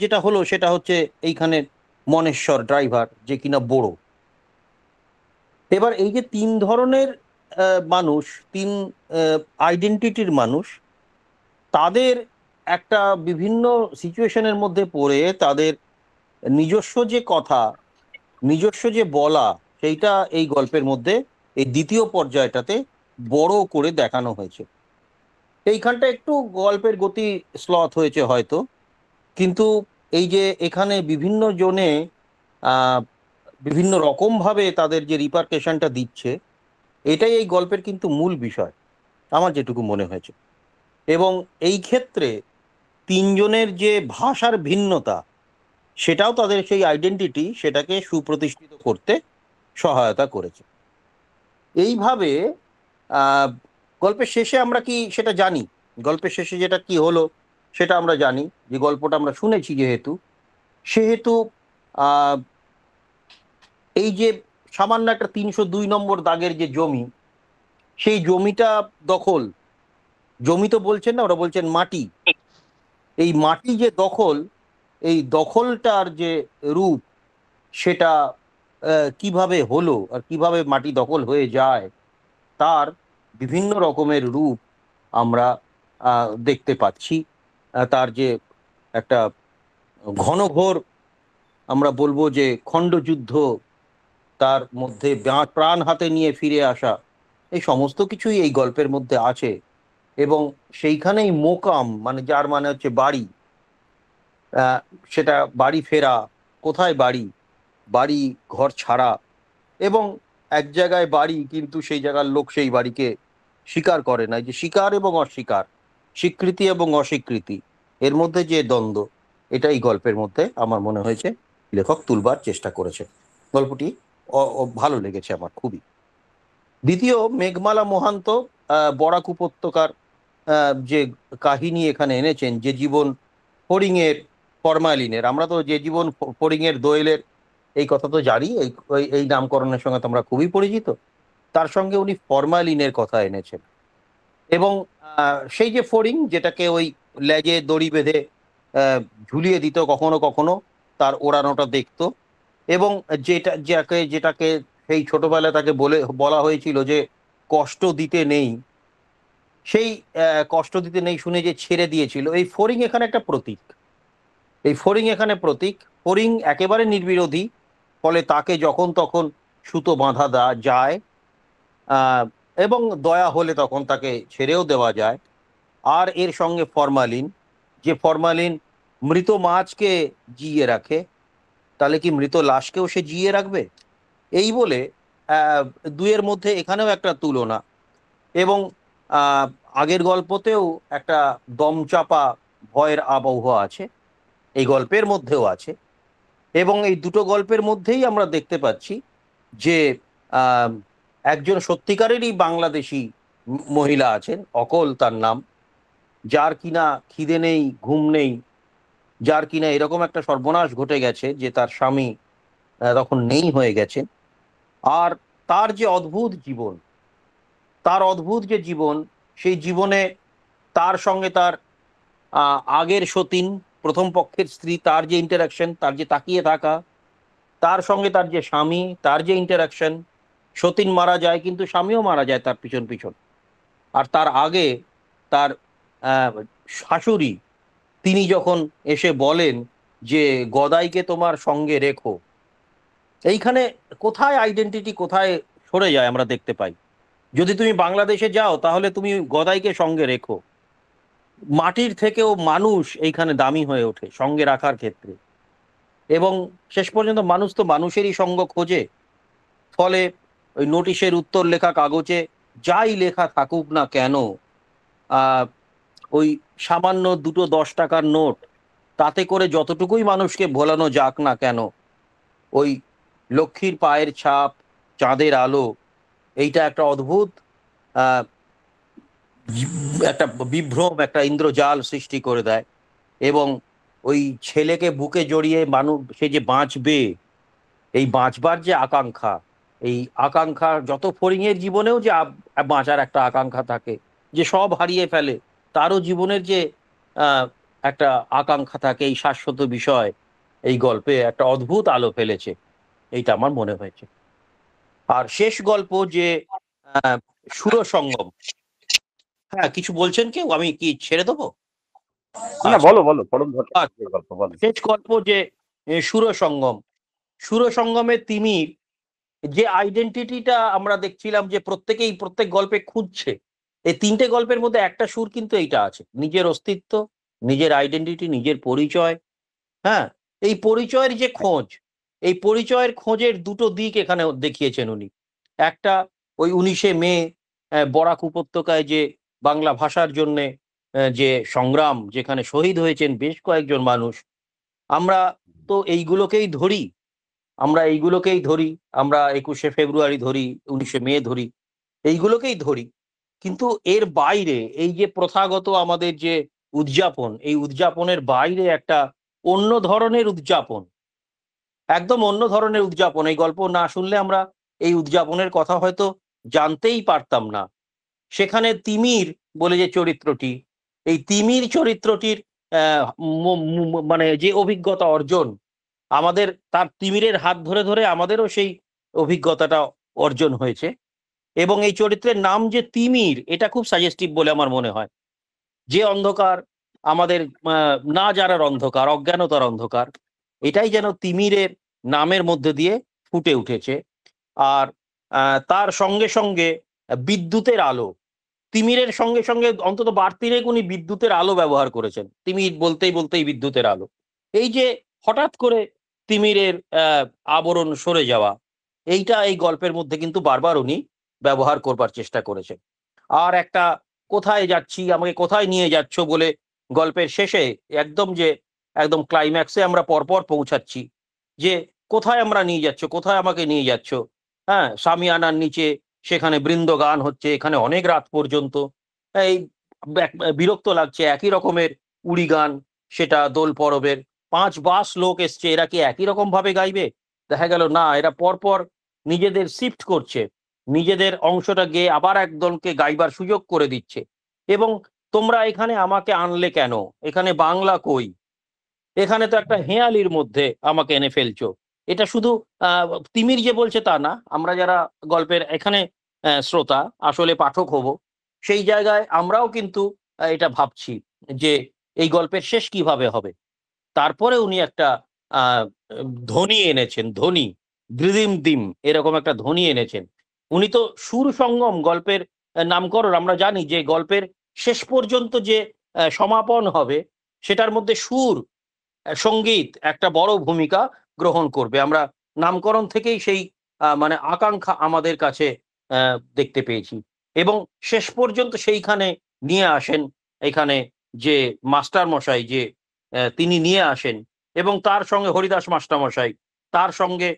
যেটা হলো সেটা হচ্ছে এইখানে মনেশ্বর ড্রাইভার, যে কিনা বড়। এবার এই যে তিন ধরনের মানুষ, তিন আইডেন্টিটির মানুষ, তাদের একটা বিভিন্ন সিচুয়েশনের মধ্যে পড়ে তাদের নিজস্ব যে কথা, নিজস্ব যে বলা, সেইটা এই গল্পের মধ্যে এই দ্বিতীয় পর্যায়টাতে বড় করে দেখানো হয়েছে। এইখানটা একটু গল্পের গতি স্লথ হয়েছে হয়তো, কিন্তু এই যে এখানে বিভিন্ন জনে বিভিন্ন রকম ভাবে তাদের যে রিপারকেশনটা দিচ্ছে, এটাই এই গল্পের কিন্তু মূল বিষয় আমার যেটুকু মনে হয়েছে। এবং এই ক্ষেত্রে তিনজনের যে ভাষার ভিন্নতা, সেটাও তাদের সেই আইডেন্টিটি, সেটাকে সুপ্রতিষ্ঠিত করতে সহায়তা করেছে। এইভাবে গল্পের শেষে আমরা কি সেটা জানি, গল্পের শেষে যেটা কি হলো সেটা আমরা জানি, যে গল্পটা আমরা শুনেছি সেহেতু এই যে সামান্য একটা 302 নম্বর দাগের যে জমি, সেই জমিটা দখল, জমি তো বলছেন না, ওরা বলছেন মাটি। এই মাটি যে দখল, এই দখলটার যে রূপ, সেটা কিভাবে হলো আর কিভাবে মাটি দখল হয়ে যায়, তার বিভিন্ন রকমের রূপ আমরা দেখতে পাচ্ছি। তার যে একটা ঘনঘোর, আমরা বলবো যে খণ্ডযুদ্ধ, তার মধ্যে প্রাণ হাতে নিয়ে ফিরে আসা, এই সমস্ত কিছুই এই গল্পের মধ্যে আছে। এবং সেইখানেই মোকাম, মানে যার মানে হচ্ছে বাড়ি, সেটা বাড়ি ফেরা, কোথায় বাড়ি, বাড়ি ঘর ছাড়া, এবং এক জায়গায় বাড়ি কিন্তু সেই জায়গার লোক সেই বাড়িকে স্বীকার করে না। যে স্বীকার এবং অস্বীকার, স্বীকৃতি এবং অস্বীকৃতি, এর মধ্যে যে দ্বন্দ্ব, এটাই গল্পের মধ্যে আমার মনে হয়েছে লেখক তুলবার চেষ্টা করেছে। গল্পটি ভালো লেগেছে আমার খুবই। দ্বিতীয়, মেঘমালা মোহান্ত বরাক উপত্যকার যে কাহিনী এখানে এনেছেন, যে জীবন ফড়িংয়ের, ফরমালিনের, আমরা তো যে জীবন ফড়িংয়ের দোয়েলের এই কথা তো জানি, এই নামকরণের সঙ্গে তো আমরা খুবই পরিচিত। তার সঙ্গে উনি ফরমালিনের কথা এনেছেন। এবং সেই যে ফড়িং, যেটাকে ওই লেজে দড়ি বেঁধে ঝুলিয়ে দিত কখনো কখনো, তার ওড়ানোটা দেখতো, এবং যেটাকে সেই ছোটবেলায় তাকে বলা হয়েছিল যে কষ্ট দিতে নেই, সেই কষ্ট দিতে নেই শুনে যে ছেড়ে দিয়েছিল। এই ফড়িং এখানে একটা প্রতীক, এই ফড়িং এখানে প্রতীক। ফড়িং একেবারে নির্বিরোধী, ফলে তাকে যখন তখন সুতো বাঁধা যায়, এবং দয়া হলে তখন তাকে ছেড়েও দেওয়া যায়। আর এর সঙ্গে ফরমালিন, যে ফরমালিন মৃত মাছকে জিয়ে রাখে, তাহলে কি মৃত লাশকেও সে জিয়ে রাখবে? এই বলে দুইয়ের মধ্যে এখানেও একটা তুলনা, এবং আগের গল্পতেও একটা দমচাপা ভয়ের আবহ আছে, এই গল্পের মধ্যেও আছে। এবং এই দুটো গল্পের মধ্যেই আমরা দেখতে পাচ্ছি যে একজন সত্যিকারেরই বাংলাদেশি মহিলা আছেন, অকল তার নাম, যার কিনা খিদে নেই, ঘুম নেই, যার কিনা এরকম একটা সর্বনাশ ঘটে গেছে যে তার স্বামী তখন নেই হয়ে গেছেন। আর তার যে অদ্ভুত জীবন, তার অদ্ভুত যে জীবন, সেই জীবনে তার সঙ্গে তার আগের সতীন, প্রথম পক্ষের স্ত্রী, তার যে ইন্টারাকশন, তার যে তাকিয়ে থাকা, তার সঙ্গে তার যে স্বামী, তার যে ইন্টারাকশন, সতীন মারা যায় কিন্তু স্বামীও মারা যায় তার পিছন পিছন। আর তার আগে তার শাশুড়ি, তিনি যখন এসে বলেন যে গদাইকে তোমার সঙ্গে রেখো, এইখানে কোথায় আইডেন্টিটি কোথায় সরে যায় আমরা দেখতে পাই। যদি তুমি বাংলাদেশে যাও তাহলে তুমি গদাইকে সঙ্গে রেখো। মাটির থেকেও মানুষ এইখানে দামি হয়ে ওঠে সঙ্গে রাখার ক্ষেত্রে, এবং শেষ পর্যন্ত মানুষ তো মানুষেরই সঙ্গ খোঁজে। ফলে ওই নোটিশের উত্তর লেখা কাগজে যাই লেখা থাকুক না কেন, ওই সামান্য 2 10 টাকার নোট, তাতে করে যতটুকুই মানুষকে ভোলানো যাক না কেন, ওই লক্ষ্মীর পায়ের ছাপ, চাঁদের আলো, এইটা একটা অদ্ভুত আহ, একটা বিভ্রম, একটা ইন্দ্রজাল সৃষ্টি করে দেয়। এবং ওই ছেলেকে বুকে জড়িয়ে মানুষ সে যে বাঁচবে, এই বাঁচবার যে আকাঙ্ক্ষা, এই আকাঙ্ক্ষা যত ফড়িংয়ের জীবনেও যে বাঁচার একটা আকাঙ্ক্ষা থাকে, যে সব হারিয়ে ফেলে, তারও জীবনের যে আহ, একটা আকাঙ্ক্ষা থাকে, এই শাশ্বত বিষয় এই গল্পে একটা অদ্ভুত আলো ফেলেছে, এইটা আমার মনে হয়েছে। আর শেষ গল্প যে সুরসঙ্গম, হ্যাঁ কিছু বলছেন কেউ, আমি কি ছেড়ে দেবো? না, বলো বলো, পরম আচ্ছা, গল্প বলো। শেষ গল্প যে সুরসঙ্গম, সুরসঙ্গমে তিমির যে আইডেন্টিটিটা আমরা দেখছিলাম যে প্রত্যেক গল্পে খুঁজছে, এই তিনটে গল্পের মধ্যে একটা সুর কিন্তু এইটা আছে, নিজের অস্তিত্ব, নিজের আইডেন্টিটি, নিজের পরিচয়। হ্যাঁ, এই পরিচয়ের যে খোঁজ, এই পরিচয়ের খোঁজের দুটো দিক এখানে দেখিয়েছেন উনি। একটা ওই 19শে মে বরাক উপত্যকায় যে বাংলা ভাষার জন্যে যে সংগ্রাম, যেখানে শহীদ হয়েছেন বেশ কয়েকজন মানুষ, আমরা তো এইগুলোকেই ধরি, আমরা 21শে ফেব্রুয়ারি ধরি, 19শে মে ধরি, এইগুলোকেই ধরি। কিন্তু এর বাইরে এই যে প্রথাগত আমাদের যে উদযাপন, এই উদযাপনের বাইরে একটা অন্য ধরনের উদযাপন, একদম অন্য ধরনের উদযাপন। এই গল্প না শুনলে আমরা এই উদযাপনের কথা হয়তো জানতেই পারতাম না। সেখানে তিমির বলে যে চরিত্রটি, এই তিমির চরিত্রটির মানে যে অভিজ্ঞতা অর্জন, আমাদের তার তিমিরের হাত ধরে ধরে আমাদেরও সেই অভিজ্ঞতাটা অর্জন হয়েছে। এবং এই চরিত্রের নাম যে তিমির, এটা খুব সাজেস্টিভ বলে আমার মনে হয়। যে অন্ধকার আমাদের না জানার অন্ধকার, অজ্ঞানতার অন্ধকার, এটাই যেন তিমিরের নামের মধ্যে দিয়ে ফুটে উঠেছে। আর তার সঙ্গে সঙ্গে বিদ্যুতের আলো, তিমিরের সঙ্গে সঙ্গে অন্তত বাড়তিরেক উনি বিদ্যুতের আলো ব্যবহার করেছেন, তিমির বলতেই বিদ্যুতের আলো। এই যে হঠাৎ করে তিমিরের আবরণ সরে যাওয়া, এইটা এই গল্পের মধ্যে কিন্তু বারবার উনি ব্যবহার করবার চেষ্টা করেছেন। আর একটা কোথায় যাচ্ছি, আমাকে কোথায় নিয়ে যাচ্ছ বলে গল্পের শেষে একদম ক্লাইম্যাক্সে আমরা পরপর পৌঁছাচ্ছি, যে কোথায় আমরা নিয়ে যাচ্ছ, কোথায় আমাকে নিয়ে যাচ্ছ। হ্যাঁ, সামিয়ানার নিচে সেখানে বৃন্দ গান হচ্ছে, এখানে অনেক রাত পর্যন্ত, এই বিরক্ত লাগছে, একই রকমের উড়ি গান, সেটা দোল পরবের 5 বাস লোক এসছে, এরা কি একই রকম ভাবে গাইবে? দেখা গেল না, এরা পরপর নিজেদের শিফট করছে, নিজেদের অংশটা গেয়ে আবার একদলকে গাইবার সুযোগ করে দিচ্ছে। এবং তোমরা এখানে আমাকে আনলে কেন, এখানে বাংলা কই, এখানে তো একটা হেঁয়ালির মধ্যে আমাকে এনে ফেলছো। এটা শুধু তিমির যে বলছে তা না, আমরা যারা গল্পের এখানে শ্রোতা, আসলে পাঠক হব, সেই জায়গায় আমরাও কিন্তু এটা ভাবছি যে এই গল্পের শেষ কিভাবে হবে। তারপরে উনি একটা ধ্বনি এনেছেন, ধ্বনি দ্রিদিম দিম এরকম একটা ধ্বনি এনেছেন। উনি তো সুর সঙ্গম গল্পের নামকরণ, আমরা জানি যে গল্পের শেষ পর্যন্ত যে সমাপন হবে, সেটার মধ্যে সুর, সঙ্গীত একটা বড় ভূমিকা গ্রহণ করবে। আমরা নামকরণ থেকেই সেই মানে আকাঙ্ক্ষা আমাদের কাছে দেখতে পেয়েছি। এবং শেষ পর্যন্ত সেইখানে নিয়ে আসেন, এখানে যে মাস্টার মশাই যে তিনি নিয়ে আসেন, এবং তার সঙ্গে হরিদাস মাস্টার মশাই, তার সঙ্গে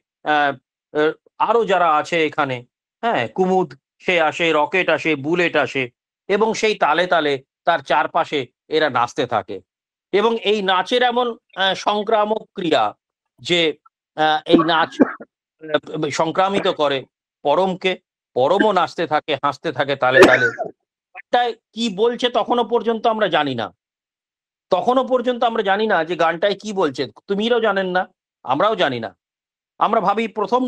আরো যারা আছে এখানে, হ্যাঁ কুমুদ সে আসে, রকেট আসে, বুলেট আসে, এবং সেই তালে তালে তার চারপাশে এরা নাচতে থাকে। এবং এই নাচের এমন সংক্রামক ক্রিয়া যে এই নাচ সংক্রামিত করে পরমকে, পরমও নাচতে থাকে, হাসতে থাকে তালে তালে। গানটায় কি বলছে তখনও পর্যন্ত আমরা জানি না যে গানটায় কি বলছে, তুমিও জানেন না, আমরাও জানি না। আমরা ভাবি প্রথম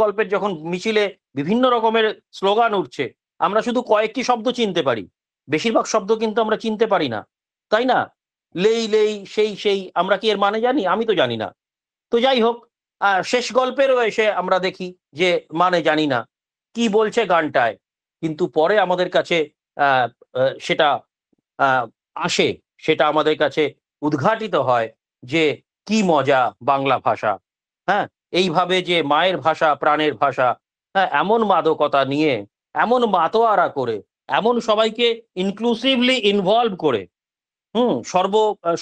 গল্পের যখন মিছিলে বিভিন্ন রকমের স্লোগান উঠছে, আমরা শুধু কয়েকটি শব্দ চিনতে পারি, বেশিরভাগ শব্দ কিন্তু আমরা চিনতে পারি না, তাই না? লেই লেই, সেই সেই, আমরা কি এর মানে জানি? আমি তো জানি না। তো যাই হোক, শেষ গল্পেরও এসে আমরা দেখি যে মানে জানি না কি বলছে গানটায়, কিন্তু পরে আমাদের কাছে সেটা আসে, সেটা আমাদের কাছে উদ্ঘাটিত হয় যে কি মজা বাংলা ভাষা। হ্যাঁ, এইভাবে যে মায়ের ভাষা, প্রাণের ভাষা, হ্যাঁ, এমন মাদকতা নিয়ে, এমন মাতোয়ারা করে, এমন সবাইকে ইনক্লুসিভলি ইনভলভ করে,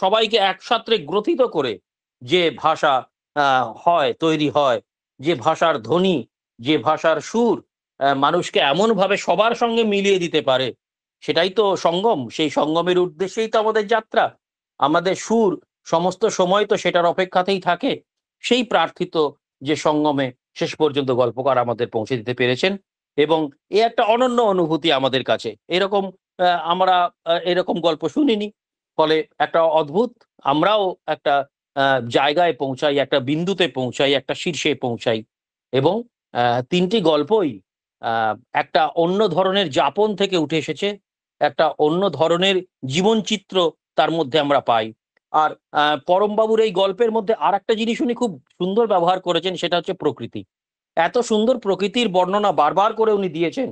সবাইকে একসাথে গ্রথিত করে যে ভাষা, তৈরি হয়, যে ভাষার ধ্বনি, যে ভাষার সুর মানুষকে এমনভাবে সবার সঙ্গে মিলিয়ে দিতে পারে, সেটাই তো সঙ্গম। সেই সঙ্গমের উদ্দেশ্যেই তো আমাদের যাত্রা। আমাদের সুর সমস্ত সময় তো সেটার অপেক্ষাতেই থাকে। সেই প্রার্থিত যে সঙ্গমে শেষ পর্যন্ত গল্পকার আমাদের পৌঁছে দিতে পেরেছেন, এবং এ একটা অনন্য অনুভূতি আমাদের কাছে। এরকম আমরা এরকম গল্প শুনিনি। ফলে একটা অদ্ভুত, আমরাও একটা জায়গায় পৌঁছাই, একটা বিন্দুতে পৌঁছাই, একটা শীর্ষে পৌঁছাই, এবং তিনটি গল্পই একটা অন্য ধরনের যাপন থেকে উঠে এসেছে, একটা অন্য ধরনের জীবনচিত্র তার মধ্যে আমরা পাই। আর পরমবাবুর এই গল্পের মধ্যে আর একটা জিনিস উনি খুব সুন্দর ব্যবহার করেছেন, সেটা হচ্ছে প্রকৃতি। এত সুন্দর প্রকৃতির বর্ণনা বারবার করে উনি দিয়েছেন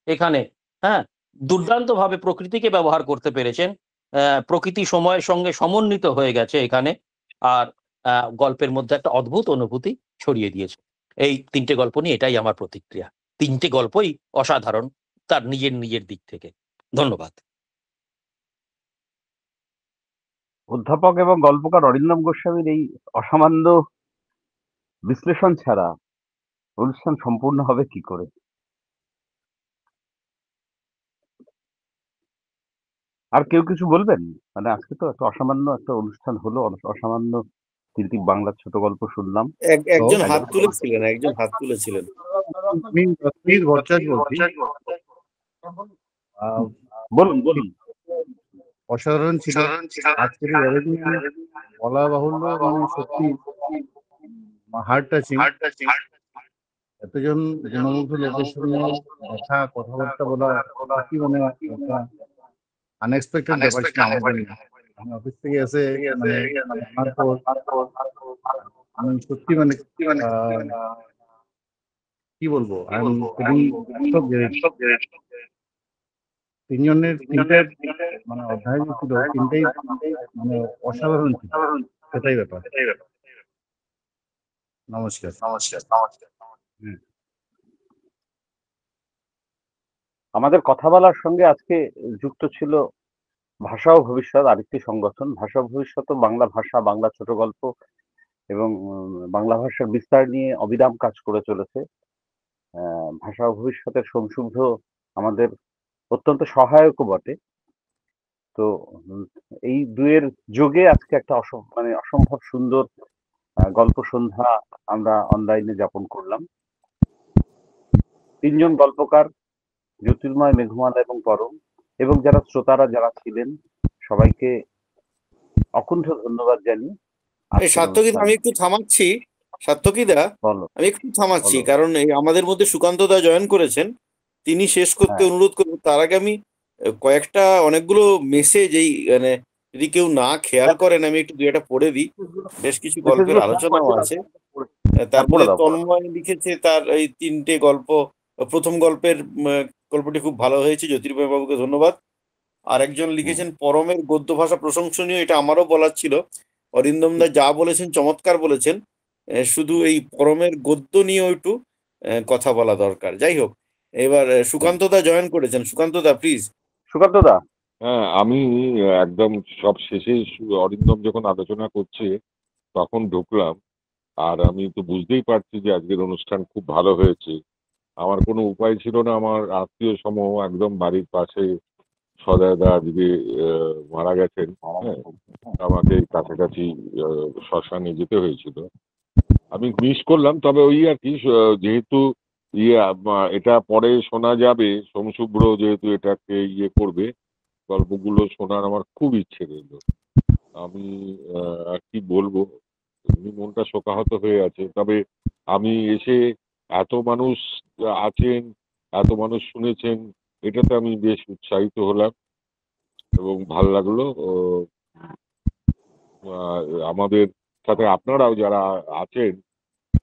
এখানে। হ্যাঁ, দুর্দান্তভাবে প্রকৃতিকে ব্যবহার করতে পেরেছেন। প্রকৃতি সময়ের সঙ্গে সমন্বিত হয়ে গেছে এখানে। আর গল্পের মধ্যে একটা অদ্ভুত অনুভূতি ছড়িয়ে দিয়েছে। এই তিনটে গল্প নিয়ে এটাই আমার প্রতিক্রিয়া। তিনটে গল্পই অসাধারণ তার নিজের নিজের দিক থেকে। ধন্যবাদ। অধ্যাপক এবং গল্পকার অরিন্দম গোস্বামীর এই অসামান্য বিশ্লেষণ ছাড়া অনুষ্ঠান সম্পূর্ণ হবে কি করে? আর কেউ কিছু বলবেন? মানে আজকে তো একটা অসামান্য একটা অনুষ্ঠান হলো, অসামান্য তিনটি বাংলা ছোট গল্প শুনলাম। একজন হাত তুলেছিলেন। আমি রশ্মির ভট্টাচার্য বলছি। বলুন বলুন। অসাধারণ ছিল আজকের অ্যারেঞ্জমেন্ট, বলা বাহুল্য, মানে সত্যি হার্ট টাচিং। এতজন জনমুখী লোকের সঙ্গে দেখা, কথাবার্তা বলা কি মানে একটা আনএক্সপেক্টেড ব্যাপার ছিল আমাদের জন্য। আমি অফিস থেকে এসে মানে আমার পর আমি সত্যি মানে কি বলবো, তিনজনের তিনটে মানে অধ্যায় যে ছিল, তিনটেই মানে অসাধারণ ছিল, সেটাই ব্যাপার। নমস্কার। আমাদের কথা বলার সঙ্গে আজকে যুক্ত ছিল ভাষা ও ভবিষ্যৎ, আরেকটি সংগঠন। ভাষা ও ভবিষ্যৎ বাংলা ভাষা, বাংলা ছোট গল্প এবং বাংলা ভাষার বিস্তার নিয়ে অবিরাম কাজ করে চলেছে। ভাষা ও ভবিষ্যতের সংশুদ্ধ আমাদের অত্যন্ত সহায়কও বটে। তো এই দুয়ের যোগে আজকে একটা অসম্ভব সুন্দর গল্প সন্ধ্যা আমরা অনলাইনে যাপন করলাম। তিনজন গল্পকার, জ্যোতির্ময়, মেঘমালা এবং পরম, এবং যারা শ্রোতারা যারা ছিলেন সবাইকে অকুণ্ঠ ধন্যবাদ জানিয়ে সার্থকীদা, আমি একটু থামাচ্ছি, কারণ এই আমাদের মধ্যে সুকান্ত দা জয়েন করেছেন, তিনি শেষ করতে অনুরোধ করবো। তার আগে আমি অনেকগুলো মেসেজ, এই মানে যদি কেউ না খেয়াল করেন, আমি একটু দুইটা পড়ে দিই। বেশ কিছু গল্পের আলোচনাও আছে। তারপরে তন্ময় লিখেছে তার এই তিনটে গল্প, প্রথম গল্পটি খুব ভালো হয়েছে, জ্যোতির্ময় বাবুকে ধন্যবাদ। আর একজন লিখেছেন পরমের গদ্য ভাষা প্রশংসনীয়, এটা আমারও বলার ছিল। অরিন্দম দা যা বলেছেন চমৎকার বলেছেন, শুধু এই পরমের গদ্য নিয়েও একটু কথা বলা দরকার। যাই হোক, এবার সুকান্ত দা জয়েন করেছেন। সুকান্ত দা, প্লিজ। সুকান্ত দা। হ্যাঁ, আমি একদম সব শেষে অরিন্দম যখন আলোচনা করছে তখন ঢুকলাম, আর আমি তো বুঝতেই পারছি যে আজকের অনুষ্ঠান খুব ভালো হয়েছে। আমার কোনো উপায় ছিল না, আমার আত্মীয় সমূহ একদম বাড়ির পাশে সদয়দা আজকে মারা গেছেন। আমাকে কাছাকাছি শ্মশানে যেতে হয়েছিল, আমি মিস করলাম। তবে ওই আর কি, যেহেতু এটা পরে শোনা যাবে, সোমশুভ্র যেহেতু এটাকে করবে, গল্পগুলো শোনার আমার খুব ইচ্ছে রইল। আমি কি বলবো, এমনি মনটা শোকাহত হয়ে আছে। তবে আমি এসে এত মানুষ আছেন, এত মানুষ শুনেছেন, এটাতে আমি বেশ উৎসাহিত হলাম এবং ভাল লাগলো। আমাদের সাথে আপনারাও যারা আছেন,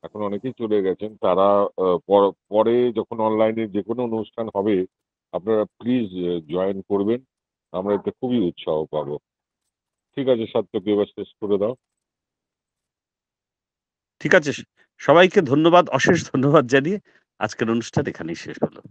এখন অনেকেই চলে গেছেন, তারা পরে যখন অনলাইনে যে কোনো অনুষ্ঠান হবে আপনারা প্লিজ জয়েন করবেন, আমরা এতে খুবই উৎসাহ পাবো। ঠিক আছে সার্থকী, এবার শেষ করে দাও। ঠিক আছে, সবাইকে ধন্যবাদ, অশেষ ধন্যবাদ জানিয়ে আজকের অনুষ্ঠান এখানেই শেষ হলো।